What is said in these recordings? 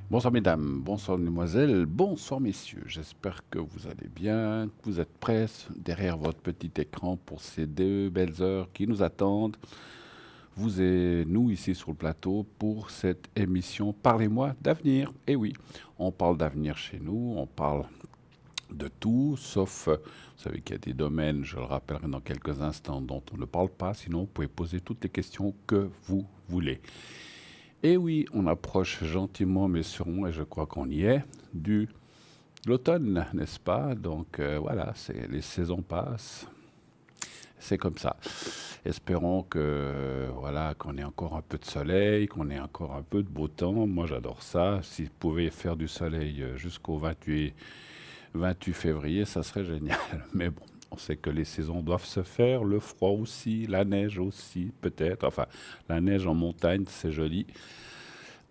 Bonsoir mesdames, bonsoir mesdemoiselles, bonsoir messieurs. J'espère que vous allez bien, que vous êtes prêts derrière votre petit écran pour ces 2 belles heures qui nous attendent. Vous et nous ici sur le plateau pour cette émission Parlez-moi d'avenir. Et oui, on parle d'avenir chez nous, on parle de tout, sauf, vous savez qu'il y a des domaines, je le rappellerai dans quelques instants, dont on ne parle pas, sinon vous pouvez poser toutes les questions que vous voulez. Et oui, on approche gentiment mais sûrement, et je crois qu'on y est, du l'automne, n'est-ce pas? Donc voilà, les saisons passent, c'est comme ça. Espérons que voilà qu'on ait encore un peu de soleil, qu'on ait encore un peu de beau temps. Moi, j'adore ça. Si vous pouvez faire du soleil jusqu'au 28 février, ça serait génial. Mais bon, on sait que les saisons doivent se faire, le froid aussi, la neige aussi, peut-être. Enfin, la neige en montagne, c'est joli.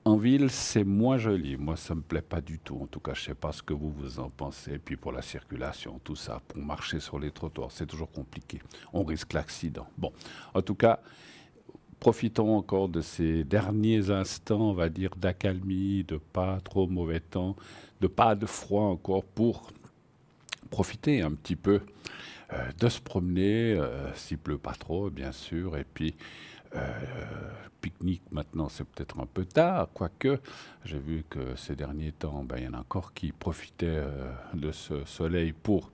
En ville, c'est moins joli. Moi, ça me plaît pas du tout. En tout cas, je sais pas ce que vous en pensez. Puis pour la circulation, tout ça, pour marcher sur les trottoirs, c'est toujours compliqué. On risque l'accident. Bon, en tout cas, profitons encore de ces derniers instants, on va dire, d'accalmie, de pas trop mauvais temps, de pas de froid encore pour profiter un petit peu de se promener, s'il pleut pas trop, bien sûr, et puis pique-nique maintenant c'est peut-être un peu tard, quoique j'ai vu que ces derniers temps, ben, il y en a encore qui profitaient de ce soleil pour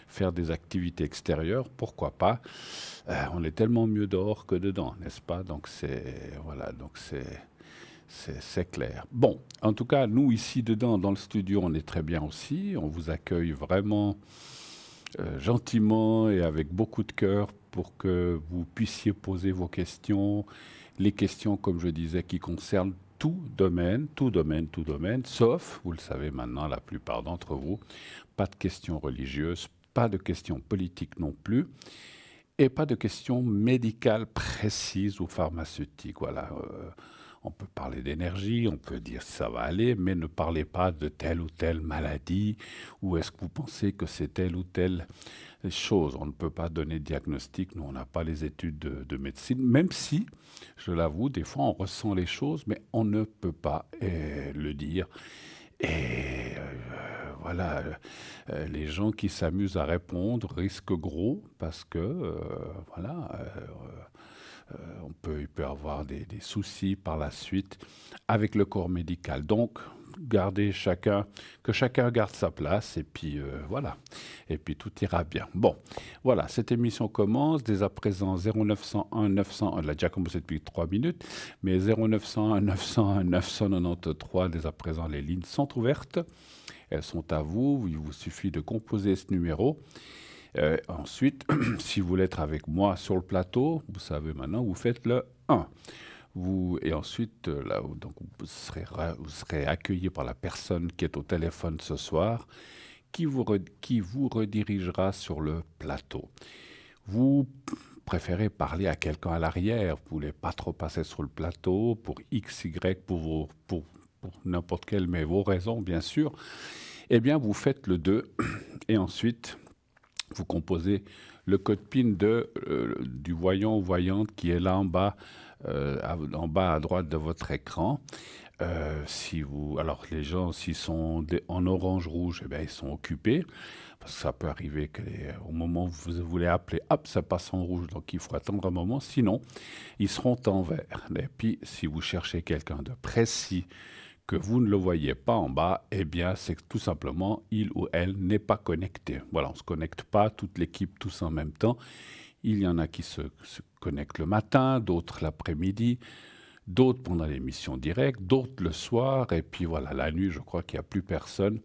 faire des activités extérieures, pourquoi pas. On est tellement mieux dehors que dedans, n'est-ce pas? Donc c'est voilà, donc c'est clair. Bon, en tout cas, nous ici dedans, dans le studio, on est très bien aussi. On vous accueille vraiment gentiment et avec beaucoup de cœur pour que vous puissiez poser vos questions, les questions, comme je disais, qui concernent tout domaine, tout domaine, tout domaine, sauf, vous le savez maintenant, la plupart d'entre vous, pas de questions religieuses, pas de questions politiques non plus, et pas de questions médicales précises ou pharmaceutiques. Voilà. On peut parler d'énergie, on peut dire si ça va aller, mais ne parlez pas de telle ou telle maladie, ou est-ce que vous pensez que c'est telle ou telle chose. On ne peut pas donner de diagnostic, nous on n'a pas les études de médecine, même si, je l'avoue, des fois on ressent les choses, mais on ne peut pas le dire. Et voilà, les gens qui s'amusent à répondre risquent gros parce que, voilà, il peut avoir des soucis par la suite avec le corps médical. Donc, que chacun garde sa place et puis voilà. Et puis tout ira bien. Bon, voilà, cette émission commence dès à présent 0901 901, elle a déjà commencé depuis 3 minutes, mais 0901 901 993, dès à présent les lignes sont ouvertes. Elles sont à vous, il vous suffit de composer ce numéro. Ensuite, si vous voulez être avec moi sur le plateau, vous savez maintenant, vous faites le 1. Et ensuite, là, donc, vous serez accueilli par la personne qui est au téléphone ce soir, qui vous redirigera sur le plateau. Vous préférez parler à quelqu'un à l'arrière, vous voulez pas trop passer sur le plateau pour X, Y, pour n'importe quelle, mais vos raisons, bien sûr, eh bien, vous faites le 2 et ensuite, vous composez le code PIN du voyant ou voyante qui est là en bas à droite de votre écran. Alors les gens, s'ils sont en orange-rouge, eh bien, ils sont occupés. Parce que ça peut arriver qu'au moment où vous voulez appeler, hop, ça passe en rouge. Donc il faut attendre un moment. Sinon, ils seront en vert. Et puis, si vous cherchez quelqu'un de précis, que vous ne le voyez pas en bas, eh bien, c'est que tout simplement, il ou elle n'est pas connecté. Voilà, on ne se connecte pas, toute l'équipe, tous en même temps. Il y en a qui se connectent le matin, d'autres l'après-midi, d'autres pendant l'émission directe, d'autres le soir, et puis voilà, la nuit, je crois qu'il n'y a plus personne.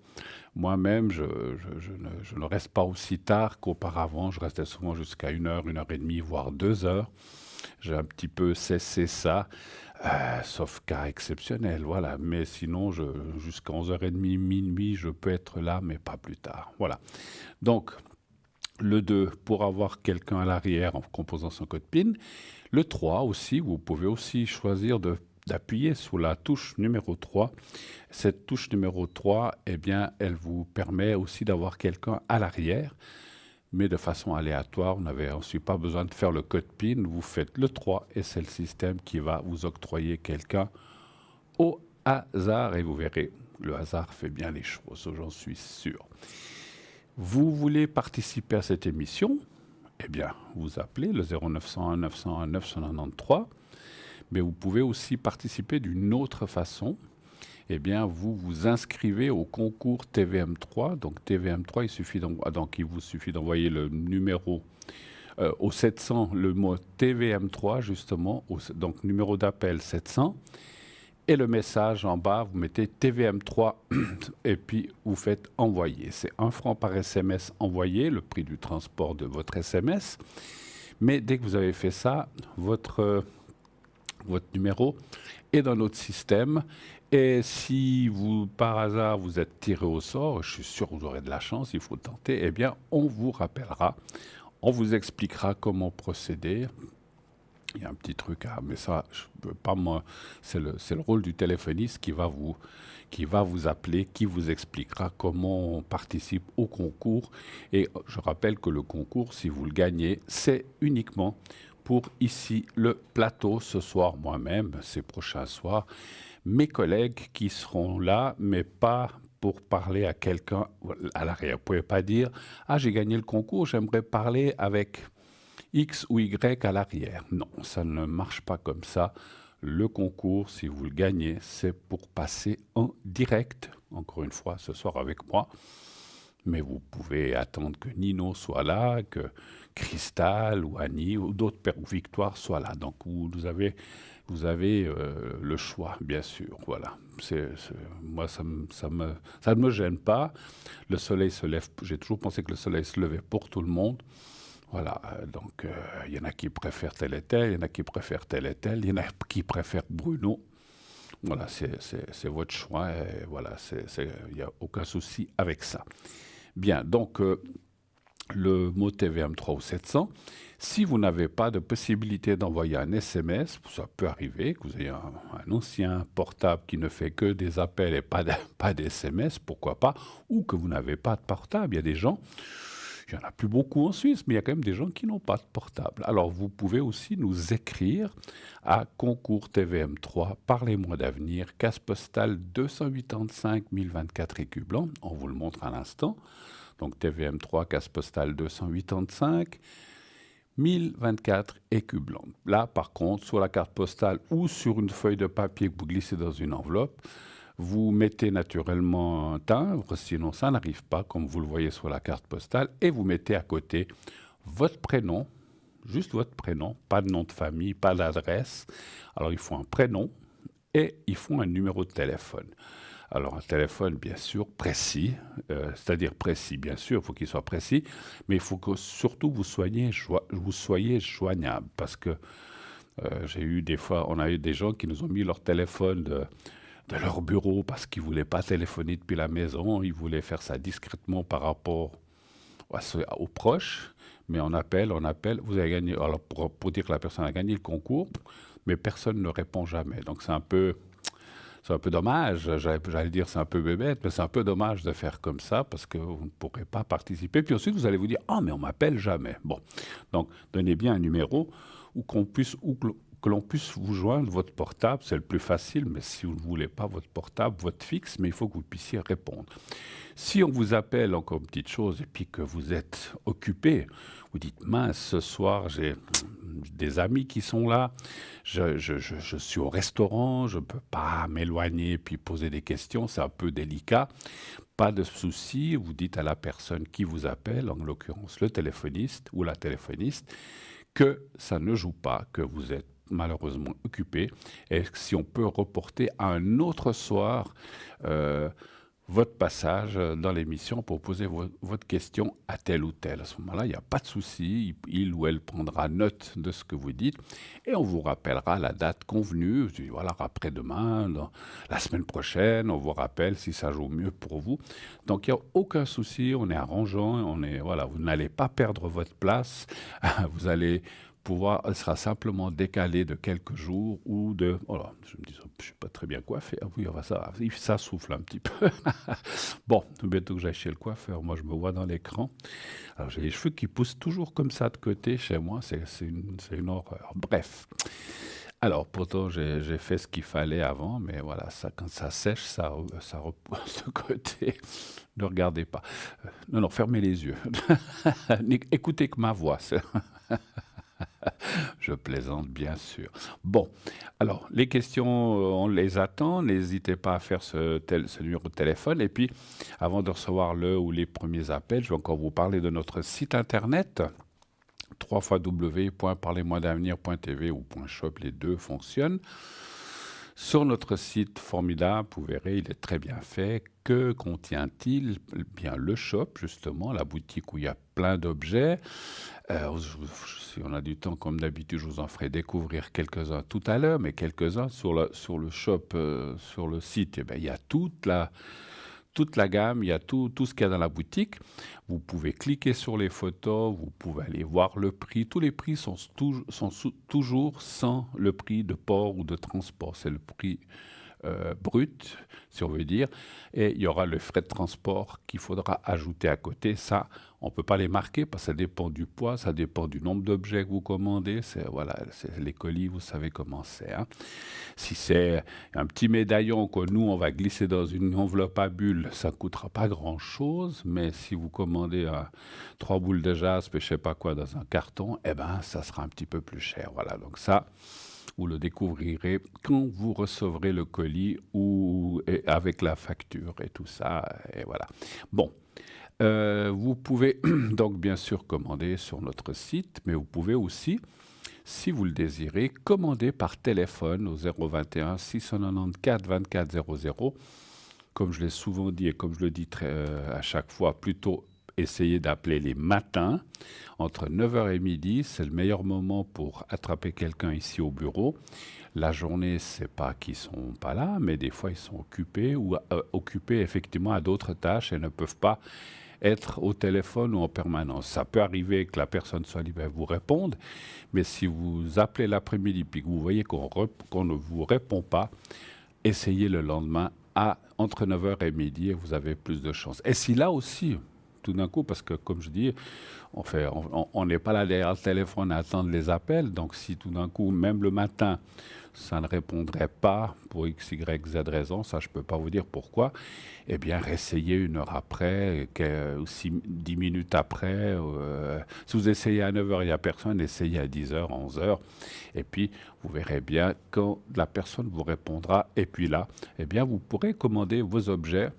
Moi-même, je ne reste pas aussi tard qu'auparavant, je restais souvent jusqu'à 1 heure, 1 heure et demie, voire 2 heures. J'ai un petit peu cessé ça, sauf cas exceptionnel, voilà. Mais sinon, jusqu'à 11h30, minuit, je peux être là, mais pas plus tard. Voilà. Donc, le 2 pour avoir quelqu'un à l'arrière en composant son code PIN. Le 3 aussi, vous pouvez aussi choisir d'appuyer sur la touche numéro 3. Cette touche numéro 3, eh bien, elle vous permet aussi d'avoir quelqu'un à l'arrière, mais de façon aléatoire. On n'avait ensuite pas besoin de faire le code PIN. Vous faites le 3 et c'est le système qui va vous octroyer quelqu'un hasard et vous verrez, le hasard fait bien les choses, j'en suis sûr. Vous voulez participer à cette émission? Eh bien, vous appelez le 0901 901 993, mais vous pouvez aussi participer d'une autre façon. Eh bien, vous vous inscrivez au concours TVM3. Donc, TVM3, il vous suffit d'envoyer le numéro au 700, le mot TVM3, justement, donc numéro d'appel 700. Et le message en bas, vous mettez TVM3 et puis vous faites envoyer. C'est 1 franc par SMS envoyé, le prix du transport de votre SMS. Mais dès que vous avez fait ça, votre numéro est dans notre système. Et si vous, par hasard, vous êtes tiré au sort, je suis sûr que vous aurez de la chance, il faut tenter, eh bien, on vous rappellera. On vous expliquera comment procéder. Il y a un petit truc, mais ça, je peux pas moi. C'est le rôle du téléphoniste qui va vous appeler, qui vous expliquera comment on participe au concours. Et je rappelle que le concours, si vous le gagnez, c'est uniquement pour ici le plateau ce soir, moi-même, ces prochains soirs, mes collègues qui seront là, mais pas pour parler à quelqu'un à l'arrière. Vous ne pouvez pas dire « Ah, j'ai gagné le concours, j'aimerais parler avec X ou Y à l'arrière ». Non, ça ne marche pas comme ça. Le concours, si vous le gagnez, c'est pour passer en direct, encore une fois, ce soir avec moi. Mais vous pouvez attendre que Nino soit là, que Cristal ou Annie ou d'autres ou Victoire soient là. Donc vous avez le choix, bien sûr. Voilà. Moi, ça ne me gêne pas. Le soleil se lève. J'ai toujours pensé que le soleil se levait pour tout le monde. Voilà. Donc il y en a qui préfèrent tel et tel, il y en a qui préfèrent tel et tel, il y en a qui préfèrent Bruno. Voilà, c'est votre choix. Et voilà, il n'y a aucun souci avec ça. Bien, donc le mot TVM3 ou 700. Si vous n'avez pas de possibilité d'envoyer un SMS, ça peut arriver que vous ayez un ancien portable qui ne fait que des appels et pas d'SMS, pourquoi pas, ou que vous n'avez pas de portable. Il y a des gens, il n'y en a plus beaucoup en Suisse, mais il y a quand même des gens qui n'ont pas de portable. Alors vous pouvez aussi nous écrire à concours TVM3, parlez-moi d'avenir, case postale 285 024 écus blancs, on vous le montre à l'instant. Donc TVM3, case postale 285 1024 écus blancs. Là, par contre, sur la carte postale ou sur une feuille de papier que vous glissez dans une enveloppe, vous mettez naturellement un timbre, sinon ça n'arrive pas, comme vous le voyez sur la carte postale, et vous mettez à côté votre prénom, juste votre prénom, pas de nom de famille, pas d'adresse. Alors, il faut un prénom et il faut un numéro de téléphone. Alors, un téléphone, bien sûr, précis, c'est-à-dire précis, bien sûr, il faut qu'il soit précis, mais il faut que surtout vous soyez joignable, parce que on a eu des gens qui nous ont mis leur téléphone de leur bureau parce qu'ils ne voulaient pas téléphoner depuis la maison, ils voulaient faire ça discrètement par rapport aux proches, mais on appelle, vous avez gagné, alors pour dire que la personne a gagné le concours, mais personne ne répond jamais, donc c'est un peu dommage, j'allais dire c'est un peu bébête, mais c'est un peu dommage de faire comme ça parce que vous ne pourrez pas participer. Puis ensuite, vous allez vous dire « Ah, mais on m'appelle jamais ». Bon, donc donnez bien un numéro que l'on puisse vous joindre votre portable, c'est le plus facile, mais si vous ne voulez pas votre portable, votre fixe, mais il faut que vous puissiez répondre. Si on vous appelle encore une petite chose et puis que vous êtes occupé, vous dites « Mince, ce soir, j'ai des amis qui sont là, je suis au restaurant, je ne peux pas m'éloigner puis poser des questions, c'est un peu délicat. » Pas de souci, vous dites à la personne qui vous appelle, en l'occurrence le téléphoniste ou la téléphoniste, que ça ne joue pas, que vous êtes malheureusement occupé, et si on peut reporter à un autre soir votre passage dans l'émission pour poser votre question à tel ou tel. À ce moment-là, il n'y a pas de souci, il ou elle prendra note de ce que vous dites et on vous rappellera la date convenue. Je dis, voilà, après-demain, la semaine prochaine, on vous rappelle si ça joue mieux pour vous. Donc, il n'y a aucun souci, on est arrangeant, voilà, vous n'allez pas perdre votre place, vous allez elle sera simplement décalée de quelques jours ou de... Voilà, je me dis, je ne suis pas très bien coiffé. Ah oui, ça souffle un petit peu. Bon, bientôt que j'aille chez le coiffeur, moi je me vois dans l'écran. Alors j'ai les cheveux qui poussent toujours comme ça de côté chez moi, c'est une horreur. Bref. Alors pourtant j'ai fait ce qu'il fallait avant, mais voilà, ça quand ça sèche, ça repose de côté. Ne regardez pas. Non, non, fermez les yeux. Écoutez que ma voix. Je plaisante, bien sûr. Bon, alors, les questions, on les attend. N'hésitez pas à faire ce numéro de téléphone. Et puis, avant de recevoir le ou les premiers appels, je vais encore vous parler de notre site internet, www.parlez-moi-d'avenir.tv ou .shop, les deux fonctionnent. Sur notre site formidable, vous verrez, il est très bien fait. Que contient-il? Bien, le shop, justement, la boutique où il y a plein d'objets. Si on a du temps, comme d'habitude, je vous en ferai découvrir quelques-uns tout à l'heure, mais quelques-uns sur le shop, sur le site. Eh bien, il y a toute la gamme, il y a tout ce qu'il y a dans la boutique. Vous pouvez cliquer sur les photos, vous pouvez aller voir le prix. Tous les prix sont toujours sans le prix de port ou de transport. C'est le prix brut, si on veut dire, et il y aura le frais de transport qu'il faudra ajouter à côté. Ça, on ne peut pas les marquer parce que ça dépend du poids, ça dépend du nombre d'objets que vous commandez. Voilà, c'est les colis, vous savez comment c'est. Hein. Si c'est un petit médaillon que nous, on va glisser dans une enveloppe à bulles, ça ne coûtera pas grand-chose, mais si vous commandez 3 boules de jaspe et je ne sais pas quoi dans un carton, eh ben, ça sera un petit peu plus cher. Voilà, donc ça, vous le découvrirez quand vous recevrez le colis ou avec la facture et tout ça. Et voilà. Bon, vous pouvez donc bien sûr commander sur notre site, mais vous pouvez aussi, si vous le désirez, commander par téléphone au 021 694 24 00. Comme je l'ai souvent dit et comme je le dis à chaque fois, plutôt essayez d'appeler les matins, entre 9 heures et midi, c'est le meilleur moment pour attraper quelqu'un ici au bureau. La journée, c'est pas qu'ils sont pas là, mais des fois ils sont occupés ou occupés effectivement à d'autres tâches et ne peuvent pas être au téléphone ou en permanence. Ça peut arriver que la personne soit libre et vous réponde, mais si vous appelez l'après-midi puis que vous voyez qu'on ne vous répond pas, essayez le lendemain entre 9 heures et midi et vous avez plus de chance. Et si là aussi, tout d'un coup, parce que comme je dis, on n'est pas là derrière le téléphone à attendre les appels, donc si tout d'un coup, même le matin, ça ne répondrait pas pour x, y, z raison, ça je ne peux pas vous dire pourquoi, eh bien réessayez 1 heure après, ou 10 minutes après. Si vous essayez à 9 heures, il n'y a personne, essayez à 10 heures, 11 heures, et puis vous verrez bien quand la personne vous répondra, et puis là, eh bien vous pourrez commander vos objets,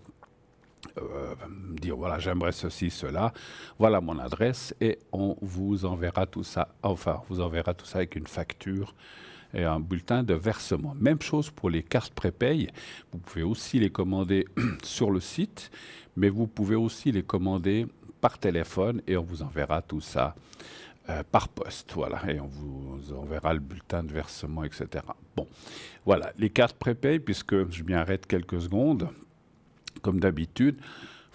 dire voilà j'aimerais ceci, cela, voilà mon adresse et on vous enverra tout ça, enfin vous enverra tout ça avec une facture et un bulletin de versement. Même chose pour les cartes prépayes, vous pouvez aussi les commander sur le site, mais vous pouvez aussi les commander par téléphone et on vous enverra tout ça par poste, voilà, et on vous enverra le bulletin de versement, etc. Bon, voilà, les cartes prépayes, puisque je m'y arrête quelques secondes, comme d'habitude,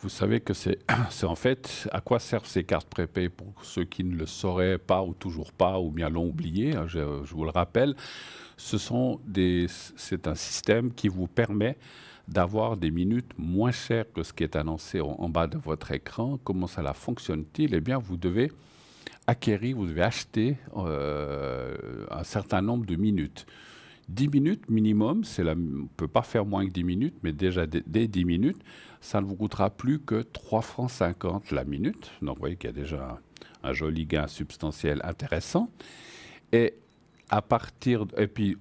vous savez que c'est en fait à quoi servent ces cartes prépayées pour ceux qui ne le sauraient pas ou toujours pas ou bien l'ont oublié, hein, je vous le rappelle. C'est un système qui vous permet d'avoir des minutes moins chères que ce qui est annoncé en bas de votre écran. Comment cela fonctionne-t-il? Eh bien, vous devez acheter un certain nombre de minutes. 10 minutes minimum, on ne peut pas faire moins que 10 minutes, mais déjà dès 10 minutes, ça ne vous coûtera plus que 3,50 francs la minute. Donc vous voyez qu'il y a déjà un joli gain substantiel intéressant. Et et puis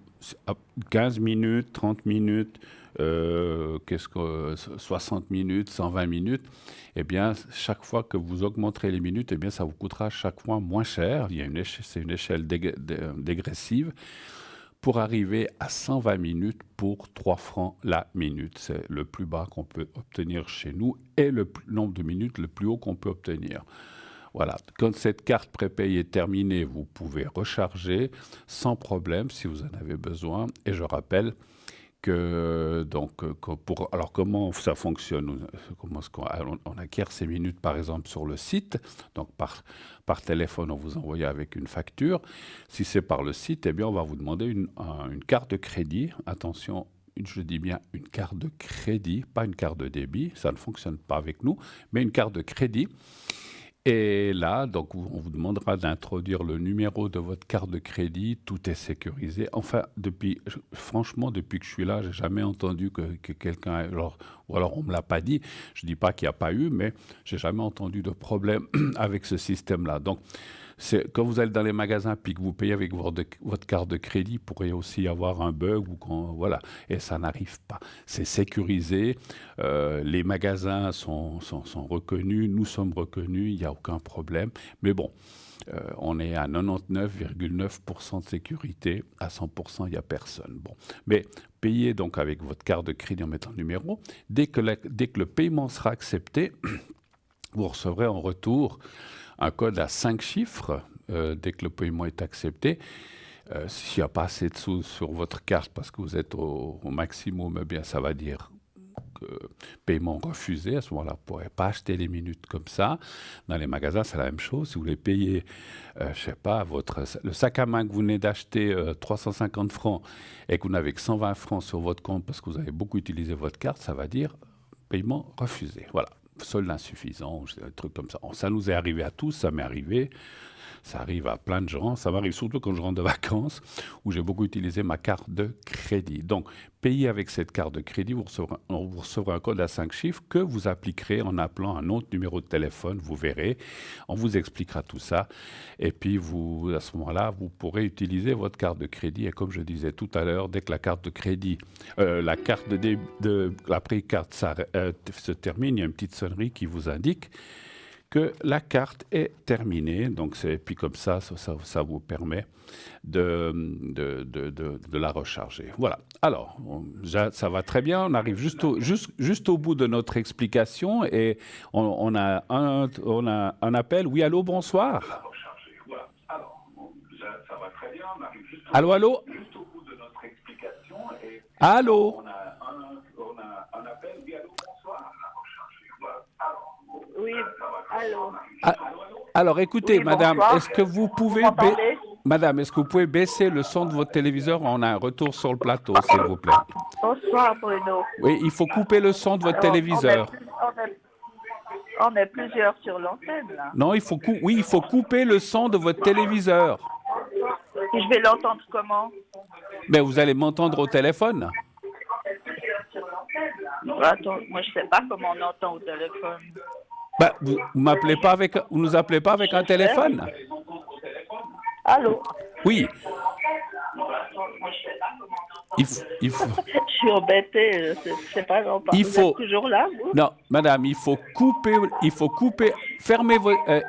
15 minutes, 30 minutes, 60 minutes, 120 minutes, eh bien, chaque fois que vous augmenterez les minutes, eh bien, ça vous coûtera chaque fois moins cher. C'est une échelle dégressive pour arriver à 120 minutes pour 3 francs la minute. C'est le plus bas qu'on peut obtenir chez nous et le nombre de minutes le plus haut qu'on peut obtenir. Voilà, quand cette carte prépayée est terminée, vous pouvez recharger sans problème si vous en avez besoin. Et je rappelle alors comment ça fonctionne? Comment est-ce on acquiert ces minutes par exemple sur le site? Donc par téléphone, on vous envoie avec une facture. Si c'est par le site, eh bien on va vous demander une carte de crédit. Attention, je dis bien une carte de crédit, pas une carte de débit. Ça ne fonctionne pas avec nous, mais une carte de crédit. Et là, donc, on vous demandera d'introduire le numéro de votre carte de crédit. Tout est sécurisé. Enfin, franchement, depuis que je suis là, j'ai jamais entendu que quelqu'un, ou alors on me l'a pas dit. Je dis pas qu'il n'y a pas eu, mais j'ai jamais entendu de problème avec ce système-là. Donc, quand vous allez dans les magasins puis que vous payez avec votre carte de crédit, il pourrait aussi y avoir un bug voilà, et ça n'arrive pas. C'est sécurisé, les magasins sont reconnus, nous sommes reconnus, il n'y a aucun problème. Mais bon, on est à 99,9% de sécurité, à 100% il n'y a personne. Bon, mais payez donc avec votre carte de crédit en mettant le numéro. Dès que le paiement sera accepté, vous recevrez en retour un code à 5 chiffres dès que le paiement est accepté. S'il n'y a pas assez de sous sur votre carte parce que vous êtes au maximum, eh bien, ça va dire que paiement refusé. À ce moment-là, vous ne pourrez pas acheter les minutes comme ça. Dans les magasins, c'est la même chose. Si vous voulez payer, je ne sais pas, le sac à main que vous venez d'acheter 350 francs et que vous n'avez que 120 francs sur votre compte parce que vous avez beaucoup utilisé votre carte, ça va dire paiement refusé. Voilà. Solde insuffisant, des trucs comme ça. Ça nous est arrivé à tous, ça m'est arrivé. Ça arrive à plein de gens. Ça m'arrive surtout quand je rentre de vacances, où j'ai beaucoup utilisé ma carte de crédit. Donc, payez avec cette carte de crédit, vous recevrez un code à 5 chiffres que vous appliquerez en appelant un autre numéro de téléphone. Vous verrez, on vous expliquera tout ça. Et puis, à ce moment-là, vous pourrez utiliser votre carte de crédit. Et comme je disais tout à l'heure, dès que la carte de crédit, la carte la pré-carte se termine, il y a une petite sonnerie qui vous indique que la carte est terminée. Donc, puis comme ça vous permet de la recharger. Voilà. Alors, ça va très bien. On arrive juste au bout de notre explication et on a un appel. Oui, allô, bonsoir. Allô, allô. Allô. Oui, allô. Alors, écoutez, Oui, madame, bonsoir. est-ce que vous pouvez Madame, est-ce que vous pouvez baisser le son de votre téléviseur? On a un retour sur le plateau, s'il vous plaît. Bonsoir, Bruno. Oui, il faut couper le son de votre Alors, téléviseur. on est plusieurs sur l'antenne, là. Non, il faut couper le son de votre téléviseur. Et je vais l'entendre comment? Mais vous allez m'entendre au téléphone. Attends, moi, je sais pas comment on entend au téléphone. Bah, vous nous appelez pas avec un téléphone? Allô? Oui. Il faut, Je suis embêtée, je sais pas, j'en parle. Vous êtes toujours là, vous? Non, madame, il faut couper,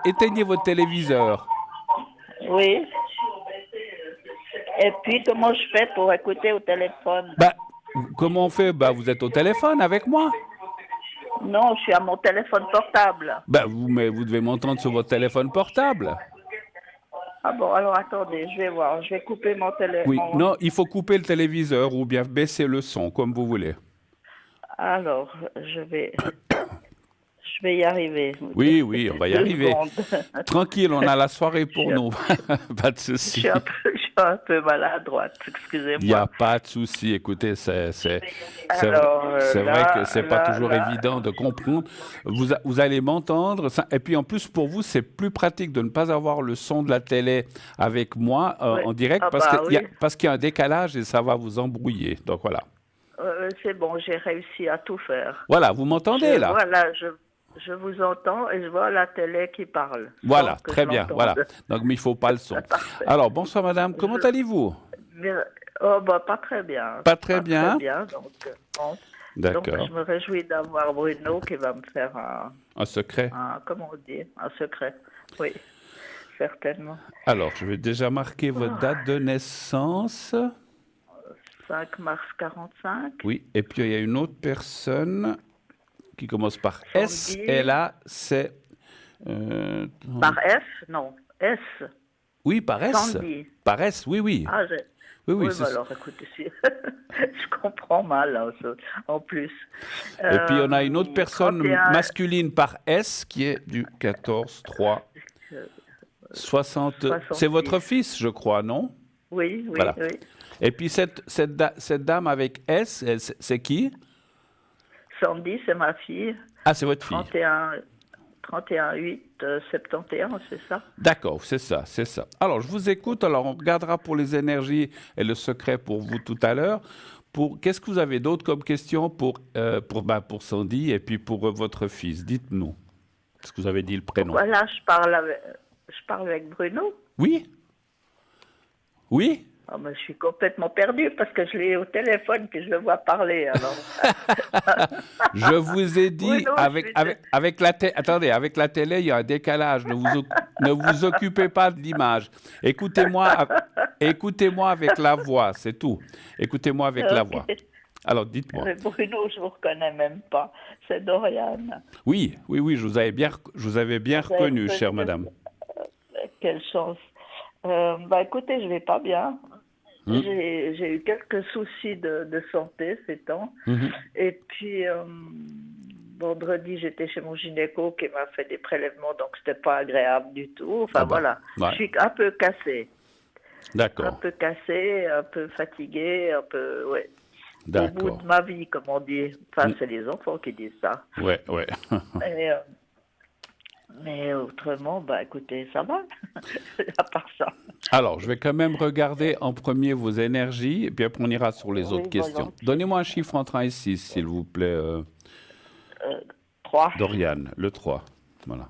éteignez votre téléviseur. Oui. Et puis, comment je fais pour écouter au téléphone? Bah, comment on fait? Bah, vous êtes au téléphone avec moi. Non, je suis à mon téléphone portable. Bah, mais vous devez m'entendre sur votre téléphone portable. Ah bon, alors attendez, je vais voir. Je vais couper mon téléphone. Oui, non, il faut couper le téléviseur ou bien baisser le son, comme vous voulez. Alors, je vais y arriver. Oui, on va y arriver. Tranquille, on a la soirée pour nous. Pas de souci. Je suis un peu maladroite, excusez-moi. Il n'y a pas de souci. Écoutez, c'est vrai que c'est pas toujours évident de comprendre. Vous allez m'entendre. Et puis en plus, pour vous, c'est plus pratique de ne pas avoir le son de la télé avec moi en direct parce qu'il y a un décalage et ça va vous embrouiller. Donc voilà. C'est bon, j'ai réussi à tout faire. Voilà, vous m'entendez là? Voilà, je vous entends et je vois la télé qui parle. Voilà, très bien. Voilà. Donc, mais il ne faut pas le son. Alors, bonsoir madame, comment allez-vous? Oh, bah, pas très bien. Pas très bien. Donc, bon. D'accord. Donc, je me réjouis d'avoir Bruno qui va me faire un secret. Comment on dit? Un secret. Oui, certainement. Alors, je vais déjà marquer votre date de naissance. 5 mars 45. Oui, et puis il y a une autre personne qui commence par S, et là, c'est... Par F? Non, S. Oui, par S. Sandy. Par S, oui. Oui, bah alors écoutez, je comprends mal hein, en plus. Et puis on a une autre personne 31... masculine par S qui est du 14-3. 60. C'est votre fils, je crois, non? Oui. Voilà. Oui. Et puis cette dame avec S, c'est qui? Sandy, c'est ma fille. Ah, c'est votre fille. 31 8 71, c'est ça? D'accord, c'est ça, c'est ça. Alors, je vous écoute. Alors, on regardera pour les énergies et le secret pour vous tout à l'heure. Qu'est-ce que vous avez d'autre comme question pour Sandy et puis pour votre fils? Dites-nous. Est-ce que vous avez dit le prénom? Voilà, je parle avec Bruno. Oui? Oui? Ah, mais je suis complètement perdue parce que je l'ai au téléphone puis je le vois parler. Alors, Je vous ai dit, Bruno, attendez, avec la télé, il y a un décalage. Ne vous occupez pas de l'image. Écoutez-moi avec la voix, c'est tout. Écoutez-moi avec la voix. ok. Alors, dites-moi. Mais Bruno, je vous reconnais même pas. C'est Dorian. Oui, oui, oui, je vous avais bien Vous avez reconnu, chère reconnu. madame. Quelle chance. Bah écoutez, je vais pas bien. Hmm. J'ai eu quelques soucis de santé ces temps. Mhm. Et puis, vendredi, j'étais chez mon gynéco qui m'a fait des prélèvements, donc c'était pas agréable du tout. Enfin Ah ben, voilà, ouais, je suis un peu cassée. Un d'accord, peu cassée, un peu fatiguée, un peu, ouais. Au bout d'accord. de ma vie, comme on dit. Enfin, Hmm. c'est les enfants qui disent ça. Ouais, ouais. Et, mais autrement, bah écoutez, ça va. À part ça. Alors, je vais quand même regarder en premier vos énergies, et puis après on ira sur les Oui, autres questions. volontiers. Donnez-moi un chiffre entre 1 et 6, s'il vous plaît, 3. Dorian, le 3. Voilà.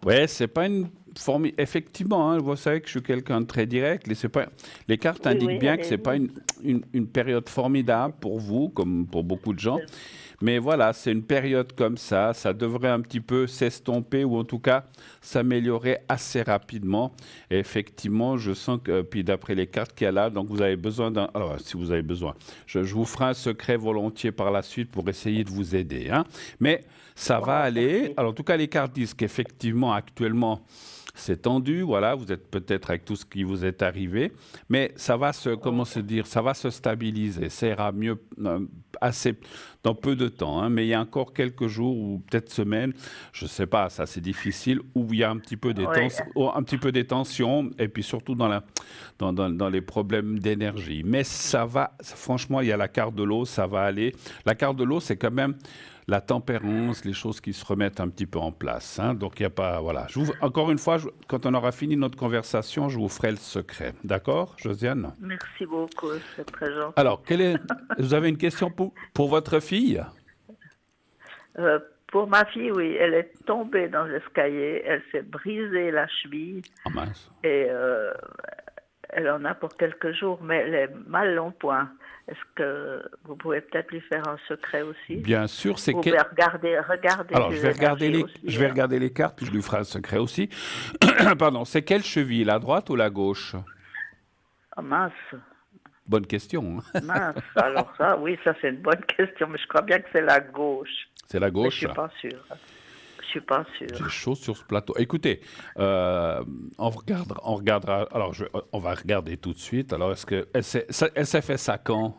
Ouais, c'est pas une forme. Effectivement, hein, vous savez que je suis quelqu'un de très direct. Les cartes Oui, indiquent oui, bien que c'est pas allez-y. une période formidable pour vous, comme pour beaucoup de gens. Mais voilà, c'est une période comme ça. Ça devrait un petit peu s'estomper ou en tout cas s'améliorer assez rapidement. Et effectivement, je sens que, puis d'après les cartes qu'il y a là, donc vous avez besoin d'un. Alors, si vous avez besoin, je vous ferai un secret volontiers par la suite pour essayer de vous aider, hein. Mais ça va Oh, aller. merci. Alors, en tout cas, les cartes disent qu'effectivement, actuellement, c'est tendu, voilà, vous êtes peut-être avec tout ce qui vous est arrivé, mais ça va comment se dire, ça va se stabiliser, ça ira mieux assez dans peu de temps, hein, mais il y a encore quelques jours ou peut-être semaines, je ne sais pas, ça c'est difficile, où il y a un petit peu Oui, un petit peu des tensions et puis surtout dans les problèmes d'énergie. Mais ça va, franchement, il y a la carte de l'eau, ça va aller. La carte de l'eau, c'est quand même la tempérance, les choses qui se remettent un petit peu en place, hein. Donc, il n'y a pas. Voilà. Encore une fois, quand on aura fini notre conversation, je vous ferai le secret. D'accord, Josiane? merci beaucoup, c'est très gentil. Alors, vous avez une question pour votre fille? Pour ma fille, oui, elle est tombée dans l'escalier, elle s'est brisée la cheville Ah mince. et elle en a pour quelques jours, mais elle est mal en point. Est-ce que vous pouvez peut-être lui faire un secret aussi? Bien sûr, c'est Vous que. pouvez regarder Alors, ses énergies aussi. je vais regarder les cartes, puis je lui ferai un secret aussi. Pardon, c'est quelle cheville, la droite ou la gauche? Ah, mince, Bonne question, hein. mince. Alors ça, oui, ça c'est une bonne question, mais je crois bien que c'est la gauche. C'est la Mais je gauche. suis pas sûre. Je suis pas J'ai sûre. chaud sur ce plateau. Écoutez, on regardera. Alors, on va regarder tout de suite. Alors, est-ce que elle s'est fait ça quand?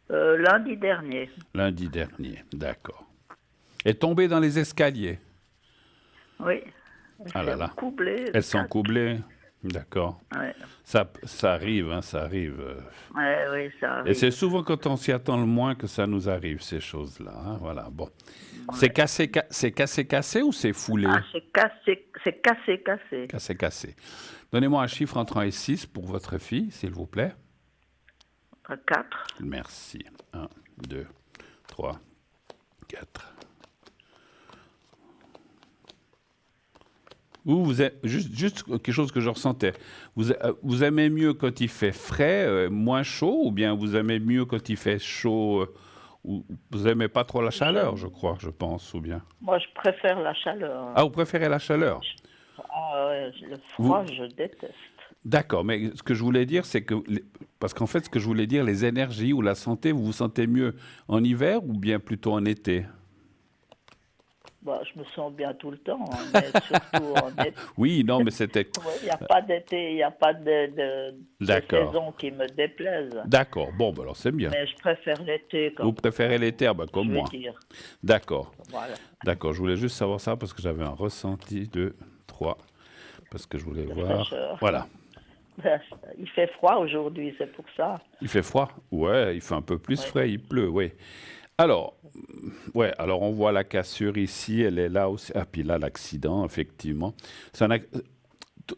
Lundi dernier. Lundi dernier. D'accord. Elle est tombée dans les escaliers. Oui. Elle Ah là s'est là. coublée. Elles sont coublées. D'accord. Ouais. Ça arrive, hein, ça arrive. Ouais, oui, ça Et c'est arrive. souvent quand on s'y attend le moins que ça nous arrive, ces choses-là, hein. Voilà. Bon. Ouais. C'est cassé ou c'est foulé? Ah, c'est cassé, c'est cassé, cassé. Cassé. Donnez-moi un chiffre entre 1 et 6 pour votre fille, s'il vous plaît. 4. Merci. 1, 2, 3, 4. Vous êtes, juste quelque chose que je ressentais. Vous aimez mieux quand il fait frais, moins chaud, ou bien vous aimez mieux quand il fait chaud, ou vous aimez pas trop la chaleur, je crois, je pense, ou bien. Moi, je préfère la chaleur. Ah, vous préférez la chaleur? Ah, ouais, le Vous, froid, je déteste. d'accord, mais ce que je voulais dire, c'est que, parce qu'en fait, ce que je voulais dire, les énergies ou la santé, vous vous sentez mieux en hiver ou bien plutôt en été? Bah, je me sens bien tout le temps, hein, mais surtout en été. Oui, non, mais c'était. Ouais, il n'y a pas d'été, il n'y a pas de D'accord. saison qui me déplaise. D'accord, bon, ben alors c'est bien. Mais je préfère l'été, Vous comme préférez l'été, ah ben, comme je vais moi. dire. D'accord. Voilà. D'accord, je voulais juste savoir ça parce que j'avais un ressenti de 3, parce que je voulais De voir. fraîcheur. Voilà. Ben, il fait froid aujourd'hui, c'est pour ça. Il fait froid? Ouais, il fait un peu plus Oui, frais, il pleut, oui. Alors, ouais, alors on voit la cassure ici, elle est là aussi. Ah, puis là, l'accident, effectivement. C'est un ac-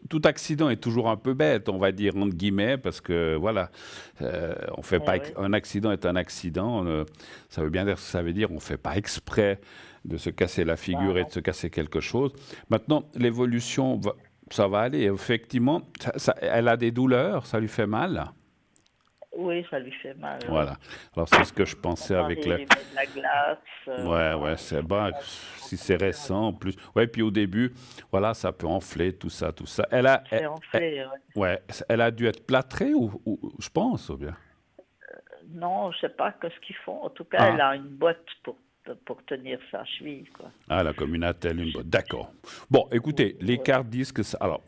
Tout accident est toujours un peu bête, on va dire, entre guillemets, parce que voilà, on fait pas, eh oui. un accident est un accident. Ça veut bien dire, ça veut dire on fait pas exprès de se casser la Ben figure et de non. se casser quelque chose. Maintenant, ça va aller. Effectivement, elle a des douleurs, ça lui fait mal. Oui, ça lui fait mal, oui. Voilà. Alors c'est ce que je Mon pensais avec mari le. lui met de la glace. Ouais, ouais, Enfin, c'est bon. Si c'est récent, en plus. Ouais, puis au début, voilà, ça peut enfler, tout ça, tout ça. c'est enflé. Ouais. Ouais, elle a dû être plâtrée, je pense, ou bien. Non, je sais pas ce qu'ils font. En tout cas, elle Ah, a une botte pour tenir sa cheville, quoi. ah, la commune a-t-elle une bonne. D'accord. Bon, écoutez, les Ouais. cartes disent que ça. Alors,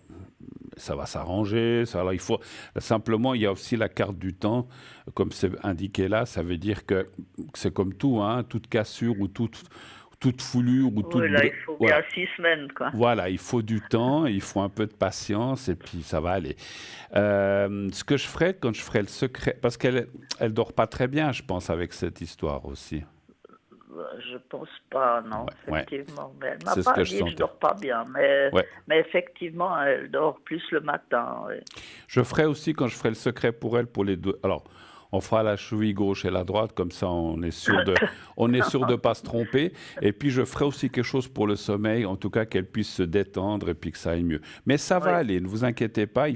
ça va s'arranger. Alors, il faut. Simplement, il y a aussi la carte du temps. Comme c'est indiqué là, ça veut dire que c'est comme tout, hein, toute cassure ou toute foulure ou Oui, là, il faut bien Voilà. 6 semaines, quoi. Voilà, il faut du temps, il faut un peu de patience et puis ça va aller. Ce que je ferai quand je ferai le secret, parce elle dort pas très bien, je pense, avec cette histoire aussi. Je pense pas, non, Ouais, ouais, effectivement. Mais elle m'a c'est ce pas que je dit que je sentais. dors pas bien, mais, Ouais. mais effectivement, elle dort plus le matin. Oui. Je ferai aussi quand je ferai le secret pour elle, pour les deux. Alors, on fera la cheville gauche et la droite, comme ça on est sûr de pas se tromper. Et puis je ferai aussi quelque chose pour le sommeil, en tout cas qu'elle puisse se détendre et puis que ça aille mieux. Mais ça va Oui, aller, ne vous inquiétez pas.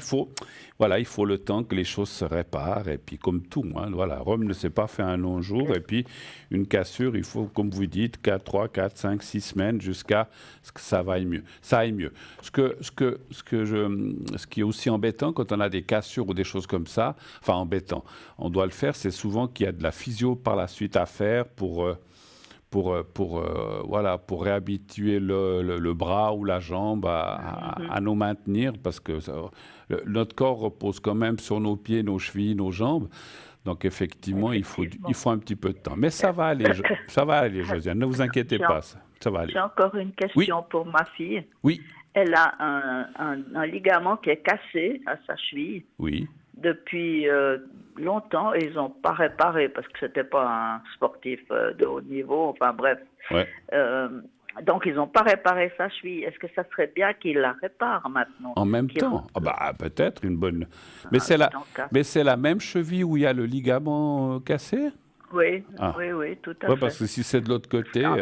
Voilà, il faut le temps que les choses se réparent. Et puis comme tout, hein, voilà, Rome ne s'est pas fait un long jour. Et puis une cassure, il faut, comme vous dites, 4, 3, 4, 5, 6 semaines jusqu'à ce que ça aille mieux. Ça aille mieux. Ce qui est aussi embêtant quand on a des cassures ou des choses comme ça, enfin embêtant, on doit le faire, c'est souvent qu'il y a de la physio par la suite à faire voilà, pour réhabituer le bras ou la jambe à nous maintenir, parce que notre corps repose quand même sur nos pieds, nos chevilles, nos jambes. Donc effectivement, il effectivement. faut un petit peu de temps. Mais ça va aller, ça va aller, Josiane, ne vous inquiétez J'ai en- pas, ça va aller. j'ai encore une Oui, question pour ma fille. oui, Elle a un ligament qui est cassé à sa cheville oui, depuis longtemps et ils n'ont pas réparé parce que c'était pas un sportif de haut niveau. Enfin bref. ouais. Euh, donc ils n'ont pas réparé sa cheville. Est-ce que ça serait bien qu'ils la réparent maintenant? En même Qu'ils temps, ah bah, peut-être une bonne. Mais ah, tant qu'à- c'est la même cheville où il y a le ligament cassé? Oui, Ah, oui, oui, tout à ouais, parce fait. que si c'est de l'autre côté, Non,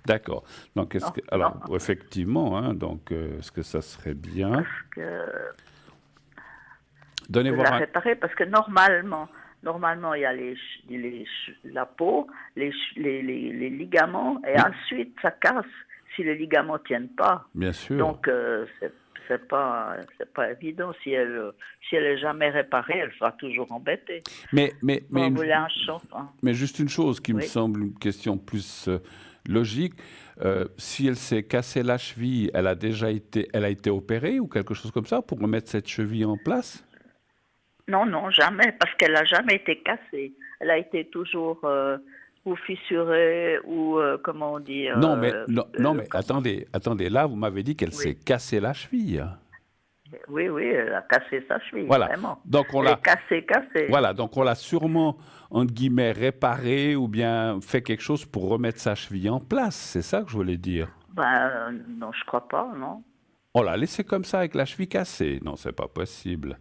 d'accord. Donc, non, alors, non, effectivement, hein, donc, est-ce que ça serait bien? parce que Donnez de voir la un. réparer parce que normalement il y a la peau, les ligaments et Oui, ensuite ça casse si les ligaments tiennent pas. bien sûr. Donc c'est pas évident si elle est jamais réparée, elle sera toujours embêtée. Mais, mais, mais, Bon, vous une- voulez un champ, hein? mais juste une chose qui me Oui. semble une question plus logique. Si elle s'est cassée la cheville, elle a été opérée ou quelque chose comme ça pour remettre cette cheville en place? Non, non, jamais, parce qu'elle n'a jamais été cassée. Elle a été toujours ou fissurée ou comment on dit Non, mais, non, non, mais comment attendez, là, vous m'avez dit qu'elle s'est oui. cassée la cheville. Oui, oui, elle a cassé sa cheville, Voilà. vraiment. Donc, Elle est cassée, cassée. voilà. Donc, on l'a sûrement, entre guillemets, réparée ou bien fait quelque chose pour remettre sa cheville en place. C'est ça que je voulais dire. Ben, non, je crois pas, non. On l'a laissé comme ça avec la cheville cassée. Non, c'est pas possible.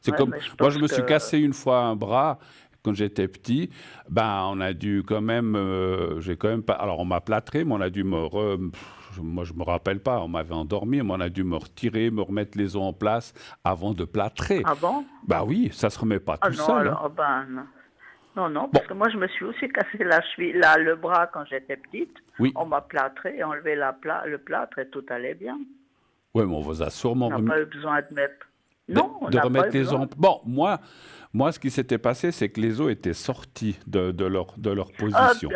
C'est Ouais, comme, mais je moi, pense je me suis que... cassé une fois un bras quand j'étais petit. Ben, on a dû quand même, j'ai quand même pas, alors on m'a plâtré, mais on a dû moi, je me rappelle pas, on m'avait endormi, mais on a dû me retirer, me remettre les os en place avant de plâtrer. Ah bon? Bah oui, ça se remet pas Ah tout non, seul, hein. alors, ben, non. Non, non, Bon, parce que moi, je me suis aussi cassé la cheville, là, le bras quand j'étais petite. oui, On m'a plâtré, enlevé le plâtre et tout allait bien. ouais, mais on vous a On sûrement n'a remis pas eu besoin de mettre... Non, on de n'a pas eu remettre les besoin. os. Bon, Moi, ce qui s'était passé, c'est que les os étaient sortis de leur Ah, position.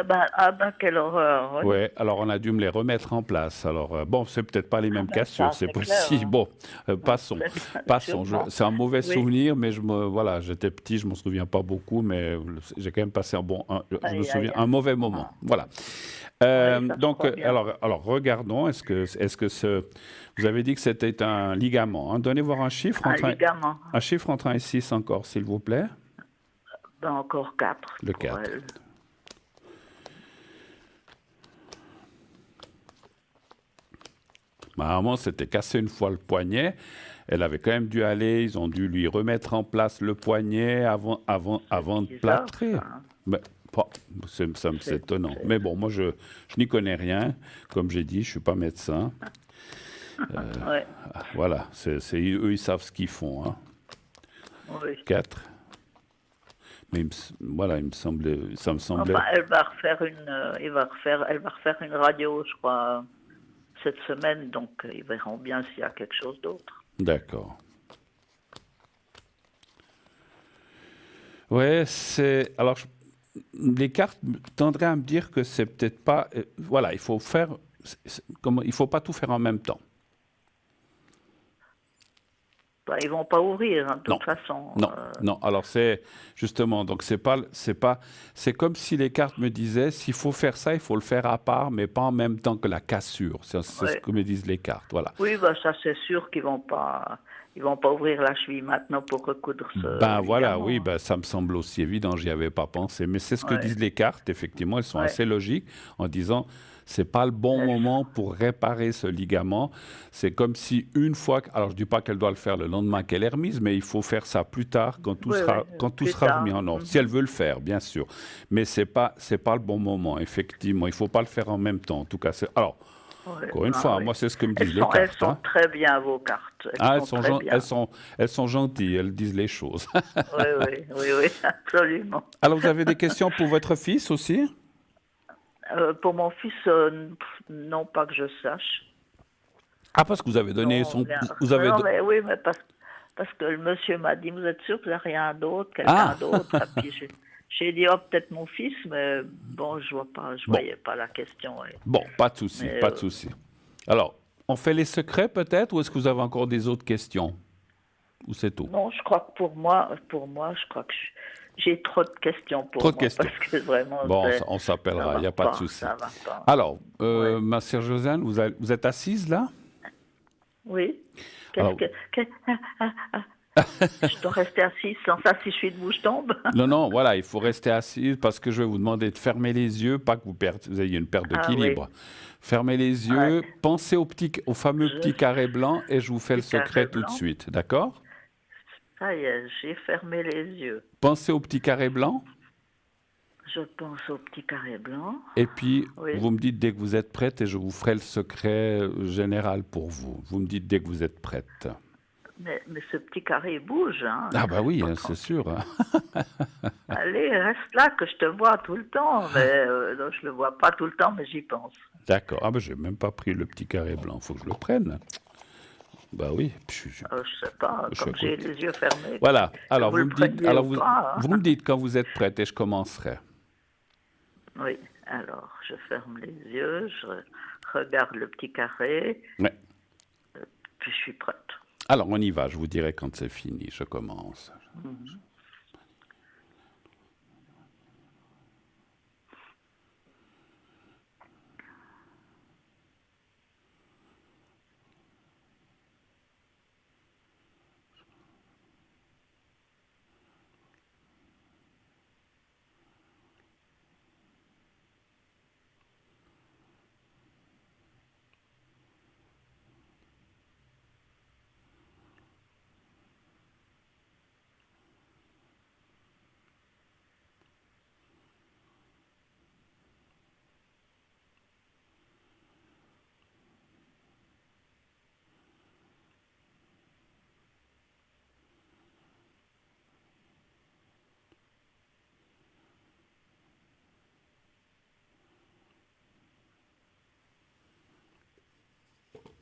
quelle horreur, oui. Ouais, alors on a dû me les remettre en place. Alors, bon, c'est peut-être pas les Ah mêmes ben cassures, ça, c'est c'est clair, possible. hein. Bon, passons, passons. Sûrement. C'est un mauvais Oui. souvenir, mais voilà, j'étais petit, je m'en souviens pas beaucoup, mais j'ai quand même passé je me Aïe, souviens, aïe, un aïe. mauvais moment. Ah, Voilà. oui, ça se Donc, voit bien. alors, regardons. Est-ce que vous avez dit que c'était un ligament, hein? Donnez voir Un ligament. un chiffre entre 1 et 6 encore, s'il vous plaît. Ben, encore 4 Le pour 4. elle. Ma maman s'était cassé une fois le poignet. Elle avait quand même dû aller. Ils ont dû lui remettre en place le poignet avant de Bizarre, ça, plâtrer. hein. Mais, bon, c'est C'est, étonnant. c'est- Mais bon, moi, je n'y connais rien. Comme j'ai dit, je suis pas médecin. Ouais, Voilà, eux, ils savent ce qu'ils font, hein. oui. 4. Mais voilà, ça me semblait. Enfin, elle va refaire elle va refaire une radio, je crois, cette semaine, donc ils verront bien s'il y a quelque chose d'autre. D'accord. Ouais, alors, les cartes tendraient à me dire que c'est peut-être pas. Voilà, il faut faire. Il faut pas tout faire en même temps. Ben, ils vont pas ouvrir, hein, de Non, toute façon. non, non. Alors c'est justement, donc c'est comme si les cartes me disaient, s'il faut faire ça, il faut le faire à part, mais pas en même temps que la cassure. C'est ce Ouais. que me disent les cartes. Voilà. Oui, ben, ça c'est sûr ils vont pas ouvrir la cheville maintenant pour recoudre ce Ben voilà, ligament, oui, hein. ben ça me semble aussi évident, j'y avais pas pensé. Mais c'est ce que Ouais, disent les cartes, effectivement, elles sont ouais. assez logiques en disant c'est pas le bon moment pour réparer ce ligament. C'est comme si une fois, alors je dis pas qu'elle doit le faire le lendemain qu'elle est remise, mais il faut faire ça plus tard Oui, oui, quand tout plus sera remis tard. en ordre. Si elle veut le faire, bien sûr. Mais c'est pas le bon moment, effectivement. Il faut pas le faire en même temps. En tout cas, alors, Ouais, encore une ah, fois, oui. moi c'est ce que me disent les Elles cartes, sont hein. très bien, vos cartes. Elles Ah, sont très bien. elles sont gentilles, elles disent les choses. Oui, oui, oui, oui, absolument. Alors, vous avez des questions pour votre fils aussi? Pour mon fils, non, pas que je sache. Ah, parce que vous avez donné Non, rien. vous avez, Non, mais oui, mais parce que le monsieur m'a dit, vous êtes sûr que vous n'avez rien d'autre, quelqu'un ah, d'autre? Et puis j'ai dit, oh, peut-être mon fils, mais bon, je bon, voyais pas la question. Ouais. bon, pas de souci, Mais pas de souci. Alors, on fait les secrets peut-être, ou est-ce que vous avez encore des autres questions? Ou c'est tout? non, je crois que pour moi, je crois que j'ai trop de questions Trop pour de moi, questions. parce que vraiment, Bon, on ça s'appellera, il va n'y a pas de pas, souci. ça va pas. Alors, Ouais. ma sœur Josiane, vous êtes assise là? Oui. Qu'est-ce Alors, que, que- ah, ah, ah. Je dois rester assise, sans ça, si je suis debout, je tombe. non, non, voilà, il faut rester assise parce que je vais vous demander de fermer les yeux, pas que vous ayez une perte Ah oui, d'équilibre. Fermez les ouais. yeux, pensez au fameux Je, petit carré blanc et je vous fais le petit carré secret tout de blanc. suite, d'accord? Ça y est, j'ai fermé les yeux. Pensez au petit carré blanc Je pense au petit carré blanc. et puis Oui. vous me dites dès que vous êtes prête et je vous ferai le secret général pour vous. Vous me dites dès que vous êtes prête. Mais ce petit carré, il bouge, hein. Ah bah Reste oui, pas hein, c'est tranquille. sûr, hein. Allez, reste là que je te vois tout le temps. Mais non, je le vois pas tout le temps, mais j'y pense. D'accord. Ah bah j'ai même pas pris le petit carré blanc, faut que je le prenne. Bah oui, Je sais pas, je suis à comme j'ai côté. les yeux fermés, Voilà. que Alors vous vous le me dites, preniez ou pas, vous hein. me dites quand vous êtes prête et je commencerai. Oui, alors je ferme les yeux, je regarde le petit carré, Ouais. puis je suis prête. Alors on y va. Je vous dirai quand c'est fini. Je commence.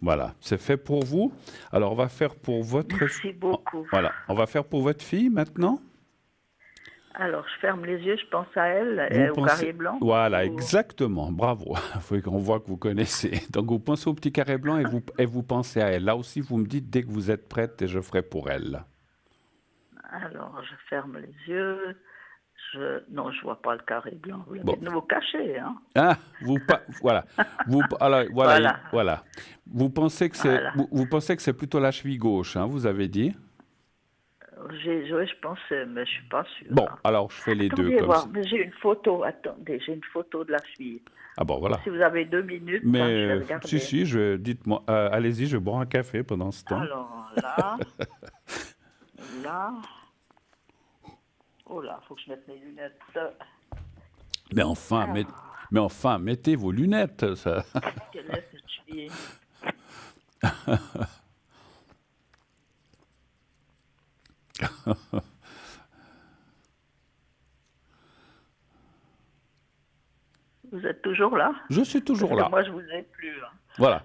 Voilà, c'est fait pour vous. Alors on va faire pour votre Merci beaucoup. voilà, on va faire pour votre fille maintenant. Alors, je ferme les yeux, je pense à elle, Vous au pensez... carré blanc. Voilà, Ou... exactement, bravo. Il faut qu'on voit que vous connaissez. Donc vous pensez au petit carré blanc et vous pensez à elle. Là aussi, vous me dites dès que vous êtes prête et je ferai pour elle. Alors, je ferme les yeux. Non, je vois pas le carré blanc. Vous l'avez Bon. de nouveau caché, hein? Ah, voilà. Alors, voilà, Voilà, voilà. voilà. Vous pensez que c'est plutôt la cheville gauche, hein, vous avez dit? Oui, je pense, mais je suis pas sûre, Bon, hein. alors je fais les deux Attendez comme ça. voir, mais j'ai une photo. Attendez, j'ai une photo de la fille. Ah bon, voilà. Si vous avez 2 minutes, Mais hein, je vais si, regarder. si, dites-moi, allez-y, je bois un café pendant ce temps. Alors là, là. Oh là, faut que je mette mes lunettes. Mais enfin, Alors, mais enfin, mettez vos lunettes. Ça. quelle est cette fille? Vous êtes toujours là? Je suis Parce toujours que là. moi, je vous ai plus, hein. Voilà.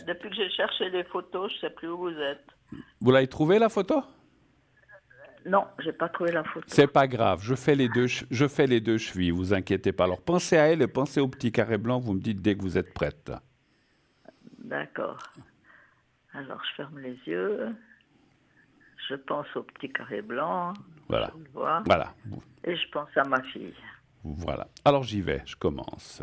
Depuis que j'ai cherché les photos, je sais plus où vous êtes. Vous l'avez trouvé la photo? Non, j'ai pas trouvé la photo. C'est pas grave, je fais les deux chevilles, vous inquiétez pas. Alors pensez à elle et pensez au petit carré blanc, vous me dites dès que vous êtes prête. D'accord. Alors, je ferme les yeux. Je pense au petit carré blanc. Voilà. Je le vois. Voilà. Et je pense à ma fille. Voilà. Alors j'y vais, je commence.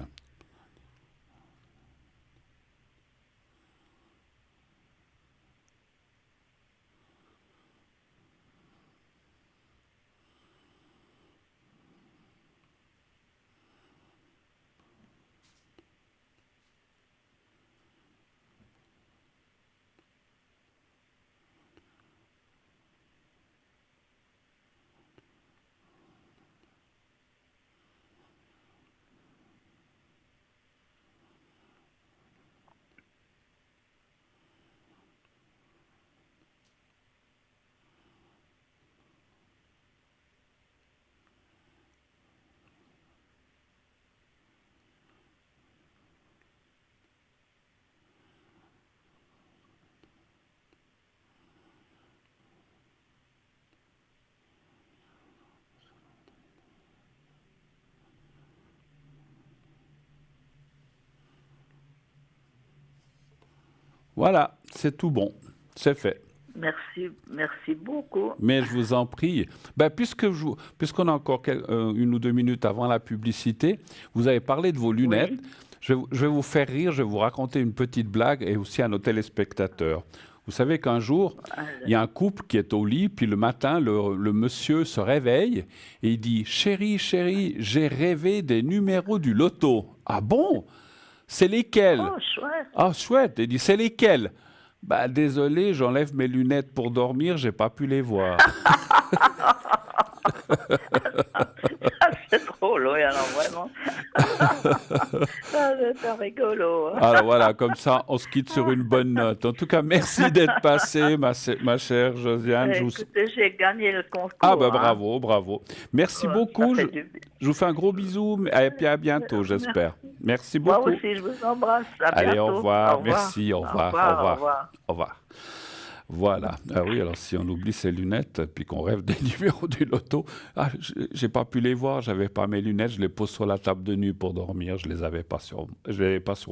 Voilà, c'est tout bon, c'est fait. Merci, merci beaucoup. Mais je vous en prie, ben, puisqu'on a encore 1 ou 2 minutes avant la publicité, vous avez parlé de vos lunettes. Oui. Je vais vous faire rire, je vais vous raconter une petite blague et aussi à nos téléspectateurs. Vous savez qu'un jour, il y a un couple qui est au lit, puis le matin, le monsieur se réveille et il dit « Chérie, chérie, j'ai rêvé des numéros du loto. »« Ah bon? C'est lesquels? » Oh, chouette. Ah, chouette. Il dit, c'est lesquels? Bah, désolé, j'enlève mes lunettes pour dormir, j'ai pas pu les voir. C'est drôle, oui, alors vraiment. C'est rigolo, hein. Alors voilà, comme ça, on se quitte sur une bonne note. En tout cas, merci d'être passée, ma chère Josiane. Écoutez, j'ai gagné le Ah, concours, bah hein. bravo, bravo. Merci Ça beaucoup. fait du bien. Je vous fais un gros bisou et puis à bientôt, j'espère. Merci. Merci Moi beaucoup. aussi, je vous embrasse. À Allez, au bientôt. Au revoir. revoir. Merci, au Au revoir, au revoir. Au revoir, revoir. au revoir. Voilà. Ah oui, alors si on oublie ses lunettes, puis qu'on rêve des numéros du loto, ah, j'ai pas pu les voir, j'avais pas mes lunettes, je les pose sur la table de nuit pour dormir, je les avais pas sur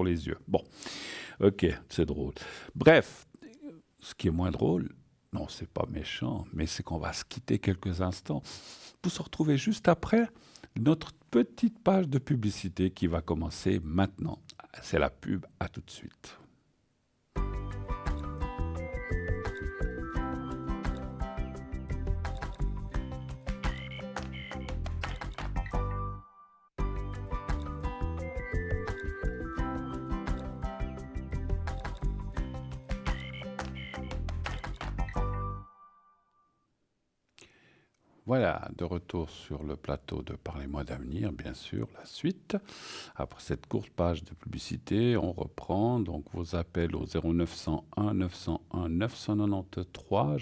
les yeux. Bon, ok, c'est drôle. Bref, ce qui est moins drôle, non, c'est pas méchant, mais c'est qu'on va se quitter quelques instants pour se retrouver juste après notre petite page de publicité qui va commencer maintenant. C'est la pub, à tout de suite. Voilà, de retour sur le plateau de Parlez-moi d'avenir, bien sûr, la suite. Après cette courte page de publicité, on reprend donc vos appels au 0901 901 993.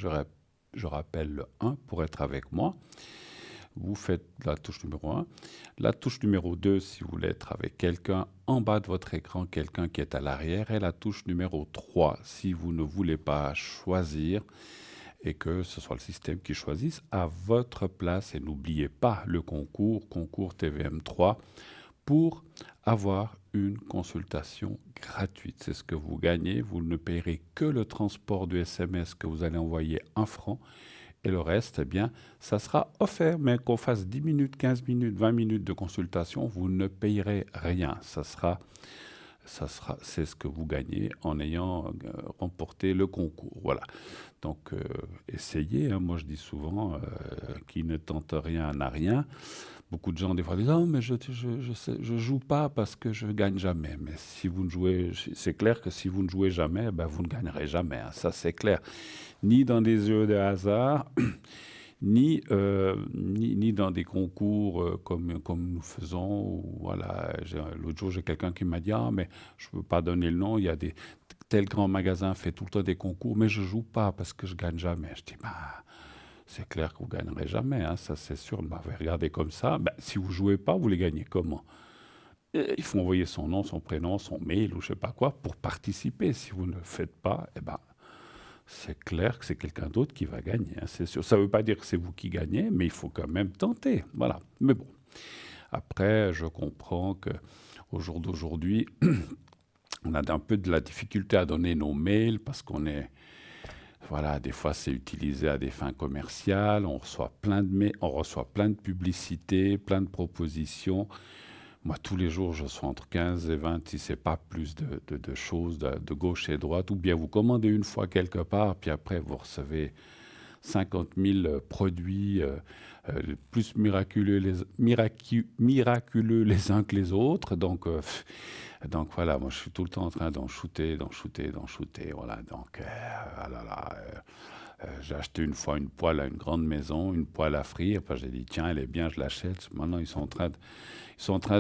Je rappelle le 1 pour être avec moi. Vous faites la touche numéro 1. La touche numéro 2 si vous voulez être avec quelqu'un en bas de votre écran, quelqu'un qui est à l'arrière. Et la touche numéro 3 si vous ne voulez pas choisir et que ce soit le système qui choisisse à votre place. Et n'oubliez pas le concours TVM3, pour avoir une consultation gratuite. C'est ce que vous gagnez. Vous ne payerez que le transport du SMS que vous allez envoyer 1 franc. Et le reste, eh bien, ça sera offert. Mais qu'on fasse 10 minutes, 15 minutes, 20 minutes de consultation, vous ne payerez rien. C'est ce que vous gagnez en ayant remporté le concours. Voilà. Donc, essayez. Moi, je dis souvent, qui ne tente rien n'a rien. Beaucoup de gens, des fois, disent: «Oh, mais je joue pas parce que je gagne jamais.» Mais si vous ne jouez, c'est clair que si vous ne jouez jamais, ben, vous ne gagnerez jamais. Ça, c'est clair. Ni dans des jeux de hasard, ni dans des concours comme nous faisons. Voilà. L'autre jour, j'ai quelqu'un qui m'a dit: «Ah, mais je ne peux pas donner le nom. Il y a tel grand magasin fait tout le temps des concours, mais je joue pas parce que je gagne jamais.» Je dis: «Bah, c'est clair que vous ne gagnerez jamais, ça c'est sûr.» Vous m'avez regardé comme ça. Ben, si vous ne jouez pas, vous les gagnez comment? Il faut envoyer son nom, son prénom, son mail ou je ne sais pas quoi pour participer. Si vous ne le faites pas, eh ben, c'est clair que c'est quelqu'un d'autre qui va gagner, c'est sûr. Ça ne veut pas dire que c'est vous qui gagnez, mais il faut quand même tenter. Voilà. Mais bon, après, je comprends qu'au jour d'aujourd'hui, on a un peu de la difficulté à donner nos mails parce qu'on est... Voilà, des fois c'est utilisé à des fins commerciales, on reçoit plein de mails, on reçoit plein de publicités, plein de propositions. Moi, tous les jours, je reçois entre 15 et 20, si ce n'est pas plus de choses de gauche et droite. Ou bien vous commandez une fois quelque part, puis après vous recevez 50 000 produits plus miraculeux les uns que les autres. Donc voilà, moi je suis tout le temps en train d'en shooter. Voilà, donc j'ai acheté une fois une poêle à une grande maison, une poêle à frire. Enfin, j'ai dit: «Tiens, elle est bien, je l'achète.» Maintenant, ils sont en train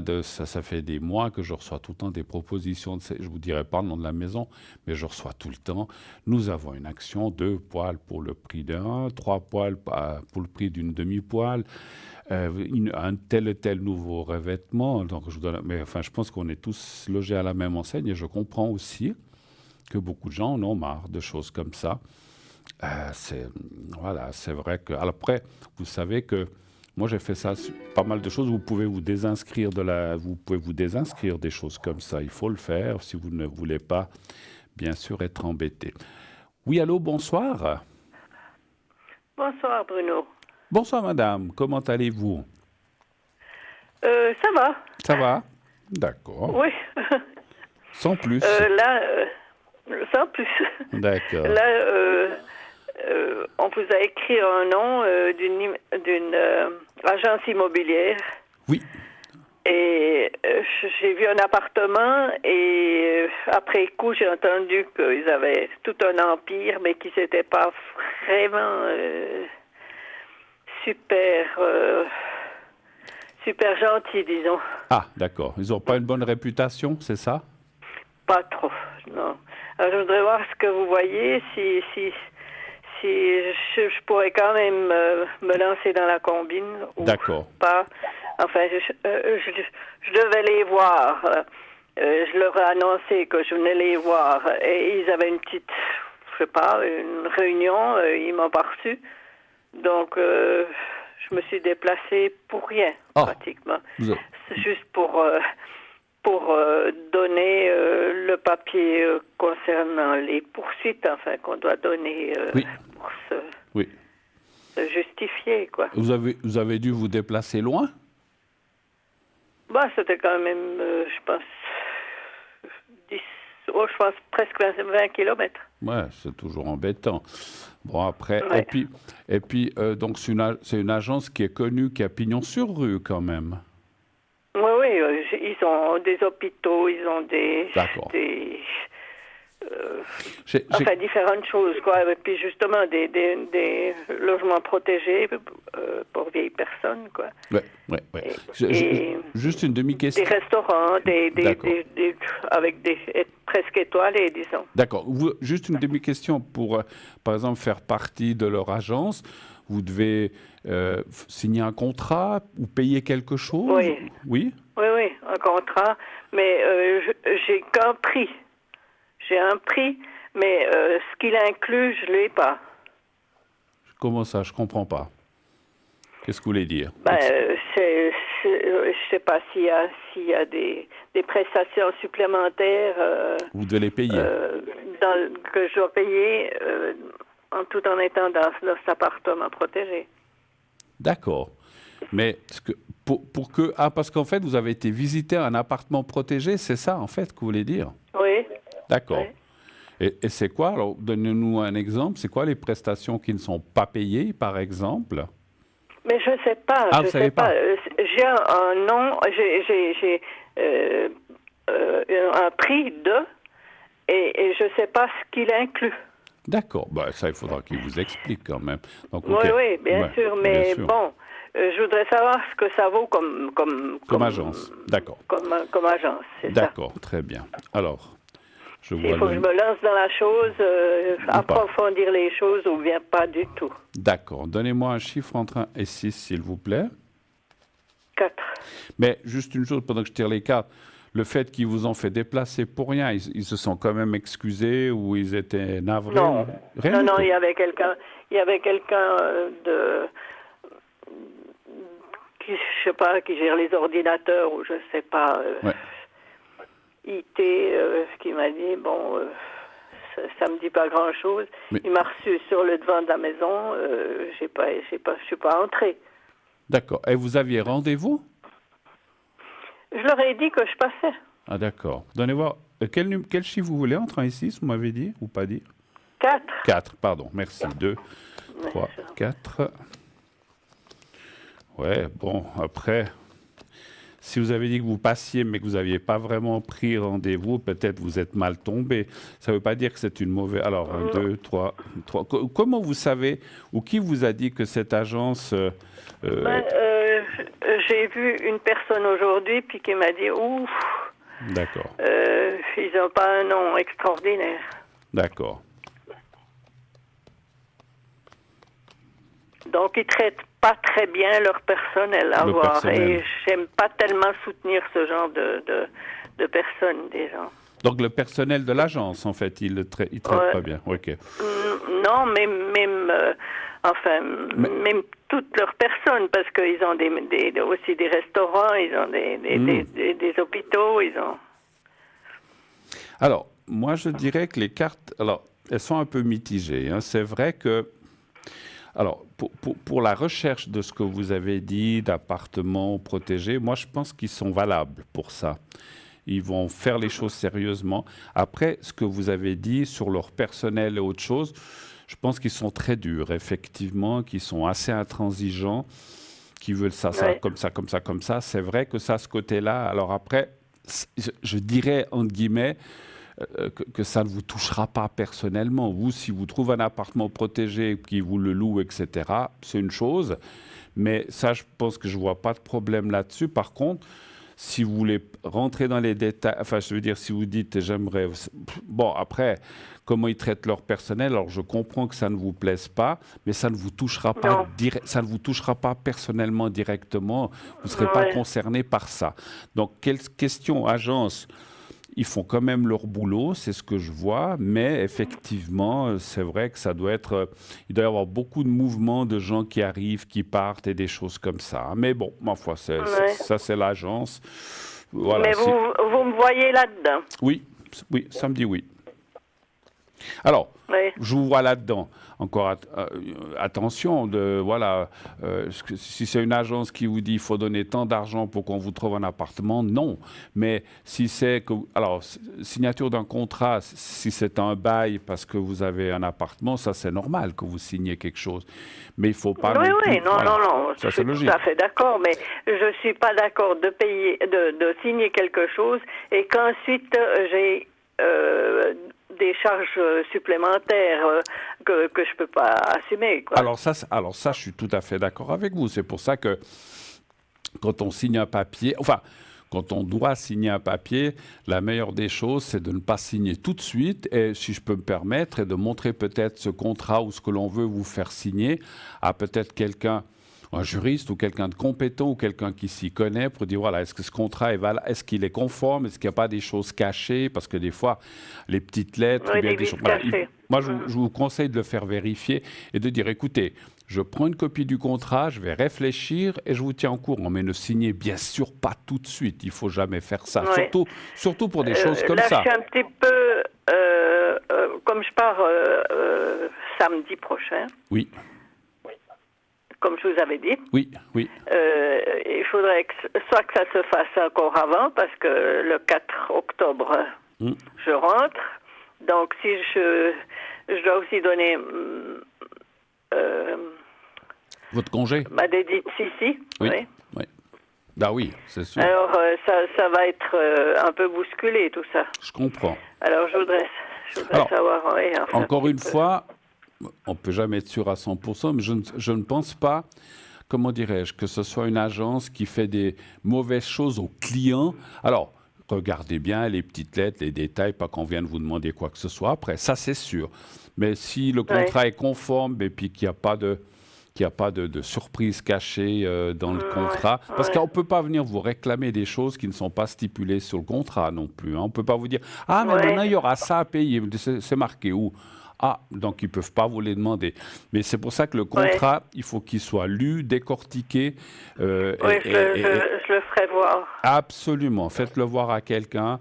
de ça fait des mois que je reçois tout le temps des propositions. Je vous dirai pas le nom de la maison, mais je reçois tout le temps: «Nous avons une action, 2 poêles pour le prix d'un, 3 poêles pour le prix d'une demi-poêle, un tel et tel nouveau revêtement.» Donc mais enfin, je pense qu'on est tous logés à la même enseigne, et je comprends aussi que beaucoup de gens en ont marre de choses comme ça. Voilà, c'est vrai que... Alors après, vous savez que moi j'ai fait ça sur pas mal de choses. Vous pouvez vous désinscrire des choses comme ça. Il faut le faire si vous ne voulez pas, bien sûr, être embêté. Oui, allô, bonsoir. Bonsoir Bruno. Bonsoir madame, comment allez-vous? Ça va. Ça va? D'accord. Oui. Sans plus. Sans plus. D'accord. Là, on vous a écrit un nom d'une agence immobilière. Oui. Et j'ai vu un appartement et après coup, j'ai entendu qu'ils avaient tout un empire, mais qu'ils n'étaient pas vraiment super gentils, disons. Ah, d'accord. Ils n'ont pas une bonne réputation, c'est ça? Pas trop, non. Alors, je voudrais voir ce que vous voyez, si je pourrais quand même me lancer dans la combine ou D'accord. pas. Enfin, je devais les voir. Je leur ai annoncé que je venais les voir. Et ils avaient une petite, je sais pas, une réunion. Ils m'ont pas reçu. Donc, je me suis déplacée pour rien, pratiquement. C'est juste pour donner le papier concernant les poursuites, enfin, qu'on doit donner pour se justifier, quoi. Vous avez dû vous déplacer loin? Bah, c'était quand même, je pense, presque 20 kilomètres. Ouais, c'est toujours embêtant. Bon, après, ouais. et puis donc c'est une agence qui est connue, qui a pignon sur rue quand même. Oui, ils ont des hôpitaux, ils ont enfin, différentes choses, quoi. Et puis justement, des logements protégés pour vieilles personnes, quoi. Ouais. Juste une demi-question. Des restaurants, avec presque étoilés, disons. D'accord. Juste une demi-question pour, par exemple, faire partie de leur agence. Vous devez signer un contrat ou payer quelque chose? Oui, un contrat. Mais j'ai qu'un prix. J'ai un prix, mais ce qu'il inclut, je ne l'ai pas. Comment ça? Je comprends pas. Qu'est-ce que vous voulez dire? Ben, je sais pas s'il y a des prestations supplémentaires Vous devez les payer. que je dois payer tout en étant dans cet appartement protégé. D'accord. Mais pour que... Ah, parce qu'en fait, vous avez été visiter un appartement protégé, c'est ça, en fait, que vous voulez dire? Oui. D'accord. Oui. Et c'est quoi? Alors, donnez-nous un exemple. C'est quoi les prestations qui ne sont pas payées, par exemple? Mais je sais pas. Ah, vous savez pas? J'ai un nom, j'ai un prix et je sais pas ce qu'il inclut. D'accord. Ben, ça, il faudra qu'il vous explique quand même. Donc, Oui, ok. oui, bien Ouais, sûr. Mais bien sûr. bon, je voudrais savoir ce que ça vaut Comme agence. D'accord. Comme agence, c'est ça. D'accord, très bien. Alors, je vois Il faut que je me lance dans la chose, pas. approfondir les choses ou bien pas du tout. D'accord. Donnez-moi un chiffre entre 1 et 6, s'il vous plaît. 4. Mais juste une chose, pendant que je tire les cartes, le fait qu'ils vous ont fait déplacer pour rien, ils se sont quand même excusés ou ils étaient navrés? Non, Rien du tout. il y avait quelqu'un qui, je sais pas, qui gère les ordinateurs ou je sais pas, Ouais. IT, qui m'a dit bon, ça me dit pas grand chose. Mais- Il m'a reçu sur le devant de la maison, je suis pas entrée. D'accord. Et vous aviez rendez-vous? Je leur ai dit que je passais. Ah, d'accord. Donnez-moi. Quel chiffre vous voulez entre 1 et 6, vous m'avez dit, ou pas dit? 4. 4, pardon. Merci. 2, 3, 4. Ouais, bon, après, si vous avez dit que vous passiez, mais que vous n'aviez pas vraiment pris rendez-vous, peut-être vous êtes mal tombé. Ça ne veut pas dire que c'est une mauvaise... Alors, 1, 2, 3, 3. Comment vous savez, ou qui vous a dit que cette agence... J'ai vu une personne aujourd'hui puis qui m'a dit ouf, D'accord, ils n'ont pas un nom extraordinaire. d'accord. Donc ils traitent pas très bien leur personnel à Le voir. personnel. Et j'aime pas tellement soutenir ce genre de personnes, des gens. Donc, le personnel de l'agence, en fait, il traite Ouais. pas bien. OK. Non, même toutes leurs personnes, parce qu'ils ont aussi des restaurants, ils ont des hôpitaux, ils ont... Alors, moi, je dirais que les cartes, alors, elles sont un peu mitigées, hein. C'est vrai que, alors, pour la recherche de ce que vous avez dit, d'appartements protégés, moi, je pense qu'ils sont valables pour ça. Ils vont faire les choses sérieusement. Après, ce que vous avez dit sur leur personnel et autre chose, je pense qu'ils sont très durs, effectivement, qu'ils sont assez intransigeants, qui veulent ça, Ouais. comme ça, comme ça, comme ça. C'est vrai que ça, ce côté-là, alors après, je dirais, entre guillemets, que ça ne vous touchera pas personnellement. Vous, si vous trouvez un appartement protégé qui vous le loue, etc., c'est une chose. Mais ça, je pense que je ne vois pas de problème là-dessus. Par contre, si vous voulez rentrer dans les détails, enfin, je veux dire, si vous dites, j'aimerais... Bon, après, comment ils traitent leur personnel, alors je comprends que ça ne vous plaise pas, mais ça ne vous touchera pas, ça ne vous touchera pas personnellement directement. Vous ne serez pas concerné par ça. Donc, question agence, ils font quand même leur boulot, c'est ce que je vois, mais effectivement, c'est vrai que ça doit être... il doit y avoir beaucoup de mouvements de gens qui arrivent, qui partent et des choses comme ça. Mais bon, ma foi, ça, c'est l'agence. Voilà, Mais vous me voyez là-dedans? Oui, samedi, oui. Alors, je vous vois là-dedans. Encore attention, si c'est une agence qui vous dit qu'il faut donner tant d'argent pour qu'on vous trouve un appartement, non. Mais si c'est alors, signature d'un contrat, si c'est un bail parce que vous avez un appartement, ça c'est normal que vous signiez quelque chose. Mais il ne faut pas. Non. Ça, je suis logique. tout à fait d'accord, mais je ne suis pas d'accord de signer quelque chose et qu'ensuite j'ai des charges supplémentaires que je peux pas assumer, quoi. Alors ça, je suis tout à fait d'accord avec vous. C'est pour ça que quand on signe un papier, quand on doit signer un papier, la meilleure des choses, c'est de ne pas signer tout de suite et, si je peux me permettre, et de montrer peut-être ce contrat ou ce que l'on veut vous faire signer à peut-être quelqu'un un juriste ou quelqu'un de compétent ou quelqu'un qui s'y connaît pour dire voilà, est-ce que ce contrat est valable, est-ce qu'il est conforme, est-ce qu'il n'y a pas des choses cachées, parce que des fois, les petites lettres ou Oui, bien des des choses. vices Voilà, cachés. moi, je vous conseille de le faire vérifier et de dire écoutez, je prends une copie du contrat, je vais réfléchir et je vous tiens au courant. Mais ne signez bien sûr pas tout de suite. Il ne faut jamais faire ça. Oui. Surtout pour des choses comme Là, je ça. suis un petit peu, comme je pars samedi prochain, Oui, comme je vous avais dit, oui, oui. il faudrait soit que ça se fasse encore avant, parce que le 4 octobre, Mm. je rentre. Donc, si je dois aussi donner Votre congé? ma dédite ici. Oui. Oui. Oui. Bah oui, c'est sûr. Alors, ça va être un peu bousculé, tout ça. Je comprends. Alors, je voudrais Alors, savoir... Oui, enfin, encore un une petit peu. fois, on ne peut jamais être sûr à 100%, mais je ne pense pas, comment dirais-je, que ce soit une agence qui fait des mauvaises choses aux clients. Alors, regardez bien les petites lettres, les détails, pas qu'on vienne vous demander quoi que ce soit après, ça c'est sûr. Mais si le contrat est conforme et puis qu'il n'y a pas de surprise cachée dans le contrat. Parce qu'on ne peut pas venir vous réclamer des choses qui ne sont pas stipulées sur le contrat non plus. Hein. On ne peut pas vous dire « Ah, mais maintenant, il y aura ça à payer. » C'est marqué où? Ah, donc ils ne peuvent pas vous les demander. Mais c'est pour ça que le contrat, il faut qu'il soit lu, décortiqué. Oui, je le ferai voir. Absolument, faites-le voir à quelqu'un.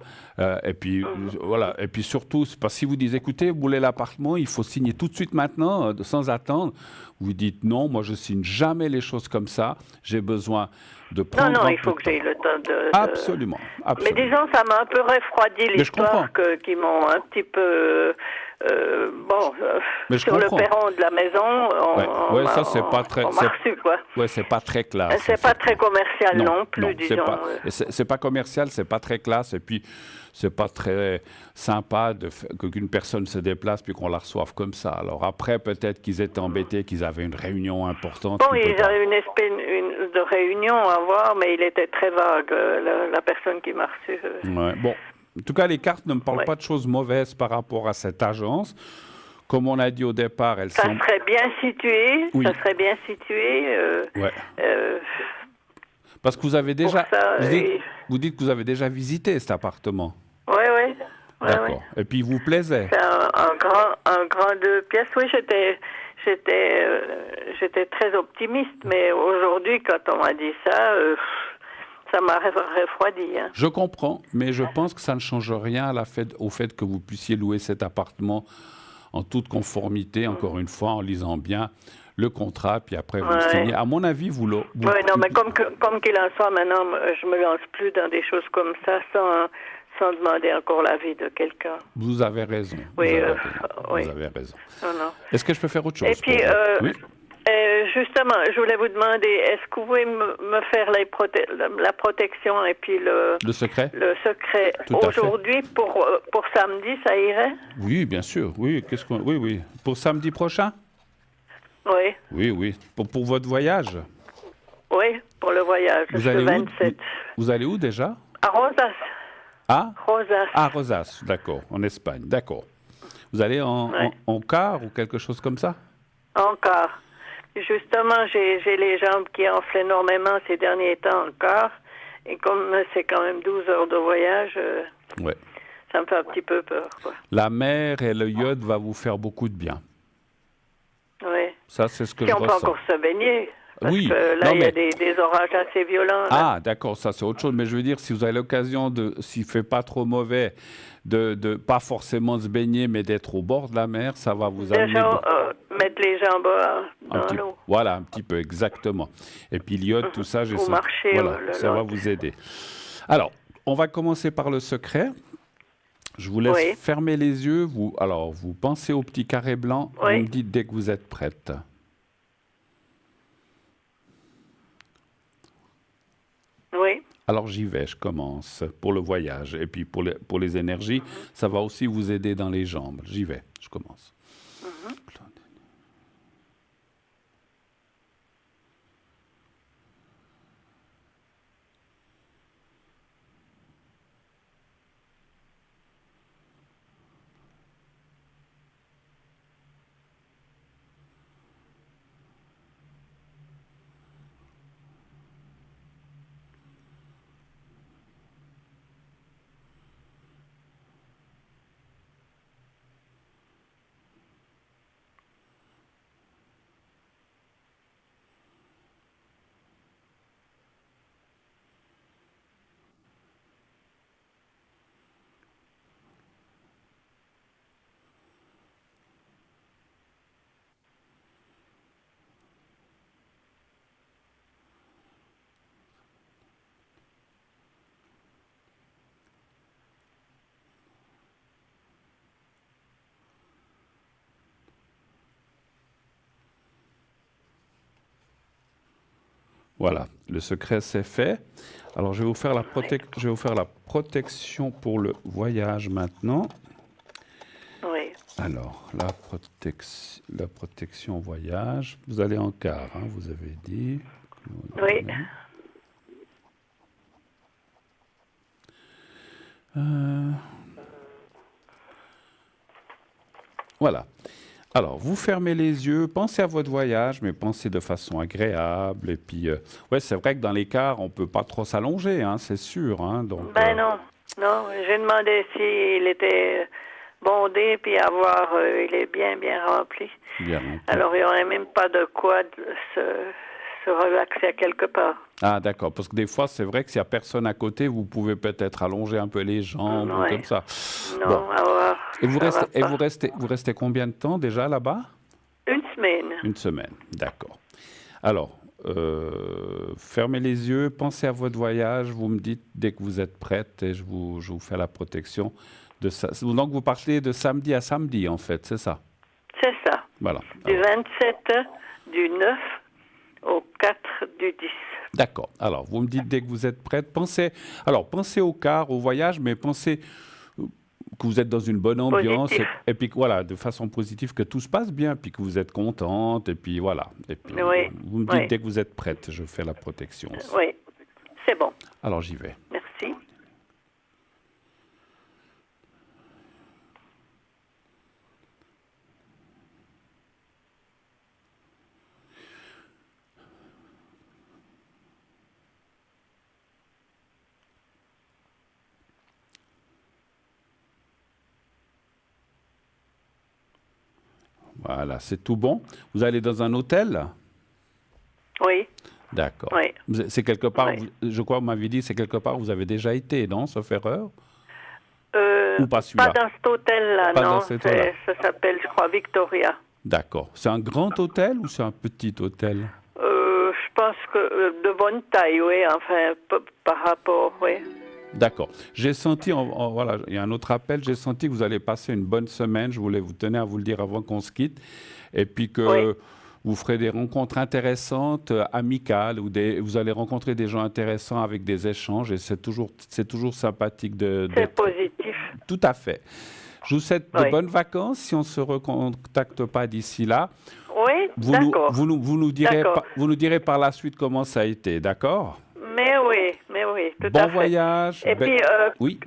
Et puis, voilà. Et puis surtout, c'est parce que si vous dites, écoutez, vous voulez l'appartement, il faut signer tout de suite maintenant, sans attendre. Vous dites, non, moi je signe jamais les choses comme ça. J'ai besoin de prendre Non, un il peu faut de que temps. j'aie le temps de... Absolument, Mais absolument. disons, ça m'a un peu refroidi Mais je comprends. l'histoire qui m'ont un petit peu... Mais je sur le comprends. perron de la maison, Ouais, ça c'est pas très, on m'a reçu, quoi. ouais, c'est pas très classe. C'est pas très commercial non plus, non, disons. c'est pas commercial, c'est pas très classe, et puis c'est pas très sympa qu'une personne se déplace puis qu'on la reçoive comme ça. Alors après, peut-être qu'ils étaient embêtés, qu'ils avaient une réunion importante. Bon, ils avaient une espèce de réunion à voir, mais il était très vague, la personne qui m'a reçu. Ouais, bon. En tout cas, les cartes ne me parlent pas de choses mauvaises par rapport à cette agence. Comme on a dit au départ, elle ça semble... serait bien situé. Oui. Ça serait bien situé. Ouais. Parce que vous avez déjà... ça, vous dites que vous avez déjà visité cet appartement. Oui. D'accord. Et puis, il vous plaisait? C'est un grand 2 pièces. Oui, j'étais très optimiste, mais aujourd'hui, quand on m'a dit ça, ça m'a refroidi. Hein. Je comprends, mais je pense que ça ne change rien au fait que vous puissiez louer cet appartement en toute conformité, encore une fois, en lisant bien le contrat, puis après vous le signez. À mon avis, oui, non, mais comme qu'il en soit, maintenant, je me lance plus dans des choses comme ça sans demander encore l'avis de quelqu'un. Vous avez raison. Oui, vous avez raison. Non. Est-ce que je peux faire autre chose? Et puis, oui? Justement, je voulais vous demander, est-ce que vous pouvez me faire la protection et puis le secret? Le secret aujourd'hui pour samedi, ça irait? Oui, bien sûr. Oui, oui. Pour samedi prochain? Oui. Oui. Pour votre voyage? Oui, pour le voyage. Vous allez 27. Vous allez où déjà? À Rosas. Ah? Rosas. Ah, Rosas, d'accord, en Espagne, d'accord. Vous allez en car ou quelque chose comme ça? En car. Justement, j'ai les jambes qui enflent énormément ces derniers temps en car. Et comme c'est quand même 12 heures de voyage, ça me fait un petit peu peur. Quoi. La mer et le iode va vous faire beaucoup de bien. Oui. Ça, c'est ce que je ressens. Si on peut encore se baigner. Parce que là, il y a des orages assez violents. Là. Ah, d'accord, ça c'est autre chose. Mais je veux dire, si vous avez l'occasion, s'il ne fait pas trop mauvais, de pas forcément se baigner, mais d'être au bord de la mer, ça va vous amener... mettre les jambes dans l'eau. Voilà, un petit peu, exactement. Et puis l'iode, tout ça, marcher, ça va vous aider. Alors, on va commencer par le secret. Je vous laisse fermer les yeux. Vous pensez au petit carré blanc. Vous me dites dès que vous êtes prête. Oui. Alors j'y vais, je commence pour le voyage. Et puis pour les énergies, ça va aussi vous aider dans les jambes. J'y vais, je commence. Voilà, le secret c'est fait. Alors je vais vous faire je vais vous faire la protection pour le voyage maintenant. Oui. Alors, la protection voyage. Vous allez en car, hein, vous avez dit. Oui. Voilà. Alors, vous fermez les yeux, pensez à votre voyage, mais pensez de façon agréable. Et puis, ouais, c'est vrai que dans les cars, on peut pas trop s'allonger, hein, c'est sûr. Hein, donc, Ben non. Non, j'ai demandé s'il était bondé, puis il est bien, bien rempli. bien rempli. Alors, il n'y aurait même pas de quoi se, se relaxer à quelque part. Ah, d'accord. Parce que des fois, c'est vrai que s'il n'y a personne à côté, vous pouvez peut-être allonger un peu les jambes ou Ouais. comme ça. Non, Bon. alors, Et vous ça restez, va pas. vous restez combien de temps déjà là-bas? Une semaine. Une semaine, d'accord. Alors, fermez les yeux, pensez à votre voyage, vous me dites dès que vous êtes prête et je vous fais la protection. Donc, vous partez de samedi à samedi, en fait, c'est ça? C'est ça. Voilà. Du Alors, 27 du 9 au 4 du 10. d'accord. Alors, vous me dites dès que vous êtes prête. Pensez au car, au voyage, mais pensez que vous êtes dans une bonne ambiance et puis que, voilà, de façon positive, que tout se passe bien, puis que vous êtes contente, et puis voilà. Et puis, Oui. vous me dites dès que vous êtes prête, je fais la protection aussi. Oui, c'est bon. Alors, j'y vais. Merci. Voilà, c'est tout bon. Vous allez dans un hôtel? Oui. D'accord. Oui. C'est quelque part, Oui. je crois, vous m'avez dit, c'est quelque part où vous avez déjà été, non, sauf erreur? Ou pas Pas celui-là? dans cet hôtel-là, Pas dans non. cet hôtel-là. Ça s'appelle, je crois, Victoria. D'accord. C'est un grand hôtel ou c'est un petit hôtel? Je pense que de bonne taille, oui. Enfin, par rapport, oui. D'accord. J'ai senti, voilà, il y a un autre appel, j'ai senti que vous allez passer une bonne semaine. Je voulais vous tenir à vous le dire avant qu'on se quitte. Et puis que vous ferez des rencontres intéressantes, amicales, vous allez rencontrer des gens intéressants avec des échanges. Et c'est toujours sympathique C'est positif. Tout à fait. Je vous souhaite de bonnes vacances. Si on ne se recontacte pas d'ici là, oui, d'accord. Vous nous direz par la suite comment ça a été, d'accord? Mais oui, tout à fait. Bon voyage. Et puis, oui.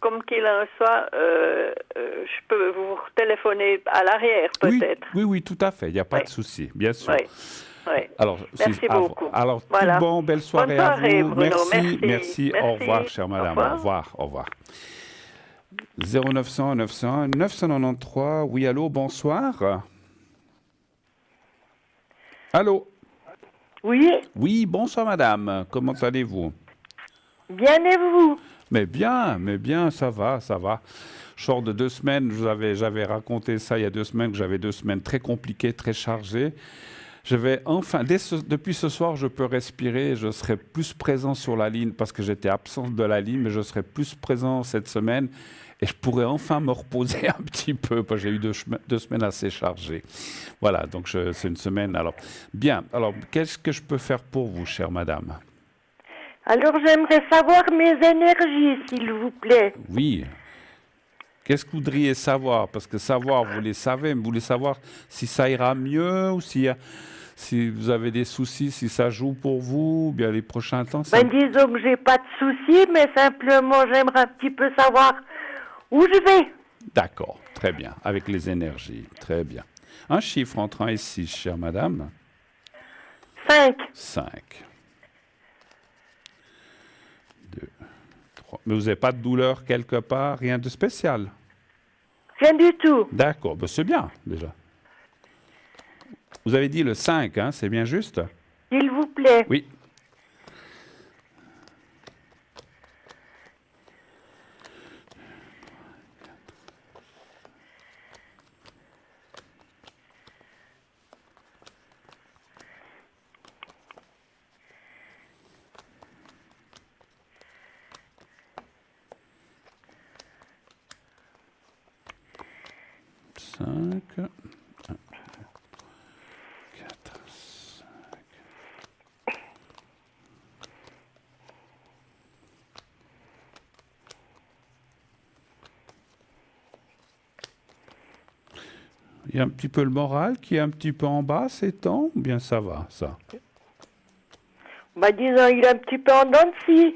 Comme qu'il en soit, je peux vous téléphoner à l'arrière, peut-être. Oui, tout à fait. Il n'y a pas de souci, bien sûr. Oui. Alors, merci beaucoup. Alors, voilà. tout bon, belle soirée, Bonne soirée à vous. Bruno. Merci. Au revoir, chère madame. Au revoir. 0900 901 993. Oui, allô, bonsoir. Allô? Oui. Oui, bonsoir madame. Comment allez-vous? Bien et vous? Mais bien, ça va. Je sors de 2 semaines, j'avais raconté ça il y a 2 semaines, que j'avais 2 semaines très compliquées, très chargées. Je vais enfin, depuis ce soir, je peux respirer, je serai plus présent sur la ligne parce que j'étais absent de la ligne, mais je serai plus présent cette semaine et je pourrai enfin me reposer un petit peu parce que j'ai eu 2 semaines assez chargées. Voilà, donc c'est une semaine. Alors, bien. Alors, qu'est-ce que je peux faire pour vous, chère madame? Alors, j'aimerais savoir mes énergies, s'il vous plaît. Oui. Qu'est-ce que vous voudriez savoir? Parce que savoir, vous les savez, mais vous voulez savoir si ça ira mieux ou si vous avez des soucis, si ça joue pour vous, ou bien les prochains temps. Disons que j'ai pas de soucis, mais simplement j'aimerais un petit peu savoir où je vais. D'accord, très bien, avec les énergies, très bien. Un chiffre entre 1 et 6, chère madame? 5. 5. 2, 3. Mais vous n'avez pas de douleur quelque part, rien de spécial? Rien du tout. D'accord, c'est bien déjà. Vous avez dit le 5, hein, c'est bien juste? S'il vous plaît. Oui. Il y a un petit peu le moral qui est un petit peu en bas ces temps, ou bien ça va, ça? Bah, disons, il est un petit peu en dents de scie.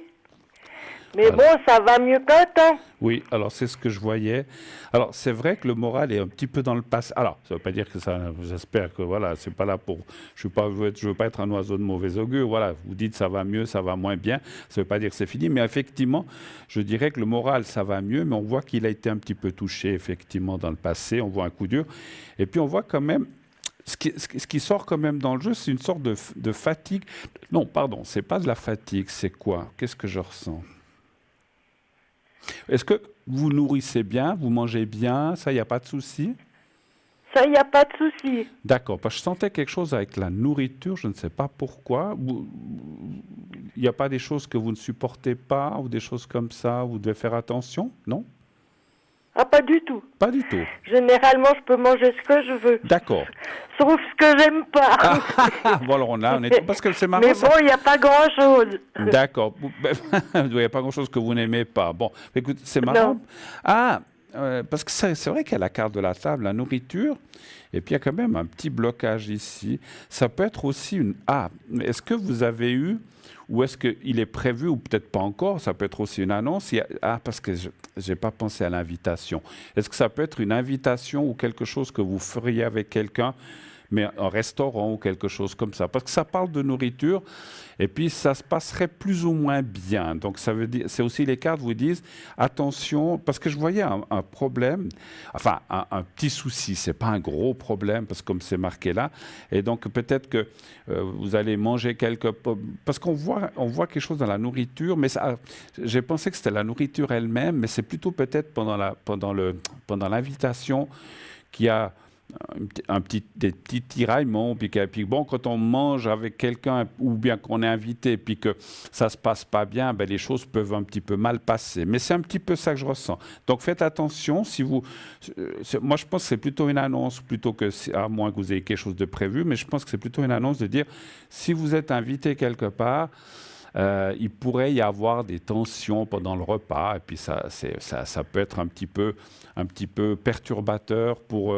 Mais Voilà. bon, ça va mieux qu'un temps. Oui, alors c'est ce que je voyais. Alors c'est vrai que le moral est un petit peu dans le passé. Alors ça ne veut pas dire que ça. J'espère que voilà, c'est pas là pour. Je veux pas être un oiseau de mauvais augure. Voilà, vous dites ça va mieux, ça va moins bien. Ça ne veut pas dire que c'est fini, mais effectivement, je dirais que le moral ça va mieux, mais on voit qu'il a été un petit peu touché effectivement dans le passé. On voit un coup dur, et puis on voit quand même. Ce qui sort quand même dans le jeu, c'est une sorte de fatigue. Non, pardon, c'est pas de la fatigue, c'est quoi? Qu'est-ce que je ressens? Est-ce que vous nourrissez bien, vous mangez bien, ça, il n'y a pas de souci? Ça, il n'y a pas de souci. D'accord, parce que je sentais quelque chose avec la nourriture, je ne sais pas pourquoi. Il n'y a pas des choses que vous ne supportez pas ou des choses comme ça, vous devez faire attention, non? Ah, pas du tout. Pas du tout. Généralement, je peux manger ce que je veux. D'accord. Sauf ce que j'aime pas. Bon, alors on est... Parce que c'est marrant. Mais ça. bon, il n'y a pas grand-chose. D'accord. Il n'y a pas grand-chose que vous n'aimez pas. Bon, écoute, c'est marrant. Non. Ah, parce que c'est vrai qu'il y a la carte de la table, la nourriture, et puis il y a quand même un petit blocage ici. Ça peut être aussi une... Ah, est-ce que vous avez eu, ou est-ce qu'il est prévu, ou peut-être pas encore, ça peut être aussi une annonce. Ah, parce que je n'ai pas pensé à l'invitation. Est-ce que ça peut être une invitation ou quelque chose que vous feriez avec quelqu'un, mais un restaurant ou quelque chose comme ça? Parce que ça parle de nourriture, et puis ça se passerait plus ou moins bien. Donc ça veut dire, c'est aussi les cartes vous disent, attention, parce que je voyais un problème, enfin un petit souci, c'est pas un gros problème, parce que comme c'est marqué là, et donc peut-être que vous allez manger parce qu'on voit quelque chose dans la nourriture, mais j'ai pensé que c'était la nourriture elle-même, mais c'est plutôt peut-être pendant l'invitation qu'il y a des petits tiraillements, puis bon, quand on mange avec quelqu'un, ou bien qu'on est invité, puis que ça se passe pas bien, ben les choses peuvent un petit peu mal passer. Mais c'est un petit peu ça que je ressens. Donc faites attention, si vous... moi, je pense que c'est plutôt une annonce, plutôt que, à moins que vous ayez quelque chose de prévu, mais je pense que c'est plutôt une annonce de dire, si vous êtes invité quelque part, il pourrait y avoir des tensions pendant le repas, et puis ça peut être un petit peu perturbateur pour,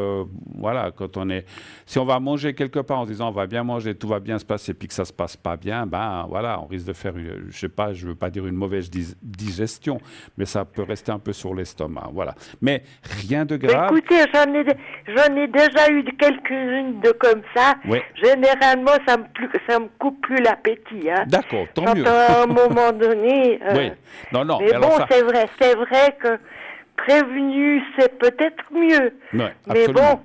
voilà, quand on est... Si on va manger quelque part en se disant on va bien manger, tout va bien se passer, puis que ça ne se passe pas bien, ben voilà, on risque de faire, je sais pas, je ne veux pas dire une mauvaise digestion, mais ça peut rester un peu sur l'estomac, voilà. Mais rien de grave. Mais écoutez, j'en ai déjà eu quelques-unes de comme ça. Oui. Généralement, ça me coupe plus l'appétit. Hein. D'accord, tant mieux. À un moment donné. Oui. Non. Mais alors bon, ça... c'est vrai que prévenu, c'est peut-être mieux. Ouais, mais absolument.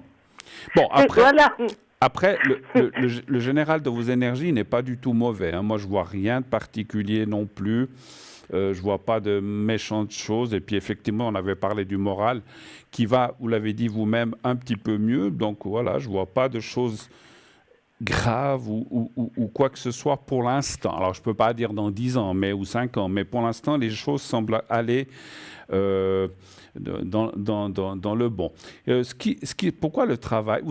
Bon, après, voilà. après le général de vos énergies n'est pas du tout mauvais. Hein. Moi, je vois rien de particulier non plus. Je vois pas de méchantes choses. Et puis, effectivement, on avait parlé du moral qui va, vous l'avez dit vous-même, un petit peu mieux. Donc, voilà, je vois pas de choses grave ou quoi que ce soit pour l'instant. Alors, je ne peux pas dire dans 10 ans ou 5 ans, mais pour l'instant, les choses semblent aller dans le bon. Pourquoi le travail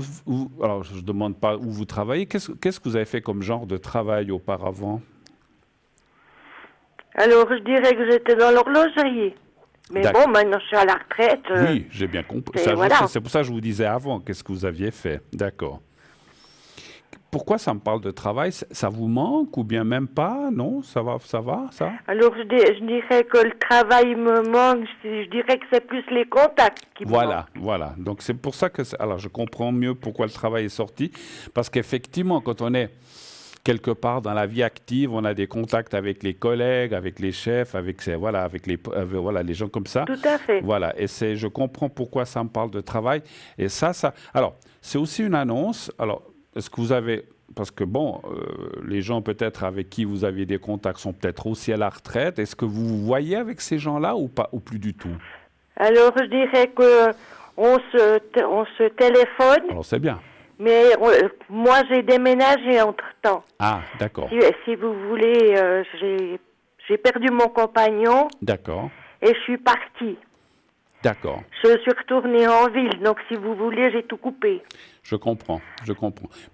alors, je ne demande pas où vous travaillez. Qu'est-ce que vous avez fait comme genre de travail auparavant? Alors, je dirais que j'étais dans l'horlogerie. Mais D'accord. bon, maintenant, je suis à la retraite. Oui, j'ai bien compris. Voilà. C'est pour ça que je vous disais avant, qu'est-ce que vous aviez fait. D'accord. Pourquoi ça me parle de travail? Ça vous manque ou bien même pas? Non, ça va, ça? Alors, je dirais que le travail me manque. Je dirais que c'est plus les contacts qui me manquent. Voilà. Donc, c'est pour ça que... Alors, je comprends mieux pourquoi le travail est sorti. Parce qu'effectivement, quand on est quelque part dans la vie active, on a des contacts avec les collègues, avec les chefs, avec les gens comme ça. Tout à fait. Voilà, et je comprends pourquoi ça me parle de travail. Et ça... Alors, c'est aussi une annonce. Alors, est-ce que vous avez... Parce que bon, les gens peut-être avec qui vous aviez des contacts sont peut-être aussi à la retraite. Est-ce que vous vous voyez avec ces gens-là ou pas, ou plus du tout? Alors, je dirais que on se téléphone. Alors, c'est bien. Mais moi, j'ai déménagé entre-temps. Ah, d'accord. Si vous voulez, j'ai perdu mon compagnon. D'accord. Et je suis partie. D'accord. Je suis retournée en ville, donc si vous voulez, j'ai tout coupé. Je comprends.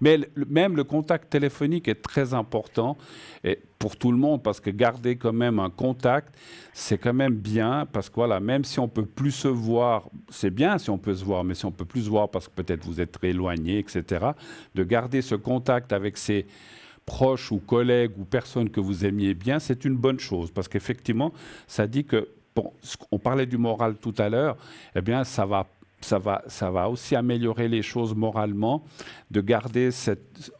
Mais même le contact téléphonique est très important et pour tout le monde parce que garder quand même un contact, c'est quand même bien parce que voilà, même si on peut plus se voir, c'est bien si on peut se voir, mais si on peut plus se voir parce que peut-être vous êtes éloigné, etc., de garder ce contact avec ses proches ou collègues ou personnes que vous aimiez bien, c'est une bonne chose parce qu'effectivement, ça dit que, bon, on parlait du moral tout à l'heure, eh bien, ça va aussi améliorer les choses moralement, de garder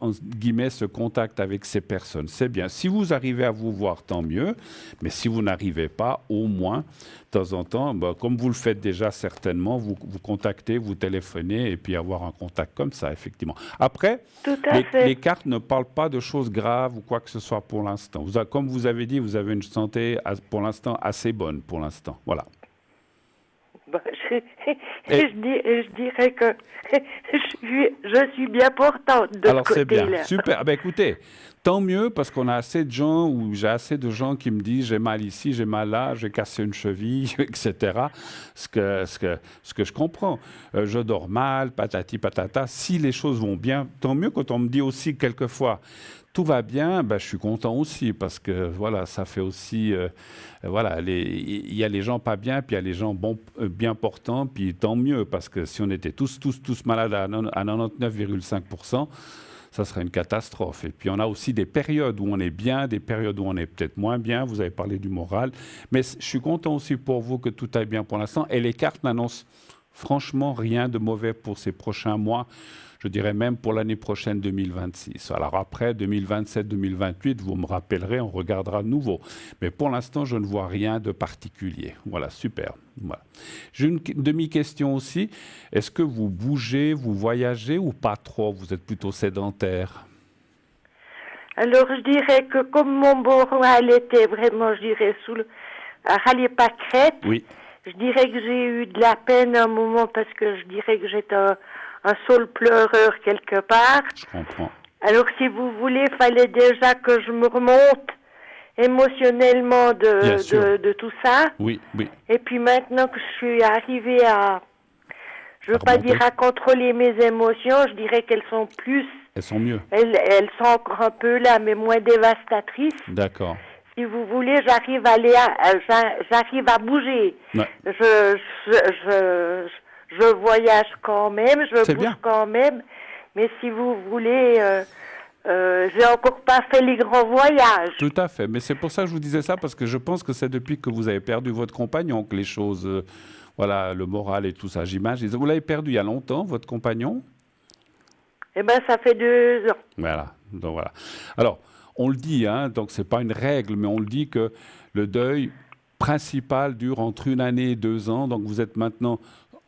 en guillemets, ce contact avec ces personnes. C'est bien. Si vous arrivez à vous voir, tant mieux. Mais si vous n'arrivez pas, au moins, de temps en temps, comme vous le faites déjà certainement, vous contactez, vous téléphonez et puis avoir un contact comme ça, effectivement. Après, les cartes ne parlent pas de choses graves ou quoi que ce soit pour l'instant. Comme vous avez dit, vous avez une santé pour l'instant assez bonne pour l'instant. Voilà. Je dirais que je suis bien portante de alors ce côté-là. c'est bien, super. Ben, écoutez, tant mieux parce qu'on a assez de gens, ou j'ai assez de gens qui me disent j'ai mal ici, j'ai mal là, j'ai cassé une cheville, etc. Ce que je comprends. Je dors mal, patati patata. Si les choses vont bien, tant mieux. Quand on me dit aussi quelquefois tout va bien, ben, je suis content aussi parce que voilà, ça fait aussi, voilà, il y a les gens pas bien, puis il y a les gens bien portants, puis tant mieux parce que si on était tous malades à 99,5%, ça serait une catastrophe. Et puis on a aussi des périodes où on est bien, des périodes où on est peut-être moins bien. Vous avez parlé du moral, mais je suis content aussi pour vous que tout aille bien pour l'instant. Et les cartes n'annoncent franchement rien de mauvais pour ces prochains mois. Je dirais même pour l'année prochaine 2026. Alors après, 2027-2028, vous me rappellerez, on regardera de nouveau. Mais pour l'instant, je ne vois rien de particulier. Voilà, super. Voilà. J'ai une demi-question aussi. Est-ce que vous bougez, vous voyagez ou pas trop? Vous êtes plutôt sédentaire? Alors, je dirais que comme mon moral était vraiment, je dirais, râler pas crête, oui. Je dirais que j'ai eu de la peine un moment parce que je dirais que j'étais un saule pleureur quelque part. Je comprends. Alors, si vous voulez, il fallait déjà que je me remonte émotionnellement de tout ça. Oui, oui. Et puis maintenant que je suis arrivée je veux pas dire à contrôler mes émotions, je dirais qu'elles sont plus... Elles sont mieux. Elles sont encore un peu là, mais moins dévastatrices. D'accord. Si vous voulez, j'arrive à bouger. Ouais. Je voyage quand même, je bouge bien. quand même, mais si vous voulez, j'ai encore pas fait les grands voyages. Tout à fait, mais c'est pour ça que je vous disais ça, parce que je pense que c'est depuis que vous avez perdu votre compagnon que les choses, voilà, le moral et tout ça, j'imagine. Vous l'avez perdu il y a longtemps, votre compagnon? Eh bien, ça fait 2 ans. Voilà, donc voilà. Alors, on le dit, hein, donc c'est pas une règle, mais on le dit que le deuil principal dure entre 1 année et 2 ans, donc vous êtes maintenant...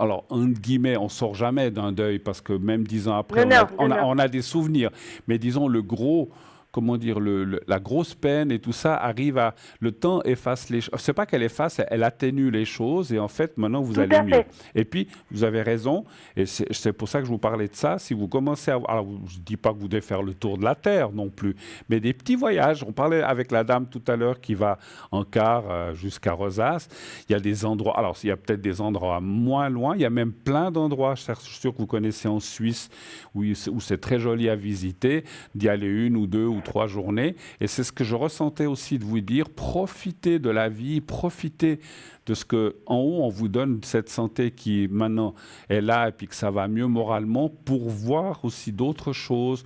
Alors, entre guillemets, on ne sort jamais d'un deuil parce que même 10 ans après, on a des souvenirs. Mais disons, le gros, comment dire, la grosse peine et tout ça arrive à... Le temps efface les choses. Ce n'est pas qu'elle efface, elle atténue les choses et en fait, maintenant, vous allez mieux. Et puis, vous avez raison, et c'est pour ça que je vous parlais de ça. Si vous commencez à... Alors, je ne dis pas que vous devez faire le tour de la Terre non plus, mais des petits voyages. On parlait avec la dame tout à l'heure qui va en car jusqu'à Rosas. Il y a des endroits... Alors, il y a peut-être des endroits moins loin. Il y a même plein d'endroits, je suis sûr que vous connaissez en Suisse, où c'est très joli à visiter, d'y aller 1 ou 2 ou 3 journées. Et c'est ce que je ressentais aussi de vous dire, profitez de la vie, profitez de ce que en haut on vous donne cette santé qui maintenant est là et puis que ça va mieux moralement pour voir aussi d'autres choses,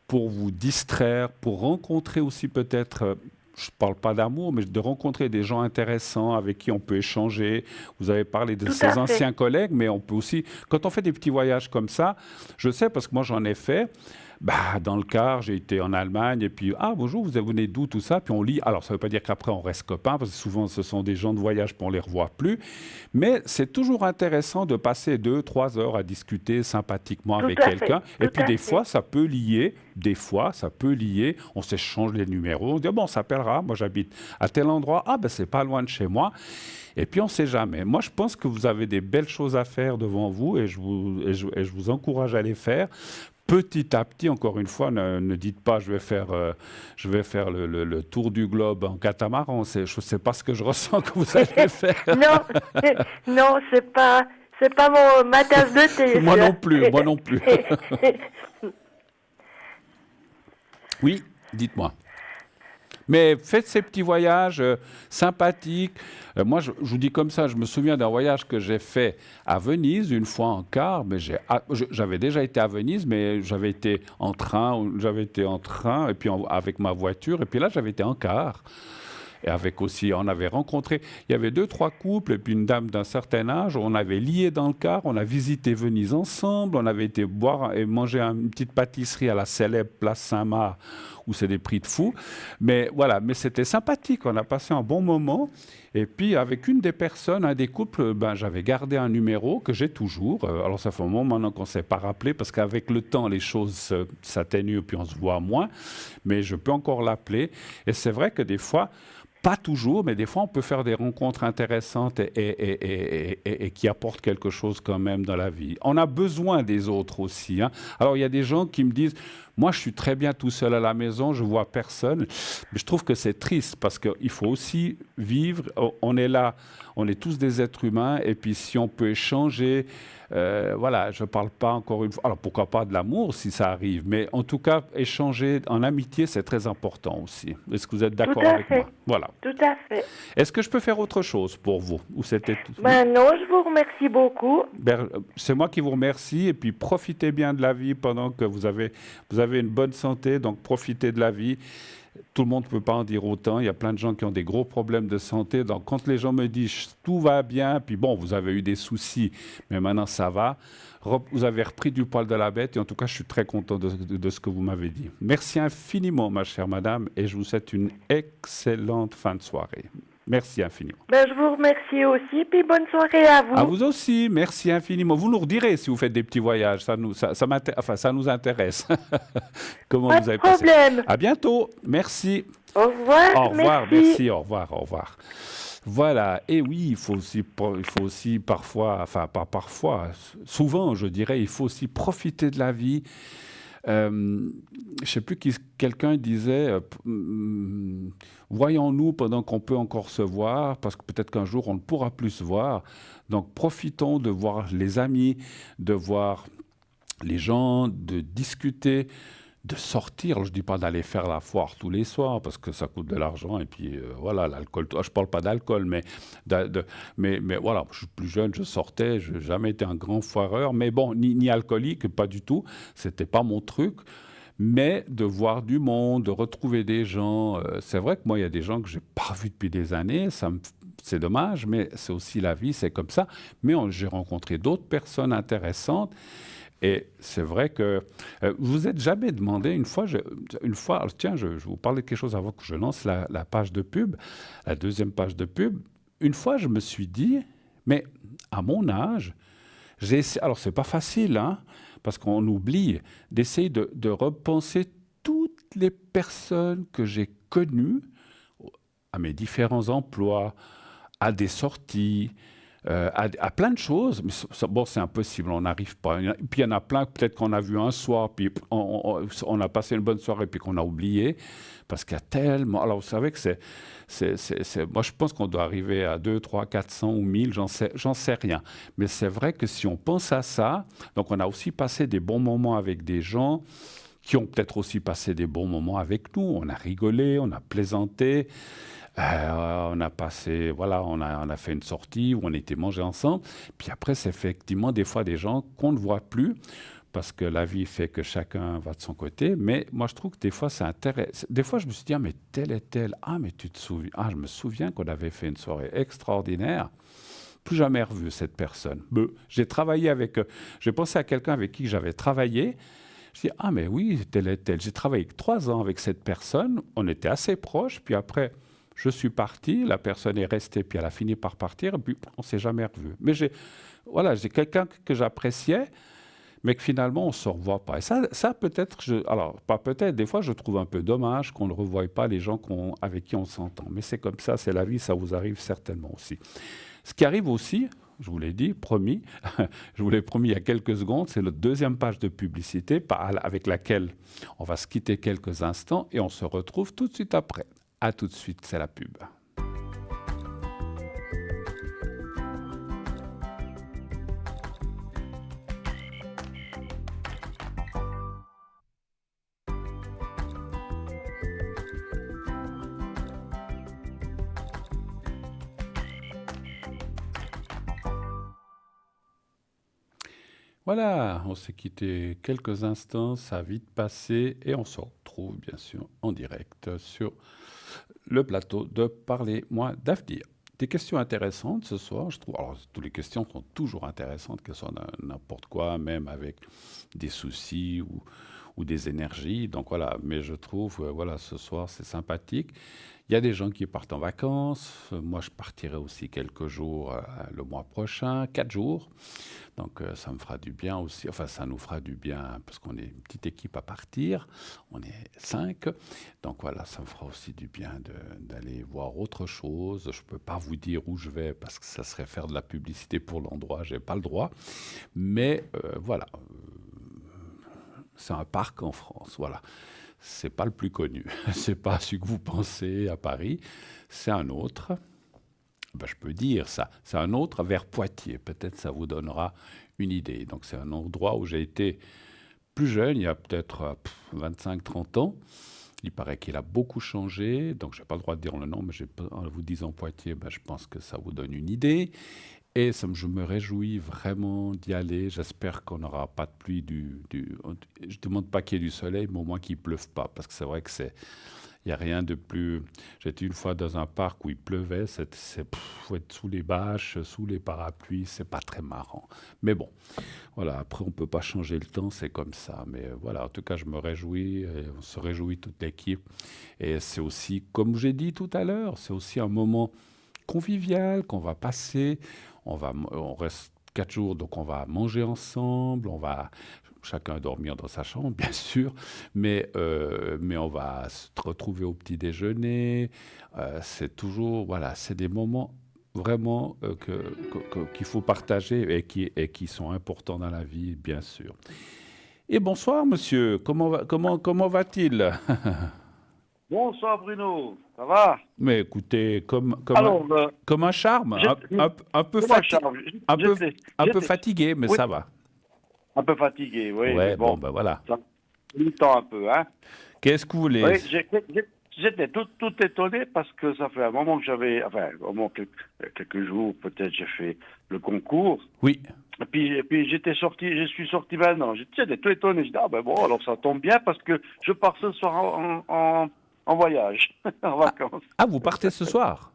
pour vous distraire, pour rencontrer aussi peut-être... je ne parle pas d'amour, mais de rencontrer des gens intéressants avec qui on peut échanger. Vous avez parlé de ses anciens collègues, mais on peut aussi... Quand on fait des petits voyages comme ça, je sais parce que moi j'en ai fait, dans le car, j'ai été en Allemagne et puis, bonjour, vous venez d'où, tout ça? Puis on lit. Alors, ça ne veut pas dire qu'après, on reste copains, parce que souvent, ce sont des gens de voyage, puis on ne les revoit plus. Mais c'est toujours intéressant de passer 2-3 heures à discuter sympathiquement avec quelqu'un. Et puis, des fois, ça peut lier. On s'échange les numéros. On dit, on s'appellera. Moi, j'habite à tel endroit. C'est pas loin de chez moi. Et puis, on ne sait jamais. Moi, je pense que vous avez des belles choses à faire devant vous et je vous encourage à les faire. petit à petit, encore une fois, ne dites pas je vais faire le tour du globe en catamaran. Je ne sais pas ce que je ressens que vous allez faire. Non, non, c'est pas ma tasse de thé. Moi non plus, moi non plus. Oui, dites-moi. Mais faites ces petits voyages sympathiques. Moi, je vous dis comme ça, je me souviens d'un voyage que j'ai fait à Venise, une fois en car. Mais j'avais déjà été à Venise, mais j'avais été en train, et puis avec ma voiture. Et puis là, j'avais été en car. Et avec aussi, on avait rencontré, il y avait 2-3 couples et puis une dame d'un certain âge. On avait lié dans le car, on a visité Venise ensemble, on avait été boire et manger une petite pâtisserie à la célèbre place Saint-Marc où c'est des prix de fou. Mais voilà, mais c'était sympathique, on a passé un bon moment. Et puis avec une des personnes, un des couples, j'avais gardé un numéro que j'ai toujours. Alors ça fait un moment maintenant qu'on ne s'est pas rappelé parce qu'avec le temps, les choses s'atténuent et puis on se voit moins. Mais je peux encore l'appeler. Et c'est vrai que des fois, pas toujours, mais des fois, on peut faire des rencontres intéressantes et qui apportent quelque chose quand même dans la vie. On a besoin des autres aussi. Hein. Alors, il y a des gens qui me disent, moi, je suis très bien tout seul à la maison, je vois personne. Mais je trouve que c'est triste parce qu'il faut aussi vivre. On est là, on est tous des êtres humains. Et puis, si on peut échanger, voilà, je ne parle pas encore une fois. Alors, pourquoi pas de l'amour si ça arrive. Mais en tout cas, échanger en amitié, c'est très important aussi. Est-ce que vous êtes d'accord avec moi? Voilà. Tout à fait. Est-ce que je peux faire autre chose pour vous? Ou c'était tout? Non, je vous remercie beaucoup. C'est moi qui vous remercie. Et puis, profitez bien de la vie pendant que vous avez une bonne santé. Donc, profitez de la vie. Tout le monde ne peut pas en dire autant. Il y a plein de gens qui ont des gros problèmes de santé. Donc, quand les gens me disent « tout va bien », puis bon, vous avez eu des soucis, mais maintenant ça va, vous avez repris du poil de la bête. Et en tout cas, je suis très content de ce que vous m'avez dit. Merci infiniment, ma chère madame, et je vous souhaite une excellente fin de soirée. Merci infiniment. Je vous remercie aussi, puis bonne soirée à vous. À vous aussi, merci infiniment. Vous nous redirez si vous faites des petits voyages, ça nous intéresse. Comment pas vous avez de problème. passé? À bientôt, merci. Au revoir. Au revoir, merci, au revoir, au revoir. Voilà, et oui, il faut aussi parfois, enfin pas parfois, souvent je dirais, il faut aussi profiter de la vie. Je ne sais plus qui, quelqu'un disait voyons-nous pendant qu'on peut encore se voir, parce que peut-être qu'un jour on ne pourra plus se voir. Donc profitons de voir les amis, de voir les gens, de discuter, de sortir. Alors, je ne dis pas d'aller faire la foire tous les soirs, parce que ça coûte de l'argent, et puis voilà, l'alcool. Je ne parle pas d'alcool, mais voilà, je suis plus jeune, je sortais, je n'ai jamais été un grand foireur, mais bon, ni alcoolique, pas du tout, ce n'était pas mon truc. Mais de voir du monde, de retrouver des gens, c'est vrai que moi, il y a des gens que je n'ai pas vus depuis des années, c'est dommage, mais c'est aussi la vie, c'est comme ça. Mais j'ai rencontré d'autres personnes intéressantes. Et c'est vrai que vous vous êtes jamais demandé, une fois, alors tiens, je vous parle de quelque chose avant que je lance la page de pub, la deuxième page de pub. Une fois, je me suis dit, mais à mon âge, alors c'est pas facile, hein, parce qu'on oublie d'essayer de repenser toutes les personnes que j'ai connues à mes différents emplois, à des sorties, à plein de choses, mais bon, c'est impossible, on n'arrive pas. Puis il y en a plein, peut-être qu'on a vu un soir, puis on a passé une bonne soirée, puis qu'on a oublié, parce qu'il y a tellement... Alors vous savez que moi je pense qu'on doit arriver à 200, 300, 400 ou 1000, j'en sais rien. Mais c'est vrai que si on pense à ça, donc on a aussi passé des bons moments avec des gens qui ont peut-être aussi passé des bons moments avec nous, on a rigolé, on a plaisanté, on a passé, voilà, on a fait une sortie où on était mangé ensemble. Puis après, c'est effectivement des fois des gens qu'on ne voit plus parce que la vie fait que chacun va de son côté. Mais moi, je trouve que des fois, c'est intéressant. Des fois, je me suis dit, ah, mais tel et tel, ah, mais tu te souviens, ah, je me souviens qu'on avait fait une soirée extraordinaire. Plus jamais revu cette personne. J'ai travaillé j'ai pensé à quelqu'un avec qui j'avais travaillé. Je dis, ah, mais oui, tel et tel. J'ai travaillé 3 ans avec cette personne. On était assez proches. Puis après, je suis parti, la personne est restée, puis elle a fini par partir, et puis on ne s'est jamais revu. Mais j'ai quelqu'un que j'appréciais, mais que finalement on ne se revoit pas. Et ça peut-être, alors pas peut-être, des fois je trouve un peu dommage qu'on ne revoie pas les gens avec qui on s'entend. Mais c'est comme ça, c'est la vie, ça vous arrive certainement aussi. Ce qui arrive aussi, je vous l'ai dit, promis, je vous l'ai promis il y a quelques secondes, c'est notre deuxième page de publicité avec laquelle on va se quitter quelques instants et on se retrouve tout de suite après. À tout de suite, c'est la pub. Voilà, on s'est quitté quelques instants, ça a vite passé et on se retrouve bien sûr en direct sur le plateau de Parlez-moi d'avenir. Des questions intéressantes ce soir, je trouve. Alors, toutes les questions sont toujours intéressantes, qu'elles soient n'importe quoi, même avec des soucis ou des énergies. Donc voilà, mais je trouve, voilà, ce soir c'est sympathique. Il y a des gens qui partent en vacances. Moi, je partirai aussi quelques jours le mois prochain, 4 jours. Donc, ça me fera du bien aussi. Enfin, ça nous fera du bien parce qu'on est une petite équipe à partir. On est 5. Donc, voilà, ça me fera aussi du bien d'aller voir autre chose. Je ne peux pas vous dire où je vais parce que ça serait faire de la publicité pour l'endroit. Je n'ai pas le droit. Mais voilà, c'est un parc en France. Voilà. C'est pas le plus connu. C'est pas celui que vous pensez à Paris. C'est un autre. Ben, je peux dire ça. C'est un autre vers Poitiers. Peut-être ça vous donnera une idée. Donc c'est un endroit où j'ai été plus jeune, il y a peut-être 25-30 ans. Il paraît qu'il a beaucoup changé. Donc je n'ai pas le droit de dire le nom, mais en vous disant Poitiers, ben, je pense que ça vous donne une idée. Et je me réjouis vraiment d'y aller. J'espère qu'on n'aura pas de pluie. Je ne demande pas qu'il y ait du soleil, mais au moins qu'il ne pleuve pas. Parce que c'est vrai que il n'y a rien de plus... J'étais une fois dans un parc où il pleuvait. Faut être sous les bâches, sous les parapluies. C'est pas très marrant. Mais bon, voilà. Après, on ne peut pas changer le temps. C'est comme ça. Mais voilà, en tout cas, je me réjouis. On se réjouit toute l'équipe. Et c'est aussi, comme j'ai dit tout à l'heure, c'est aussi un moment convivial qu'on va passer. On reste 4 jours, donc on va manger ensemble, on va chacun dormir dans sa chambre, bien sûr, mais on va se retrouver au petit déjeuner. C'est toujours, voilà, c'est des moments vraiment qu'il faut partager et qui sont importants dans la vie, bien sûr. Et bonsoir, monsieur. Comment va-t-il? Bonsoir Bruno, ça va? Mais écoutez, Alors, comme un charme, un peu fatigué, mais oui, ça va. un peu fatigué, oui. Ouais, Mais bon, ben voilà. ça me temps un peu, hein. Qu'est-ce que vous voulez? Oui, j'étais tout étonné parce que ça fait un moment que quelques jours, peut-être, j'ai fait le concours. Oui. Et puis je suis sorti maintenant. J'étais tout étonné. Je dis, ah ben bon, alors ça tombe bien parce que je pars ce soir en voyage, en vacances. Ah, vous partez ce soir?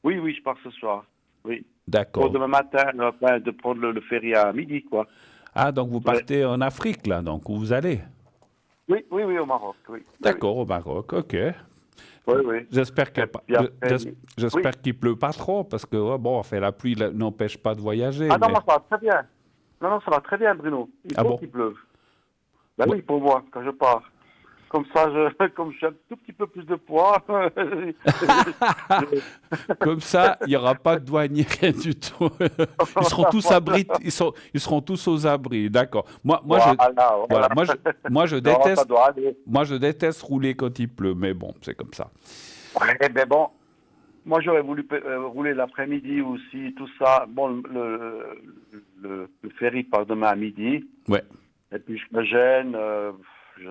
Oui, je pars ce soir. Oui. D'accord. Pour demain matin, de prendre le ferry à midi, quoi. Ah, donc vous partez en Afrique, là, donc, où vous allez? Oui, au Maroc, oui. D'accord, au Maroc, ok. Oui. J'espère qu'il Oui. pleut pas trop, parce que, bon, enfin, la pluie n'empêche pas de voyager. Ah non, mais... moi, ça va très bien. Non, ça va très bien, Bruno. Il faut qu'il pleuve. Ben Ouais. oui, pour moi, quand je pars. Comme ça, comme j'ai un tout petit peu plus de poids. Comme ça, il n'y aura pas de douanier, rien du tout. Ils seront tous abrités, ils seront tous aux abris, d'accord. Moi, je déteste, Non, ça doit aller. moi, je déteste rouler quand il pleut, mais bon, c'est comme ça. Ouais, mais bon, moi, j'aurais voulu rouler l'après-midi aussi, tout ça. Bon, le ferry part demain à midi. Ouais. Et puis, je me gêne.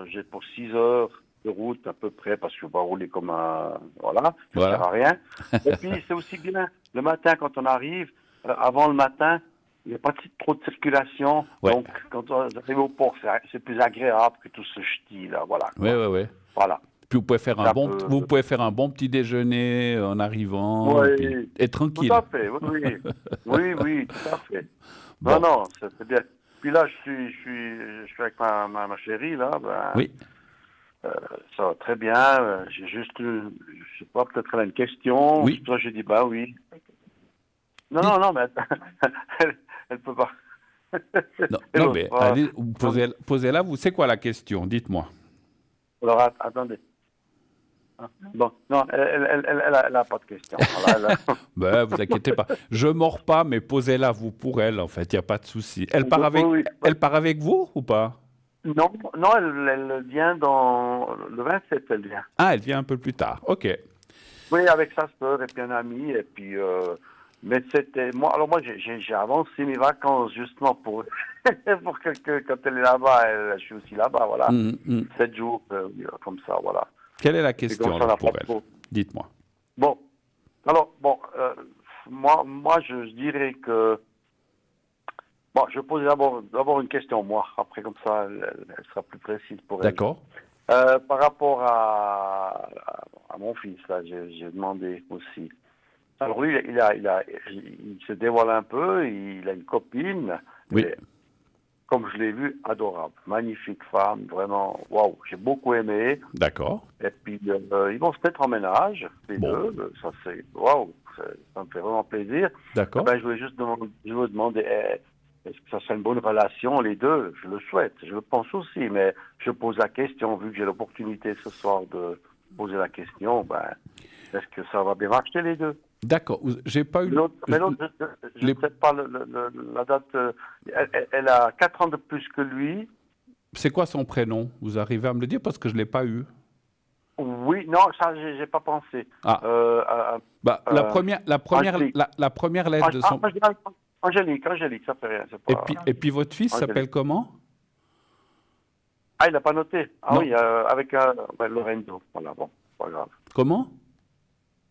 J'ai pour 6 heures de route à peu près parce que je vais rouler comme un... Voilà, ça ne sert à rien. Et puis, c'est aussi bien, le matin, quand on arrive, avant le matin, il n'y a pas trop de circulation. Ouais. Donc, quand on arrive au port, c'est plus agréable que tout ce ch'ti, là, voilà. Ouais. Voilà. Puis vous pouvez faire vous pouvez faire un bon petit déjeuner en arrivant, Oui. et tranquille. Tout à fait, oui. Oui, tout à fait. Bon. Non, c'est bien. Puis là, je suis avec ma chérie, là. Ben, Oui. Ça va très bien. J'ai juste, je sais pas, peut-être elle a une question. Oui. Toi, j'ai dit, bah oui. Non, mais elle peut pas. Non, mais allez, posez-la. Vous, c'est quoi la question? Dites-moi. Alors, attendez. Bon, non, elle a pas de question. Voilà, Ben, vous inquiétez pas. Je mords pas, mais posez-la vous pour elle, en fait. Il n'y a pas de souci. Elle part avec, Oui, oui. elle part avec vous ou pas? Non, non, elle vient dans le 27, elle vient. Ah, elle vient un peu plus tard. OK. Oui, avec sa sœur et puis un ami. Et puis, mais c'était moi. Alors moi, j'ai avancé mes vacances justement pour pour que quand elle est là-bas, je suis aussi là-bas. Voilà, 7 jours comme ça. Voilà. Quelle est la C'est question comme ça, on alors, n'a pour pas elle? trop. Dites-moi. Bon, alors bon, moi, je dirais que bon, je pose d'abord une question moi. Après, comme ça, elle sera plus précise pour elle. D'accord. Par rapport à mon fils, là, j'ai demandé aussi. Alors lui, il se dévoile un peu, il a une copine, Oui. et, comme je l'ai vu, adorable, magnifique femme, vraiment, waouh, j'ai beaucoup aimé. D'accord. Et puis, ils vont se mettre en ménage, les Bon. deux, ça c'est, waouh, ça me fait vraiment plaisir. D'accord. Eh ben, je veux demander, est-ce que ça serait une bonne relation, les deux? Je le souhaite, je le pense aussi, mais je pose la question, vu que j'ai l'opportunité ce soir de poser la question, ben, est-ce que ça va bien marcher, les deux? D'accord. J'ai pas eu... Mais l'autre, je ne sais pas la date, elle a 4 ans de plus que lui. C'est quoi son prénom? Vous arrivez à me le dire parce que je ne l'ai pas eu. Oui, non, ça, j'ai pas pensé. Ah. Bah, la première lettre de son... Angélique, ça fait rien. Pas... Et puis votre fils s'appelle comment? Ah, il n'a pas noté. Ah non. Oui, avec Lorenzo. Voilà, bon, pas grave. Comment?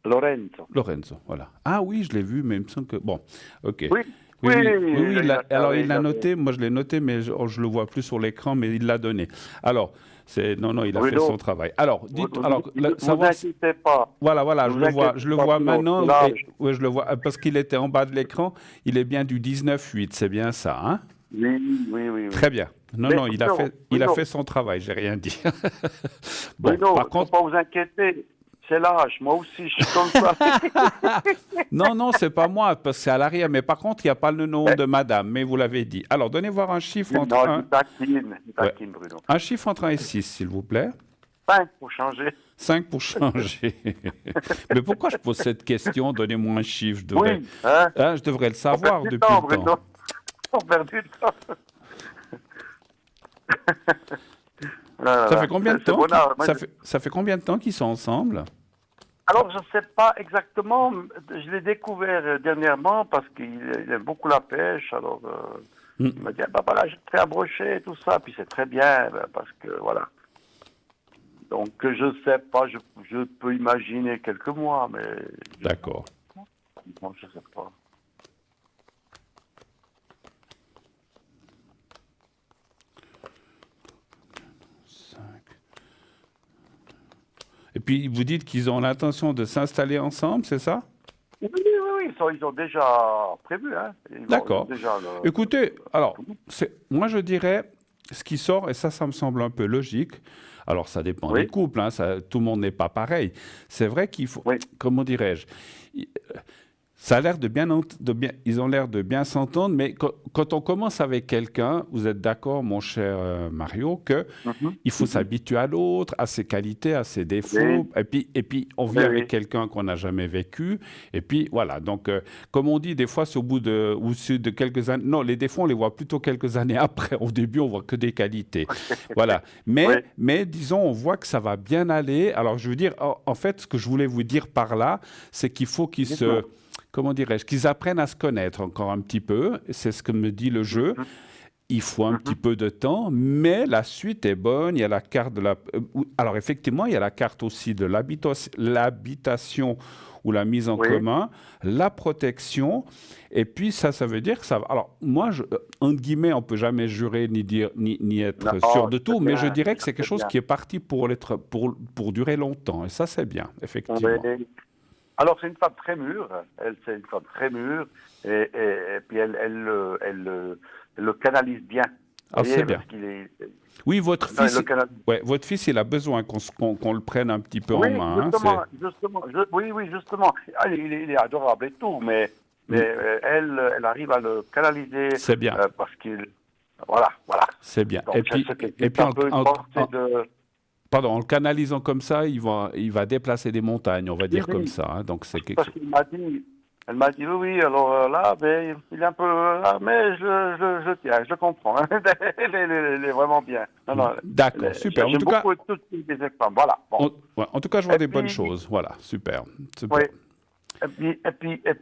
Lorenzo, voilà. Ah oui, je l'ai vu, mais il me semble que... Bon, ok. Oui. Alors, il l'a noté, moi je l'ai noté, mais je ne le vois plus sur l'écran, mais il l'a donné. Alors, non, il a fait son travail. Alors, dites... Vous inquiétez pas. Voilà, je le vois maintenant. Oui, je le vois, parce qu'il était en bas de l'écran, il est bien du 19-8, c'est bien ça, hein? Oui. Très bien. Non, il a fait son travail, j'ai rien dit. Bon, par contre... Faut pas vous inquiéter. C'est l'âge, moi aussi, je suis comme ça. Non, c'est pas moi, parce que c'est à l'arrière. Mais par contre, il n'y a pas le nom de madame, mais vous l'avez dit. Alors, donnez voir un chiffre entre 1... Bruno. Un chiffre entre 1 et 6, s'il vous plaît. 5 pour changer. 5 pour changer. Mais pourquoi je pose cette question? Donnez-moi un chiffre. Je devrais le savoir depuis le temps. On perd du temps. Ça fait combien de temps ça fait combien de temps qu'ils sont ensemble? Alors, je ne sais pas exactement. Je l'ai découvert dernièrement parce qu'il aime beaucoup la pêche. Alors, il m'a dit, voilà, je te fais un brochet et tout ça. Puis c'est très bien parce que, voilà. Donc, je ne sais pas. Je peux imaginer quelques mois, mais... D'accord. Non, je ne sais pas. Et puis, vous dites qu'ils ont l'intention de s'installer ensemble, c'est ça? Oui, ils ont déjà prévu. Hein. D'accord. Écoutez, alors, moi je dirais, ce qui sort, et ça me semble un peu logique, alors ça dépend des couples, hein, tout le monde n'est pas pareil. C'est vrai qu'il faut, comment dirais-je, ça a l'air ils ont l'air de bien s'entendre, mais quand on commence avec quelqu'un, vous êtes d'accord, mon cher Mario, que il faut s'habituer à l'autre, à ses qualités, à ses défauts, et puis on vit avec quelqu'un qu'on n'a jamais vécu, et puis voilà. Donc, comme on dit, des fois, c'est au bout de quelques années. Non, les défauts, on les voit plutôt quelques années après. Au début, on voit que des qualités. Voilà. Mais disons, on voit que ça va bien aller. Alors, je veux dire, en fait, ce que je voulais vous dire par là, c'est qu'il faut comment dirais-je, qu'ils apprennent à se connaître encore un petit peu. C'est ce que me dit le jeu. Il faut un petit peu de temps, mais la suite est bonne. Il y a la carte de la... Alors, effectivement, il y a la carte aussi de l'habitation ou la mise en commun, la protection, et puis ça veut dire que ça va... Alors, moi, entre guillemets, on ne peut jamais jurer ni être sûr de tout, mais je dirais que c'est quelque chose qui est parti pour durer longtemps, et ça, c'est bien, effectivement. Alors, c'est une femme très mûre, c'est une femme très mûre, et puis elle le canalise bien. Ah, c'est bien. Oui, votre fils, il a besoin qu'on le prenne un petit peu en main. Justement. Il est adorable et tout, mais elle arrive à le canaliser. C'est bien. Parce qu'il... Voilà. C'est bien. Donc, et puis pardon, en le canalisant comme ça, il va déplacer des montagnes, on va dire comme ça. Hein. Donc c'est quelque Parce chose. elle m'a dit oui, alors là, ben, il est un peu là, mais je tiens, je comprends. Elle est vraiment bien. Non, D'accord, super. En j'aime tout cas, beaucoup toutes les femmes. Voilà. Bon. en tout cas, je vois Et des bonnes puis- choses. Voilà, super. Oui. Et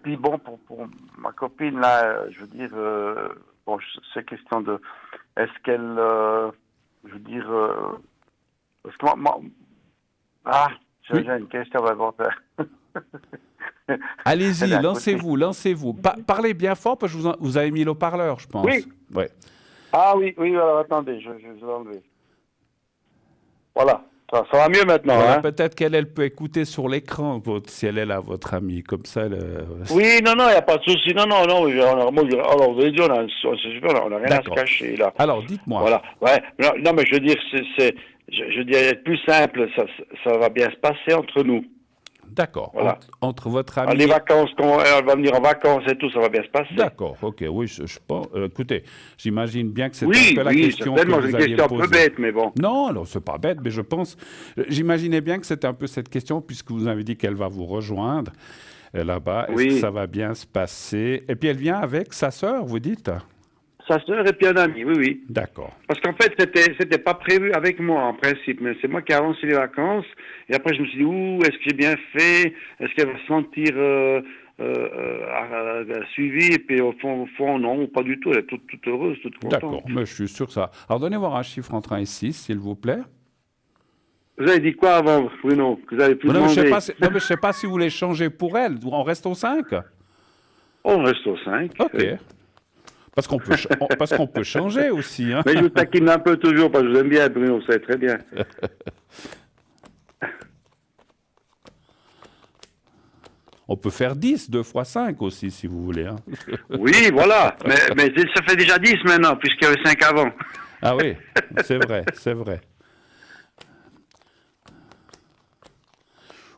puis bon, pour ma copine, là, je veux dire, bon, c'est question de, est-ce qu'elle, je veux dire, parce que j'ai une question à vous faire. Allez-y, Elle est à lancez-vous. Parlez bien fort parce que vous avez mis le haut-parleur, je pense. Oui. Ouais. Ah oui, alors attendez, je vais enlever. Voilà, ça va mieux maintenant. Voilà, Hein. peut-être qu'elle peut écouter sur l'écran si elle est là, votre amie. Comme ça, Oui, non, il n'y a pas de souci. Non. Alors, vous avez dit, on n'a rien à se D'accord. cacher, là. Alors, dites-moi. Voilà, ouais. Non, mais je veux dire, je dirais être plus simple, ça va bien se passer entre nous. D'accord. Voilà. Entre votre Les amie... vacances, quand elle va venir en vacances et tout, ça va bien se passer. D'accord, ok, oui, je pense. Écoutez, j'imagine bien que c'est un Oui, peu la question que certainement, vous c'est une alliez question un peu poser. bête, mais bon. Non, alors c'est pas bête, mais je pense. J'imaginais bien que c'était un peu cette question, puisque vous avez dit qu'elle va vous rejoindre là-bas. Est-ce que ça va bien se passer? Et puis elle vient avec sa sœur, vous dites? Sa sœur et puis un ami, oui. D'accord. Parce qu'en fait, c'était pas prévu avec moi, en principe, mais c'est moi qui ai avancé les vacances. Et après, je me suis dit, est-ce que j'ai bien fait? Est-ce qu'elle va se sentir suivie? Et puis, au fond, non, pas du tout. Elle est toute heureuse, toute contente. D'accord, mais je suis sûr que ça. Alors donnez-moi un chiffre entre 1 et 6, s'il vous plaît. Vous avez dit quoi avant, Bruno? Que vous avez plus Non, mais demandé? je ne sais pas si vous voulez changer pour elle. On reste au 5? On reste au 5. Ok. Parce qu'on peut changer aussi. Hein. Mais je vous taquine un peu toujours, parce que je vous aime bien, Bruno, vous savez très bien. On peut faire 10, 2 fois 5 aussi, si vous voulez. Hein. Oui, voilà. Mais ça fait déjà 10 maintenant, puisqu'il y avait 5 avant. Ah oui, c'est vrai, c'est vrai.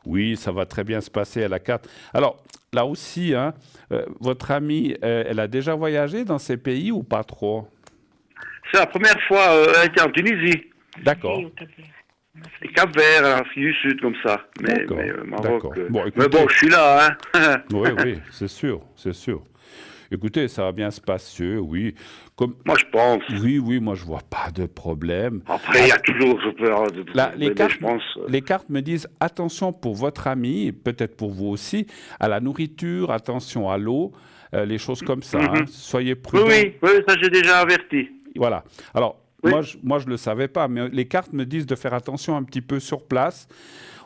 Oui, ça va très bien se passer à la carte. Alors, là aussi, hein, votre amie, elle a déjà voyagé dans ces pays ou pas trop? C'est la première fois, elle était en Tunisie. D'accord. Et Cap-Vert, Afrique du Sud, comme ça. Mais Maroc. D'accord. Bon, mais bon, je suis là, hein. Oui, c'est sûr, c'est sûr. Écoutez, ça va bien se passer, oui. Moi, je pense. Oui, moi, je vois pas de problème. Après, il y a toujours... Les cartes me disent, attention pour votre ami, et peut-être pour vous aussi, à la nourriture, attention à l'eau, les choses comme ça. Hein. Soyez prudents. Oui, ça, j'ai déjà averti. Voilà. Alors, oui. moi, je ne le savais pas, mais les cartes me disent de faire attention un petit peu sur place,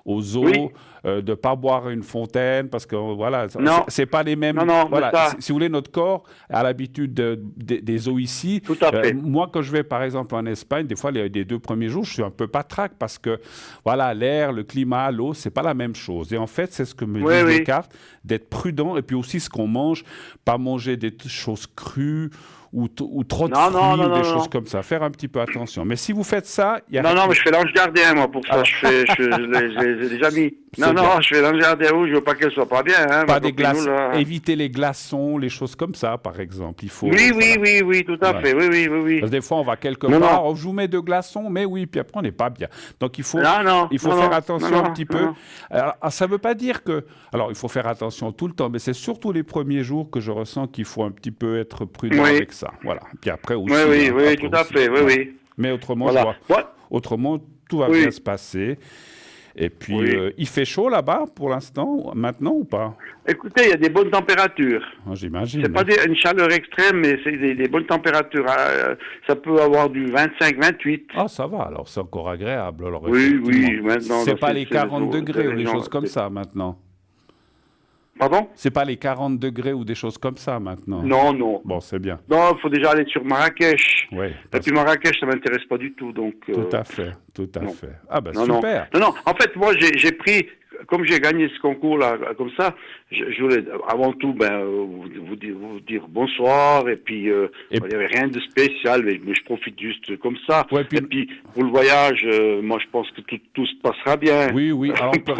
aux eaux, de ne pas boire une fontaine, parce que voilà, c'est pas les mêmes. Non, voilà, si vous voulez, notre corps a l'habitude des eaux ici. Tout à fait. Moi, quand je vais par exemple en Espagne, des fois, les 2 premiers jours, je suis un peu patraque parce que voilà, l'air, le climat, l'eau, c'est pas la même chose. Et en fait, c'est ce que me disent les cartes, d'être prudent, et puis aussi ce qu'on mange, pas manger des choses crues. Ou trop de fruits, ou des choses comme ça. Faire un petit peu attention. Mais si vous faites ça... Non, mais je fais l'ange gardien, moi, pour ça. Je l'ai déjà mis. Non, je fais l'ange gardien rouge, je veux pas qu'elle soit pas bien. Hein, pas des glaçons. Éviter les glaçons, les choses comme ça, par exemple. Il faut, oui, tout à fait. Oui. Parce que des fois, on va quelque part, je vous mets 2 glaçons, mais oui, puis après, on n'est pas bien. Donc, il faut faire attention un petit peu. Alors, ça ne veut pas dire que... Alors, il faut faire attention tout le temps, mais c'est surtout les premiers jours que je ressens qu'il faut un petit peu être prudent avec ça. Voilà. Puis après aussi. Oui, tout à fait, oui. Mais autrement, autrement, tout va bien se passer. Et puis, il fait chaud là-bas pour l'instant, maintenant ou pas? Écoutez, il y a des bonnes températures. J'imagine. C'est pas une chaleur extrême, mais c'est des bonnes températures. Ça peut avoir du 25, 28. Ah, ça va, alors c'est encore agréable. Alors, oui, maintenant. C'est pas les 40 degrés ou les choses comme ça maintenant. Pardon? C'est pas les 40 degrés ou des choses comme ça maintenant. Non. Bon, c'est bien. Non, il faut déjà aller sur Marrakech. Oui. Et puis Marrakech, ça m'intéresse pas du tout, donc. Tout à fait. Ah ben super. Non. En fait, moi, j'ai pris, comme j'ai gagné ce concours-là, comme ça, je voulais avant tout, vous dire bonsoir, et puis il n'y avait rien de spécial, mais je profite juste comme ça. Ouais, et puis pour le voyage, moi, je pense que tout se passera bien. Oui. Alors, on peut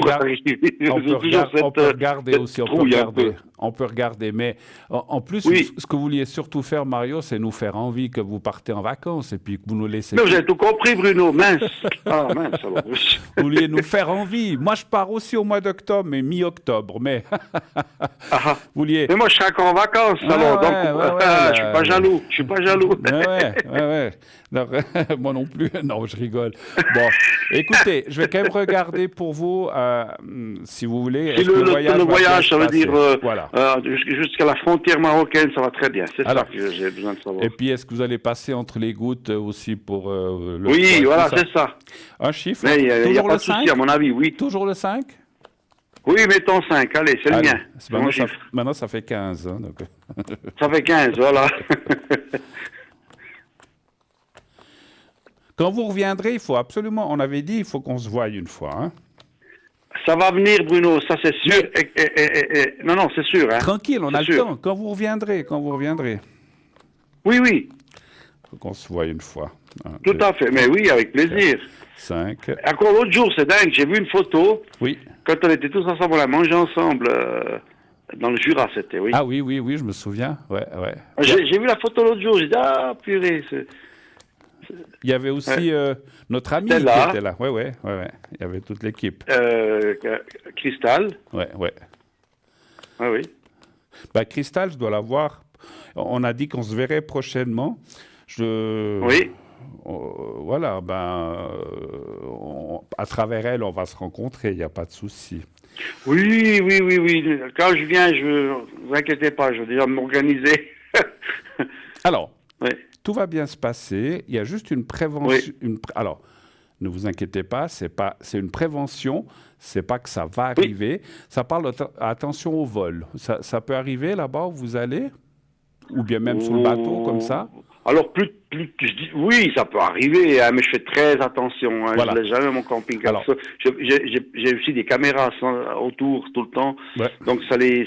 regarder aussi. On peut regarder. On peut regarder. Mais en plus, Oui. ce que vous vouliez surtout faire, Mario, c'est nous faire envie que vous partez en vacances et puis que vous nous laissez... Mais vous avez tout compris, Bruno, mince. Ah, mince, alors. Vous vouliez nous faire envie. Moi, je pars aussi au mois d'octobre, mais mi-octobre. Mais Ah, vous vouliez... mais moi, je serai encore en vacances, Ah, alors. ouais, Donc, ouais, je suis pas jaloux. Je suis pas jaloux. Ouais. Alors, moi non plus. Non, je rigole. Bon, écoutez, je vais quand même regarder pour vous, si vous voulez. Si Est-ce que le va bien voyage, se ça veut passer? dire Voilà. jusqu'à la frontière marocaine, ça va très bien. C'est ça Alors, que j'ai besoin de savoir. Et puis, est-ce que vous allez passer entre les gouttes aussi pour le Oui, froid et voilà, tout ça? c'est ça. Un chiffre? Mais il n'y a Toujours pas le de souci, 5? à mon avis, oui. Toujours le 5? Oui, mettons 5, allez, c'est le Allez, mien. C'est mon chiffre. maintenant, ça fait 15. Hein, donc. Ça fait 15, voilà. Quand vous reviendrez, il faut absolument, on avait dit, il faut qu'on se voie une fois. Hein. Ça va venir, Bruno, ça c'est sûr. Non, c'est sûr. Hein. Tranquille, on a C'est le sûr. temps. Quand vous reviendrez. Oui, oui, Il faut qu'on se voie une fois. tout à fait. Mais oui, avec plaisir. 5. Encore l'autre jour, c'est dingue, j'ai vu une photo, Oui. quand on était tous ensemble, on a mangé ensemble, dans le Jura, c'était, oui. Ah oui, je me souviens. Ouais. J'ai vu la photo l'autre jour, j'ai dit, ah, purée, Il y avait aussi notre ami qui Stella. était là. Ouais. Il y avait toute l'équipe. Cristal, Ouais. ah oui. Cristal, je dois la voir. On a dit qu'on se verrait prochainement. Oui. Voilà, à travers elle, on va se rencontrer, il n'y a pas de souci. Oui. Quand je viens, vous inquiétez pas, je vais déjà m'organiser. Alors, Oui. tout va bien se passer. Il y a juste une prévention. Oui. Alors, ne vous inquiétez pas, c'est une prévention. C'est pas que ça va arriver. Ça parle attention au vol. Ça peut arriver là-bas où vous allez, ou bien même sur le bateau comme ça. Alors, plus je dis, oui, ça peut arriver, hein, mais je fais très attention. Hein, Voilà. Je ne laisse jamais mon camping-car. Alors. J'ai aussi des caméras autour tout le temps, Ouais. donc ça les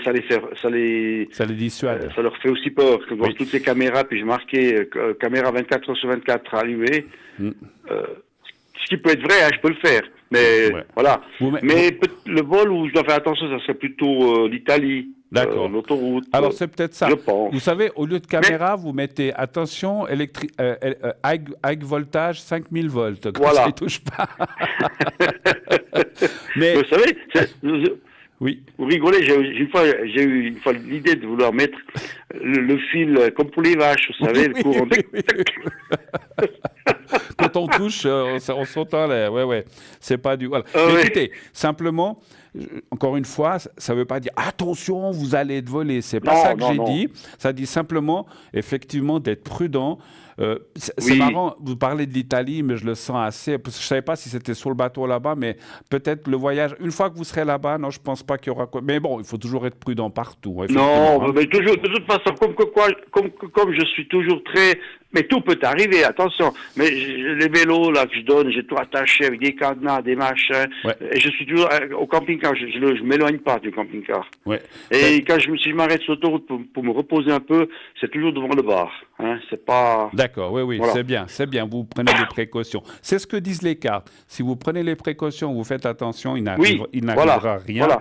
dissuade. ça leur fait aussi peur. Quand je vois Oui. toutes ces caméras, puis je marquais caméra 24 heures sur 24 allumée. Ce qui peut être vrai, hein, je peux le faire. Mais Ouais. voilà. Mais le vol où je dois faire attention, ça serait plutôt l'Italie. D'accord. L'autoroute. Alors, c'est peut-être ça. Je pense. Vous savez, au lieu de caméra, vous mettez attention, high voltage, 5000 volts. Comme Voilà. ça, il ne touche pas. Mais, Vous savez, oui. vous rigolez, j'ai eu une fois l'idée de vouloir mettre le fil comme pour les vaches, vous savez, le courant. Oui. Quand on touche, on saute en l'air. Ouais. C'est pas du. Voilà. Ah Mais ouais. écoutez, simplement, encore une fois, ça ne veut pas dire attention, vous allez être volé. C'est pas Non, ça que non, j'ai non. dit. Ça dit simplement, effectivement, d'être prudent. C'est Oui. marrant, vous parlez de l'Italie, mais je le sens assez. Parce que je ne savais pas si c'était sur le bateau là-bas, mais peut-être le voyage, une fois que vous serez là-bas, non, je ne pense pas qu'il y aura quoi. Mais bon, il faut toujours être prudent partout. Non, hein. mais toujours, de toute façon, comme je suis toujours très... Mais tout peut arriver, attention. Mais les vélos là que je donne, j'ai tout attaché avec des cadenas, des machins. Ouais. Et je suis toujours au camping-car, je m'éloigne pas du camping-car. Ouais. Et si je m'arrête sur l'autoroute pour me reposer un peu, c'est toujours devant le bar. Hein, c'est pas... D'accord, oui, Voilà. c'est bien, vous prenez les précautions. C'est ce que disent les cartes. Si vous prenez les précautions, vous faites attention, il n'arrivera rien. Voilà.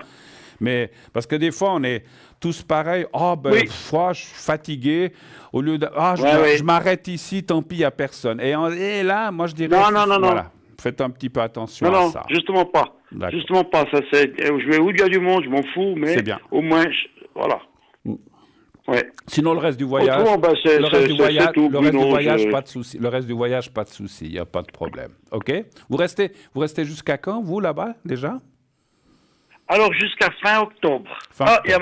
Mais parce que des fois, on est tous pareils. Oui. Je suis fatigué. Au lieu de je m'arrête ici, tant pis, il n'y a personne. Et là, moi, je dirais. Non. Voilà, faites un petit peu attention Non, à non, ça. justement pas. D'accord. Justement pas. Ça, je vais où il y a du monde, je m'en fous, mais C'est bien. au moins, voilà. Ouais. Sinon, le reste du voyage, Autrement, le reste du voyage, je- pas de souci. Le reste du voyage, pas de souci. Il n'y a pas de problème. OK? Vous restez jusqu'à quand, vous, là-bas, déjà? Alors, jusqu'à fin octobre. Fin Il y a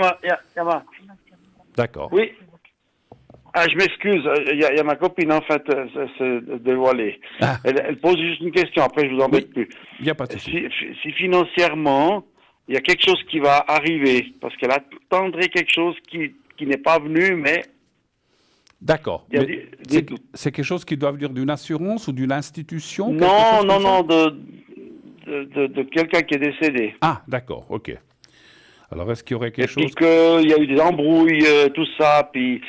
ma... D'accord. Oui. Ah, je m'excuse, il y a ma copine, en fait, c'est dévoilée. Ah. Elle pose juste une question, après je vous embête plus. Il n'y a pas de souci. Si financièrement, il y a quelque chose qui va arriver, parce qu'elle attendrait quelque chose qui n'est pas venu, mais... D'accord. Il y a Mais des- c'est quelque chose qui doit venir d'une assurance ou d'une institution? quelque Non, chose comme ça? de quelqu'un qui est décédé. Ah, d'accord, ok. Alors, est-ce qu'il y aurait Et quelque puis chose? qu'il y a eu des embrouilles, tout ça, puis...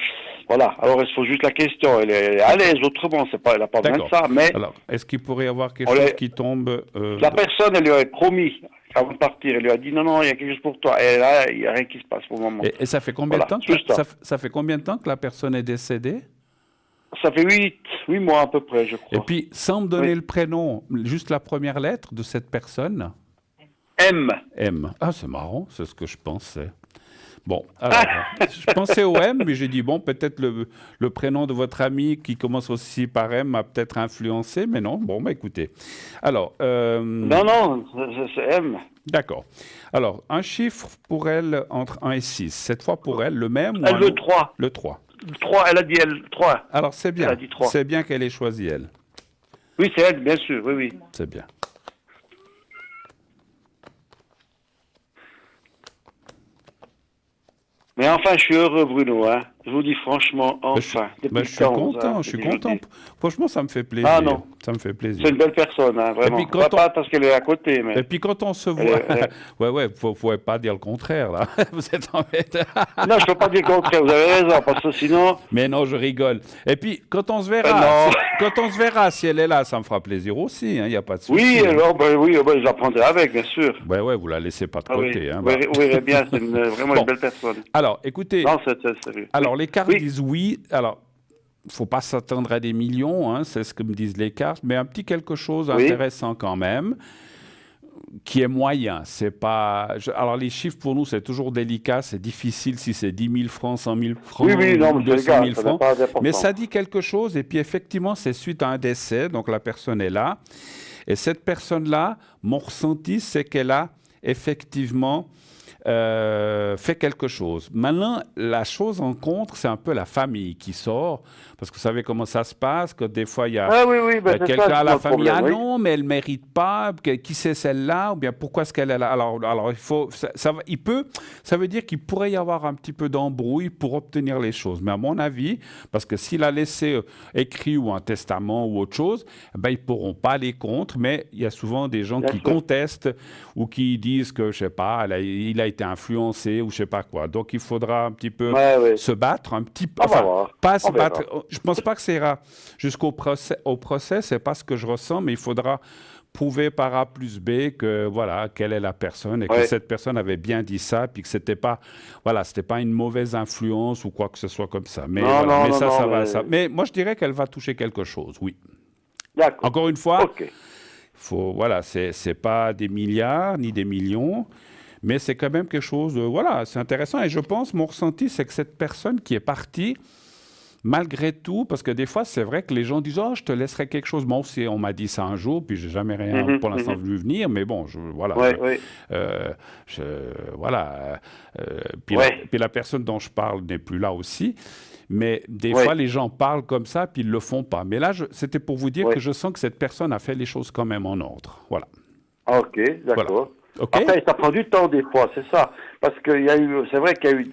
Voilà, alors il se pose juste la question, elle est à l'aise, autrement, elle n'a pas besoin de D'accord. ça, mais Alors, est-ce qu'il pourrait y avoir quelque On chose l'a- qui tombe la personne, elle lui avait promis avant de partir, elle lui a dit non, il y a quelque chose pour toi. Et là, il n'y a rien qui se passe pour le moment. Et ça fait combien de temps ça fait combien de temps que la personne est décédée? Ça fait 8 mois à peu près, je crois. Et puis, sans me donner le prénom, juste la première lettre de cette personne? M. M. Ah, c'est marrant, c'est ce que je pensais. Bon, alors, je pensais au M, mais j'ai dit, bon, peut-être le prénom de votre ami qui commence aussi par M m'a peut-être influencé, mais non, bon, bah écoutez. Alors... Non, c'est M. D'accord. Alors, un chiffre pour elle entre 1 et 6. Cette fois pour elle, le même Elle veut 3. Le 3. 3, elle a dit elle, 3. Alors, c'est bien. Elle a dit 3. C'est bien qu'elle ait choisi elle. Oui, c'est elle, bien sûr, oui. C'est bien. Mais enfin, je suis heureux, Bruno. Hein. Je vous dis franchement, enfin. Je suis content, je suis content. Franchement, ça me fait plaisir. Ah non. Ça me fait plaisir. C'est une belle personne, hein, vraiment. Et puis, pas parce qu'elle est à côté, mais... Et puis quand on se voit... ouais, faut pas dire le contraire, là. Vous êtes embêté. Non, je peux pas dire le contraire, vous avez raison, parce que sinon... Mais non, je rigole. Et puis, quand on se verra, si elle est là, ça me fera plaisir aussi, il n'y a pas de souci. Oui, alors, je la prendrai avec, bien sûr. Ouais, vous la laissez pas de côté. Oui, vous verrez bien, c'est vraiment une belle personne. Alors, écoutez... Non, c'est sérieux. Alors, les cartes disent oui. Alors, il ne faut pas s'attendre à des millions, hein, c'est ce que me disent les cartes, mais un petit quelque chose intéressant quand même, qui est moyen. C'est pas... Alors, les chiffres, pour nous, c'est toujours délicat, c'est difficile si c'est 10 000 francs, 100 000 francs, 200 000 francs. Mais ça dit quelque chose, et puis effectivement, c'est suite à un décès, donc la personne est là. Et cette personne-là, mon ressenti, c'est qu'elle a effectivement... fait quelque chose. Maintenant, la chose en contre, c'est un peu la famille qui sort, parce que vous savez comment ça se passe, que des fois, il y a quelqu'un à la famille, non, mais elle ne mérite pas, qui c'est celle-là, ou bien pourquoi est-ce qu'elle est là? Alors il faut, ça veut dire qu'il pourrait y avoir un petit peu d'embrouille pour obtenir les choses. Mais à mon avis, parce que s'il a laissé écrit ou un testament ou autre chose, ben, ils ne pourront pas aller contre, mais il y a souvent des gens qui contestent ou qui disent que, je ne sais pas, il a été influencé ou je sais pas quoi. Donc il faudra un petit peu se battre, un petit peu, pas se battre. Je pense pas que ça ira jusqu'au procès. Au procès, c'est pas ce que je ressens, mais il faudra prouver par A plus B que voilà quelle est la personne et que cette personne avait bien dit ça, puis que c'était pas une mauvaise influence ou quoi que ce soit comme ça. Mais mais moi je dirais qu'elle va toucher quelque chose, oui. D'accord. Encore une fois, c'est pas des milliards ni des millions. Mais c'est quand même quelque chose, c'est intéressant. Et je pense, mon ressenti, c'est que cette personne qui est partie, malgré tout, parce que des fois, c'est vrai que les gens disent « Oh, je te laisserai quelque chose. » Moi aussi, on m'a dit ça un jour, puis j'ai jamais rien pour l'instant vu venir. Mais bon, puis la personne dont je parle n'est plus là aussi. Mais des fois, les gens parlent comme ça, puis ils ne le font pas. Mais là, c'était pour vous dire que je sens que cette personne a fait les choses quand même en ordre. Voilà. OK, d'accord. Voilà. Okay. Après, ça prend du temps des fois, c'est ça. Parce que c'est vrai qu'il y a eu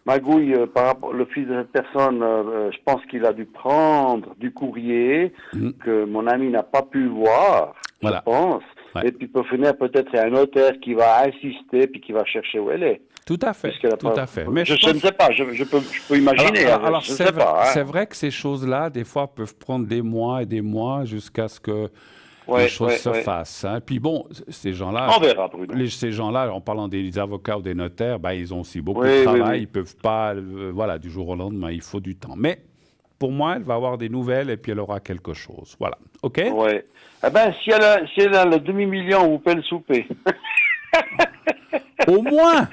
magouille par rapport le fils de cette personne. Je pense qu'il a dû prendre du courrier que mon ami n'a pas pu voir, je pense. Ouais. Et puis pour finir, peut-être il y a un notaire qui va insister puis qui va chercher où elle est. Tout à fait, à fait. Mais je ne sais pas, je peux imaginer. Alors c'est vrai que ces choses-là, des fois, peuvent prendre des mois et des mois jusqu'à ce que les choses se fassent. Hein. Puis bon, ces gens-là, on verra, Bruno. Ces gens-là, en parlant des avocats ou des notaires, ils ont aussi beaucoup de travail. Ils ne peuvent pas, du jour au lendemain, il faut du temps. Mais pour moi, elle va avoir des nouvelles et puis elle aura quelque chose. Voilà. OK? Oui. Eh bien, si elle a le demi-million, vous pouvez le souper. Au moins.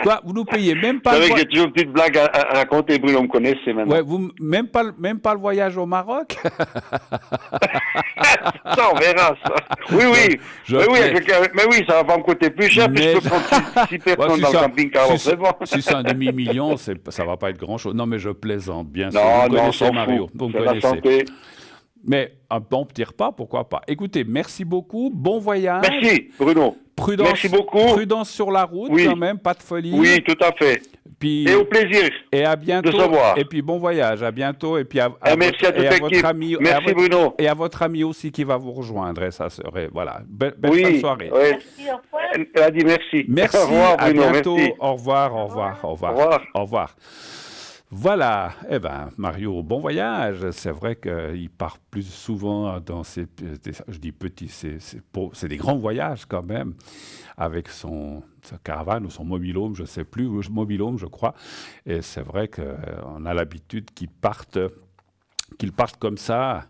Toi, vous nous payez même pas. Vous savez qu'il y a toujours une petite blague à raconter, Bruno, me connaissez maintenant. Ouais, même pas le voyage au Maroc. Ça, on verra ça. Oui, mais oui, ça va pas me coûter plus cher, puis je peux prendre 6 personnes dans le camping-car, c'est bon. Si c'est un demi-million, ça va pas être grand-chose. Non, mais je plaisante, bien sûr. Non, vous connaissez Mario. Vous connaissez. La santé. Mais un bon petit repas, pourquoi pas. Écoutez, merci beaucoup, bon voyage. Merci, Bruno. Merci beaucoup. Prudence sur la route, quand même, pas de folie. Oui, tout à fait. Puis, et au plaisir. Et à bientôt. De savoir. Et puis bon voyage, à bientôt. Et puis merci à toute l'équipe. Merci Bruno. Et à votre ami aussi qui va vous rejoindre. Et ça serait, voilà. Belle fin de soirée. Oui. Merci, au revoir. Elle a dit merci. Merci, au revoir, à Bruno, bientôt. Merci. Au revoir. Au revoir. Au revoir. Voilà, eh ben Mario, bon voyage. C'est vrai qu'il part plus souvent dans ces, je dis petits, c'est des grands voyages quand même, avec sa caravane ou son mobil-home, je sais plus, ou mobil-home je crois. Et c'est vrai qu'on a l'habitude qu'ils partent comme ça.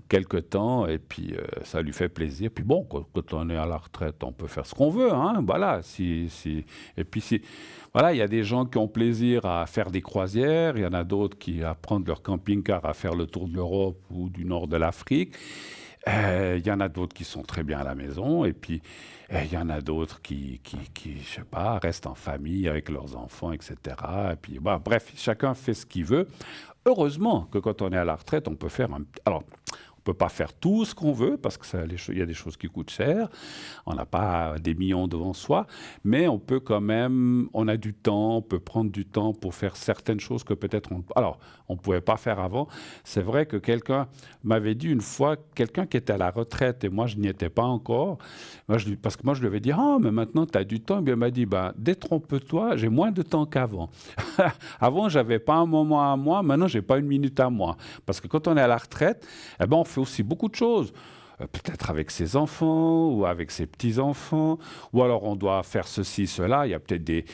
Quelque temps et puis ça lui fait plaisir. Puis bon, quand on est à la retraite, on peut faire ce qu'on veut, hein, voilà. Et puis voilà, il y a des gens qui ont plaisir à faire des croisières, il y en a d'autres qui à prendre leur camping-car à faire le tour de l'Europe ou du nord de l'Afrique. Il y en a d'autres qui sont très bien à la maison et puis il y en a d'autres qui, je sais pas, restent en famille avec leurs enfants, etc. Et puis, bah, bref, chacun fait ce qu'il veut. Heureusement que quand on est à la retraite, on peut faire Alors, on ne peut pas faire tout ce qu'on veut parce qu'il y a des choses qui coûtent cher. On n'a pas des millions devant soi, mais on peut quand même, on a du temps, on peut prendre du temps pour faire certaines choses que peut-être on ne pouvait pas faire avant. C'est vrai que quelqu'un m'avait dit une fois, quelqu'un qui était à la retraite et moi je n'y étais pas encore, parce que moi je lui avais dit, ah mais maintenant tu as du temps, et bien il m'a dit, ben, détrompe-toi, j'ai moins de temps qu'avant. Avant j'avais pas un moment à moi, maintenant j'ai pas une minute à moi. Parce que quand on est à la retraite, eh ben, on fait aussi beaucoup de choses. Peut-être avec ses enfants ou avec ses petits-enfants, ou alors on doit faire ceci, cela. Il y a peut-être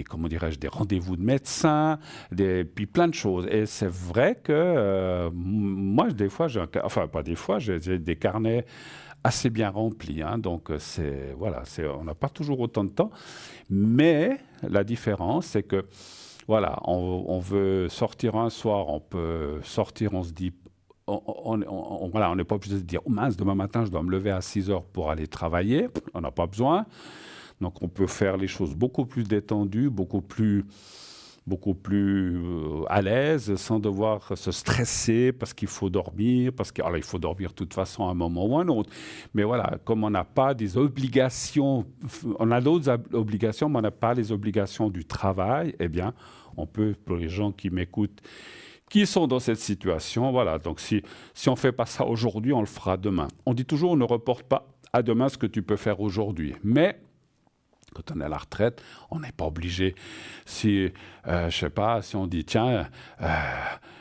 comment dirais-je, des rendez-vous de médecins, puis plein de choses. Et c'est vrai que moi, des fois, pas des fois, j'ai des carnets assez bien remplis. Hein, donc, on n'a pas toujours autant de temps. Mais la différence, c'est que, voilà, on veut sortir un soir, on peut sortir, on se dit, on n'est pas obligé de se dire, oh mince, demain matin, je dois me lever à 6 heures pour aller travailler. On n'a pas besoin. Donc, on peut faire les choses beaucoup plus détendues, beaucoup plus à l'aise, sans devoir se stresser parce qu'il faut dormir. Alors, il faut dormir de toute façon à un moment ou à un autre. Mais voilà, comme on n'a pas des obligations, on a d'autres obligations, mais on n'a pas les obligations du travail, eh bien, on peut, pour les gens qui m'écoutent, qui sont dans cette situation, voilà. Donc, si on ne fait pas ça aujourd'hui, on le fera demain. On dit toujours, on ne reporte pas à demain ce que tu peux faire aujourd'hui. Mais quand on est à la retraite, on n'est pas obligé. Si, je sais pas, si on dit, tiens,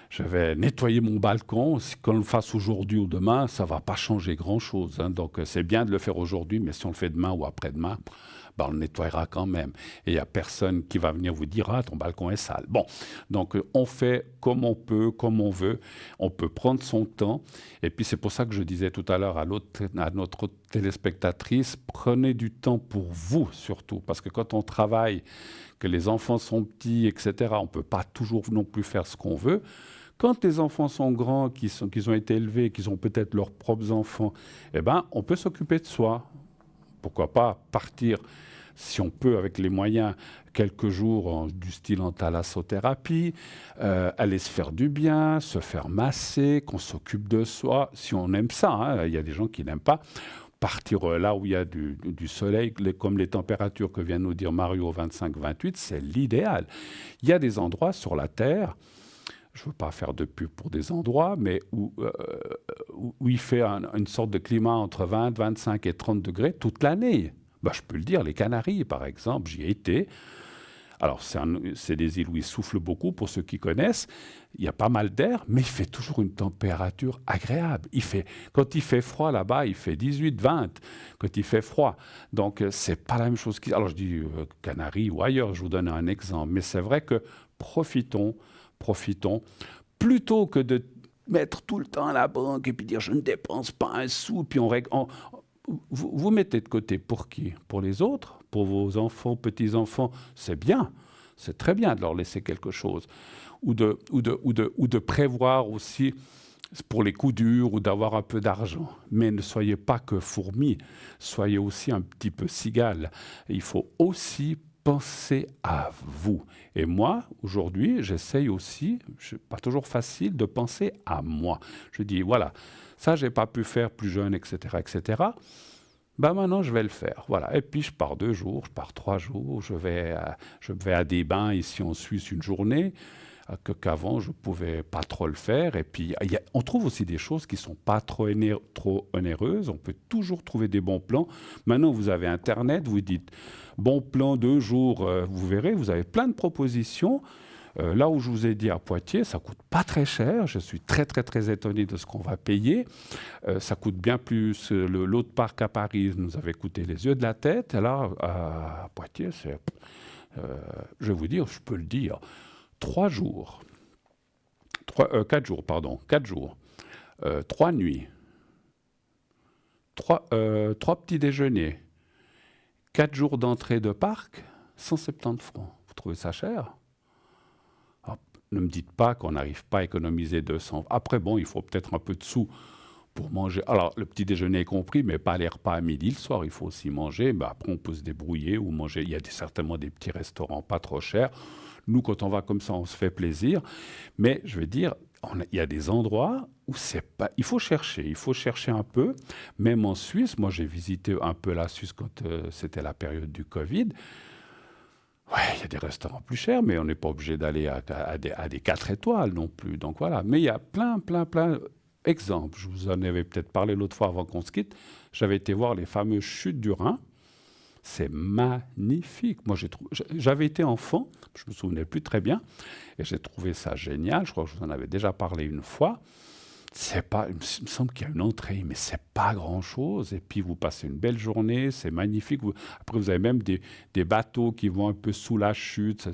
je vais nettoyer mon balcon, qu'on le fasse aujourd'hui ou demain, ça ne va pas changer grand-chose. Hein. Donc, c'est bien de le faire aujourd'hui, mais si on le fait demain ou après-demain, ben, on le nettoiera quand même. Et il n'y a personne qui va venir vous dire « Ah, ton balcon est sale ». Bon, donc on fait comme on peut, comme on veut. On peut prendre son temps. Et puis c'est pour ça que je disais tout à l'heure à notre téléspectatrice, prenez du temps pour vous surtout. Parce que quand on travaille, que les enfants sont petits, etc., on ne peut pas toujours non plus faire ce qu'on veut. Quand les enfants sont grands, qu'ils ont été élevés, qu'ils ont peut-être leurs propres enfants, eh ben, on peut s'occuper de soi. Pourquoi pas partir, si on peut, avec les moyens, quelques jours du style en thalassothérapie, aller se faire du bien, se faire masser, qu'on s'occupe de soi, si on aime ça. Hein. Il y a des gens qui n'aiment pas. Partir là où il y a du soleil, comme les températures que vient nous dire Mario 25-28, c'est l'idéal. Il y a des endroits sur la Terre, je ne veux pas faire de pub pour des endroits, mais où il fait une sorte de climat entre 20, 25 et 30 degrés toute l'année. Ben, je peux le dire, les Canaries, par exemple, j'y ai été. Alors, c'est des îles où il souffle beaucoup, pour ceux qui connaissent. Il y a pas mal d'air, mais il fait toujours une température agréable. Quand il fait froid là-bas, il fait 18, 20, quand il fait froid. Donc, c'est pas la même chose. Alors, je dis Canaries ou ailleurs, je vous donne un exemple. Mais c'est vrai que profitons, plutôt que de mettre tout le temps à la banque et puis dire je ne dépense pas un sou, puis vous mettez de côté pour qui? Pour les autres? Pour vos enfants, petits-enfants? C'est bien, c'est très bien de leur laisser quelque chose. Ou de prévoir aussi pour les coups durs ou d'avoir un peu d'argent. Mais ne soyez pas que fourmis, soyez aussi un petit peu cigale. Il faut aussi penser à vous. Et moi, aujourd'hui, j'essaye aussi, pas toujours facile, de penser à moi. Je dis, voilà, ça, je n'ai pas pu faire plus jeune, etc., etc. Ben maintenant, je vais le faire. Voilà. Et puis, je pars 2 jours, je pars 3 jours, je vais à des bains ici en Suisse une journée, qu'avant, je ne pouvais pas trop le faire. Et puis, on trouve aussi des choses qui ne sont pas trop onéreuses. On peut toujours trouver des bons plans. Maintenant, vous avez Internet, vous dites, bon plan 2 jours, vous verrez, vous avez plein de propositions. Là où je vous ai dit à Poitiers, ça coûte pas très cher. Je suis très, très, très étonné de ce qu'on va payer. Ça coûte bien plus. L'autre parc à Paris nous avait coûté les yeux de la tête. Et là, à Poitiers, je vais vous dire, je peux le dire, 4 jours, 3 nuits, 3 petits déjeuners, 4 jours d'entrée de parc, 170 francs. Vous trouvez ça cher? Alors, ne me dites pas qu'on n'arrive pas à économiser 200. Après, bon, il faut peut-être un peu de sous pour manger. Alors, le petit déjeuner est compris, mais pas les repas à midi. Le soir, il faut aussi manger. Ben, après, on peut se débrouiller ou manger. Il y a certainement des petits restaurants pas trop chers. Nous, quand on va comme ça, on se fait plaisir. Mais je veux dire, il y a des endroits où c'est pas. Il faut chercher un peu. Même en Suisse, moi, j'ai visité un peu la Suisse quand c'était la période du Covid. Ouais, il y a des restaurants plus chers, mais on n'est pas obligé d'aller à des 4 étoiles non plus. Donc voilà. Mais il y a plein d'exemples. Je vous en avais peut-être parlé l'autre fois avant qu'on se quitte. J'avais été voir les fameuses chutes du Rhin. C'est magnifique. Moi, j'avais été enfant, je me souvenais plus très bien, et j'ai trouvé ça génial. Je crois que je vous en avais déjà parlé une fois. Il me semble qu'il y a une entrée, mais c'est pas grand-chose. Et puis, vous passez une belle journée, c'est magnifique. Après, vous avez même des bateaux qui vont un peu sous la chute.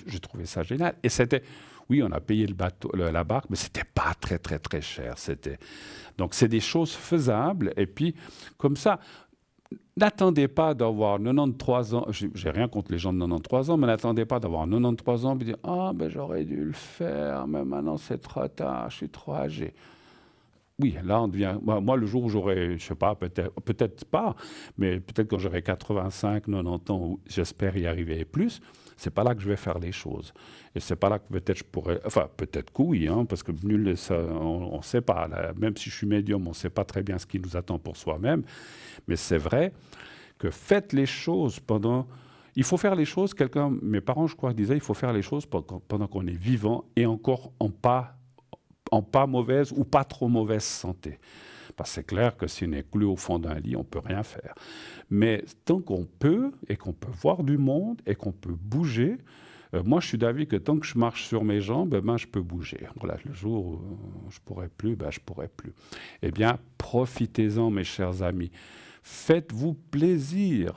J'ai trouvé ça génial. Et oui, on a payé la barque, mais c'était pas très, très, très cher. Donc, c'est des choses faisables. Et puis, comme ça, n'attendez pas d'avoir 93 ans, j'ai rien contre les gens de 93 ans, mais n'attendez pas d'avoir 93 ans et dire « Ah, ben j'aurais dû le faire, mais maintenant c'est trop tard, je suis trop âgé. » Oui, là on devient... Moi, le jour où j'aurai, je sais pas, peut-être pas, mais peut-être quand j'aurai 85, 90 ans, j'espère y arriver plus, c'est pas là que je vais faire les choses. Et c'est pas là que peut-être je pourrais... Enfin, peut-être que oui, hein, parce que nul, on ne sait pas. Là, même si je suis médium, on ne sait pas très bien ce qui nous attend pour soi-même. Mais c'est vrai que faites les choses pendant... Il faut faire les choses, mes parents, je crois, disaient, il faut faire les choses pendant qu'on est vivant et encore en pas mauvaise ou pas trop mauvaise santé. Parce que c'est clair que si on est cloué au fond d'un lit, on ne peut rien faire. Mais tant qu'on peut, et qu'on peut voir du monde, et qu'on peut bouger, moi je suis d'avis que tant que je marche sur mes jambes, je peux bouger. Voilà, le jour où je ne pourrai plus, je ne pourrai plus. Eh bien, profitez-en, mes chers amis. Faites-vous plaisir,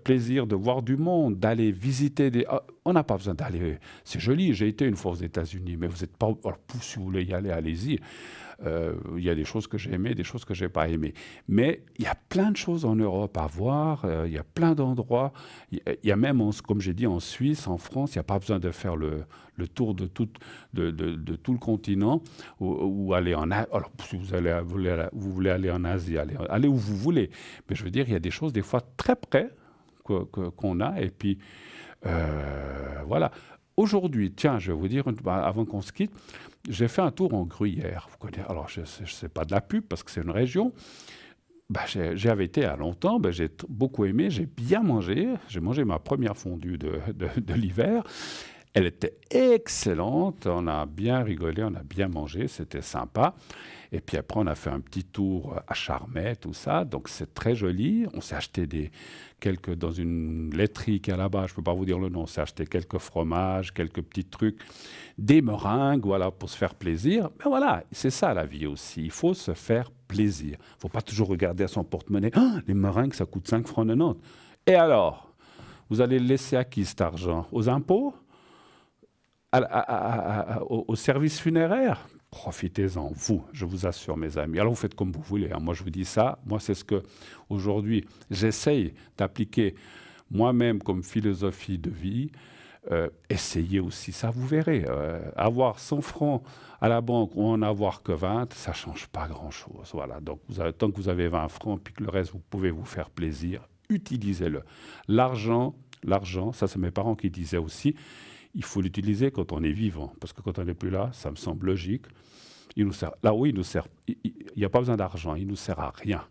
plaisir de voir du monde, d'aller visiter on n'a pas besoin d'aller... C'est joli, j'ai été une fois aux États-Unis, mais vous n'êtes pas... Alors, si vous voulez y aller, allez-y. Il y a des choses que j'ai aimées, des choses que je n'ai pas aimées. Mais il y a plein de choses en Europe à voir, il y a plein d'endroits. Il y a même, comme j'ai dit, en Suisse, en France, il n'y a pas besoin de faire le tour de tout le continent ou aller en Asie. Alors, si vous voulez aller en Asie, allez où vous voulez. Mais je veux dire, il y a des choses, des fois, très près qu'on a. Et puis, voilà. Aujourd'hui, tiens, je vais vous dire, avant qu'on se quitte, j'ai fait un tour en Gruyère. Vous connaissez, alors, je ne sais pas de la pub parce que c'est une région. J'avais été à longtemps, j'ai beaucoup aimé, j'ai bien mangé. J'ai mangé ma première fondue de l'hiver. Elle était excellente, on a bien rigolé, on a bien mangé, c'était sympa. Et puis après, on a fait un petit tour à Charmet, tout ça, donc c'est très joli. On s'est acheté dans une laiterie qui est là-bas, je ne peux pas vous dire le nom, on s'est acheté quelques fromages, quelques petits trucs, des meringues, voilà, pour se faire plaisir. Mais voilà, c'est ça la vie aussi, il faut se faire plaisir. Il ne faut pas toujours regarder à son porte-monnaie, les meringues, ça coûte 5,90 francs. Et alors, vous allez le laisser à qui cet argent? Aux impôts? Au service funéraire? Profitez-en, je vous assure, mes amis. Alors, vous faites comme vous voulez. Hein. Moi, je vous dis ça. Moi, c'est ce que, aujourd'hui, j'essaye d'appliquer moi-même comme philosophie de vie. Essayez aussi ça, vous verrez. Avoir 100 francs à la banque ou en avoir que 20, ça ne change pas grand-chose. Voilà. Donc, tant que vous avez 20 francs, puis que le reste, vous pouvez vous faire plaisir, utilisez-le. L'argent, ça, c'est mes parents qui disaient aussi, il faut l'utiliser quand on est vivant, parce que quand on n'est plus là, ça me semble logique. Il nous sert. Là où il nous sert, il n'y a pas besoin d'argent, il ne nous sert à rien.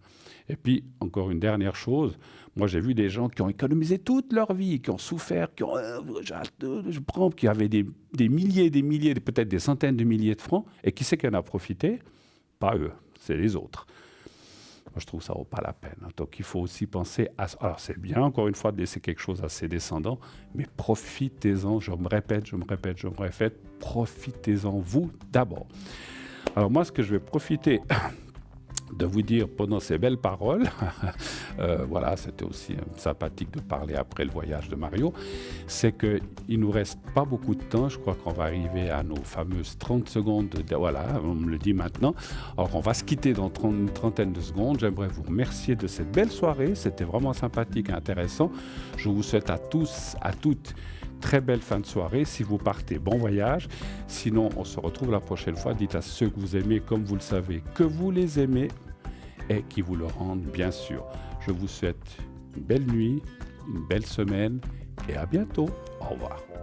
Et puis, encore une dernière chose, moi j'ai vu des gens qui ont économisé toute leur vie, qui ont souffert, qui avaient des milliers, peut-être des centaines de milliers de francs, et qui c'est qui en a profité? Pas eux, c'est les autres. moi, je trouve que ça ne vaut pas la peine. Donc, il faut aussi penser à... Alors, c'est bien, encore une fois, de laisser quelque chose à ses descendants, mais profitez-en, je me répète, profitez-en vous d'abord. Alors, moi, ce que je vais profiter de vous dire pendant ces belles paroles, voilà, c'était aussi sympathique de parler après le voyage de Mario, c'est qu'il ne nous reste pas beaucoup de temps, je crois qu'on va arriver à nos fameuses 30 secondes, voilà, on me le dit maintenant, alors on va se quitter dans une trentaine de secondes, j'aimerais vous remercier de cette belle soirée, c'était vraiment sympathique et intéressant, je vous souhaite à tous, à toutes, très belle fin de soirée. Si vous partez, bon voyage. Sinon, on se retrouve la prochaine fois. Dites à ceux que vous aimez, comme vous le savez, que vous les aimez et qui vous le rendent, bien sûr. Je vous souhaite une belle nuit, une belle semaine et à bientôt. Au revoir.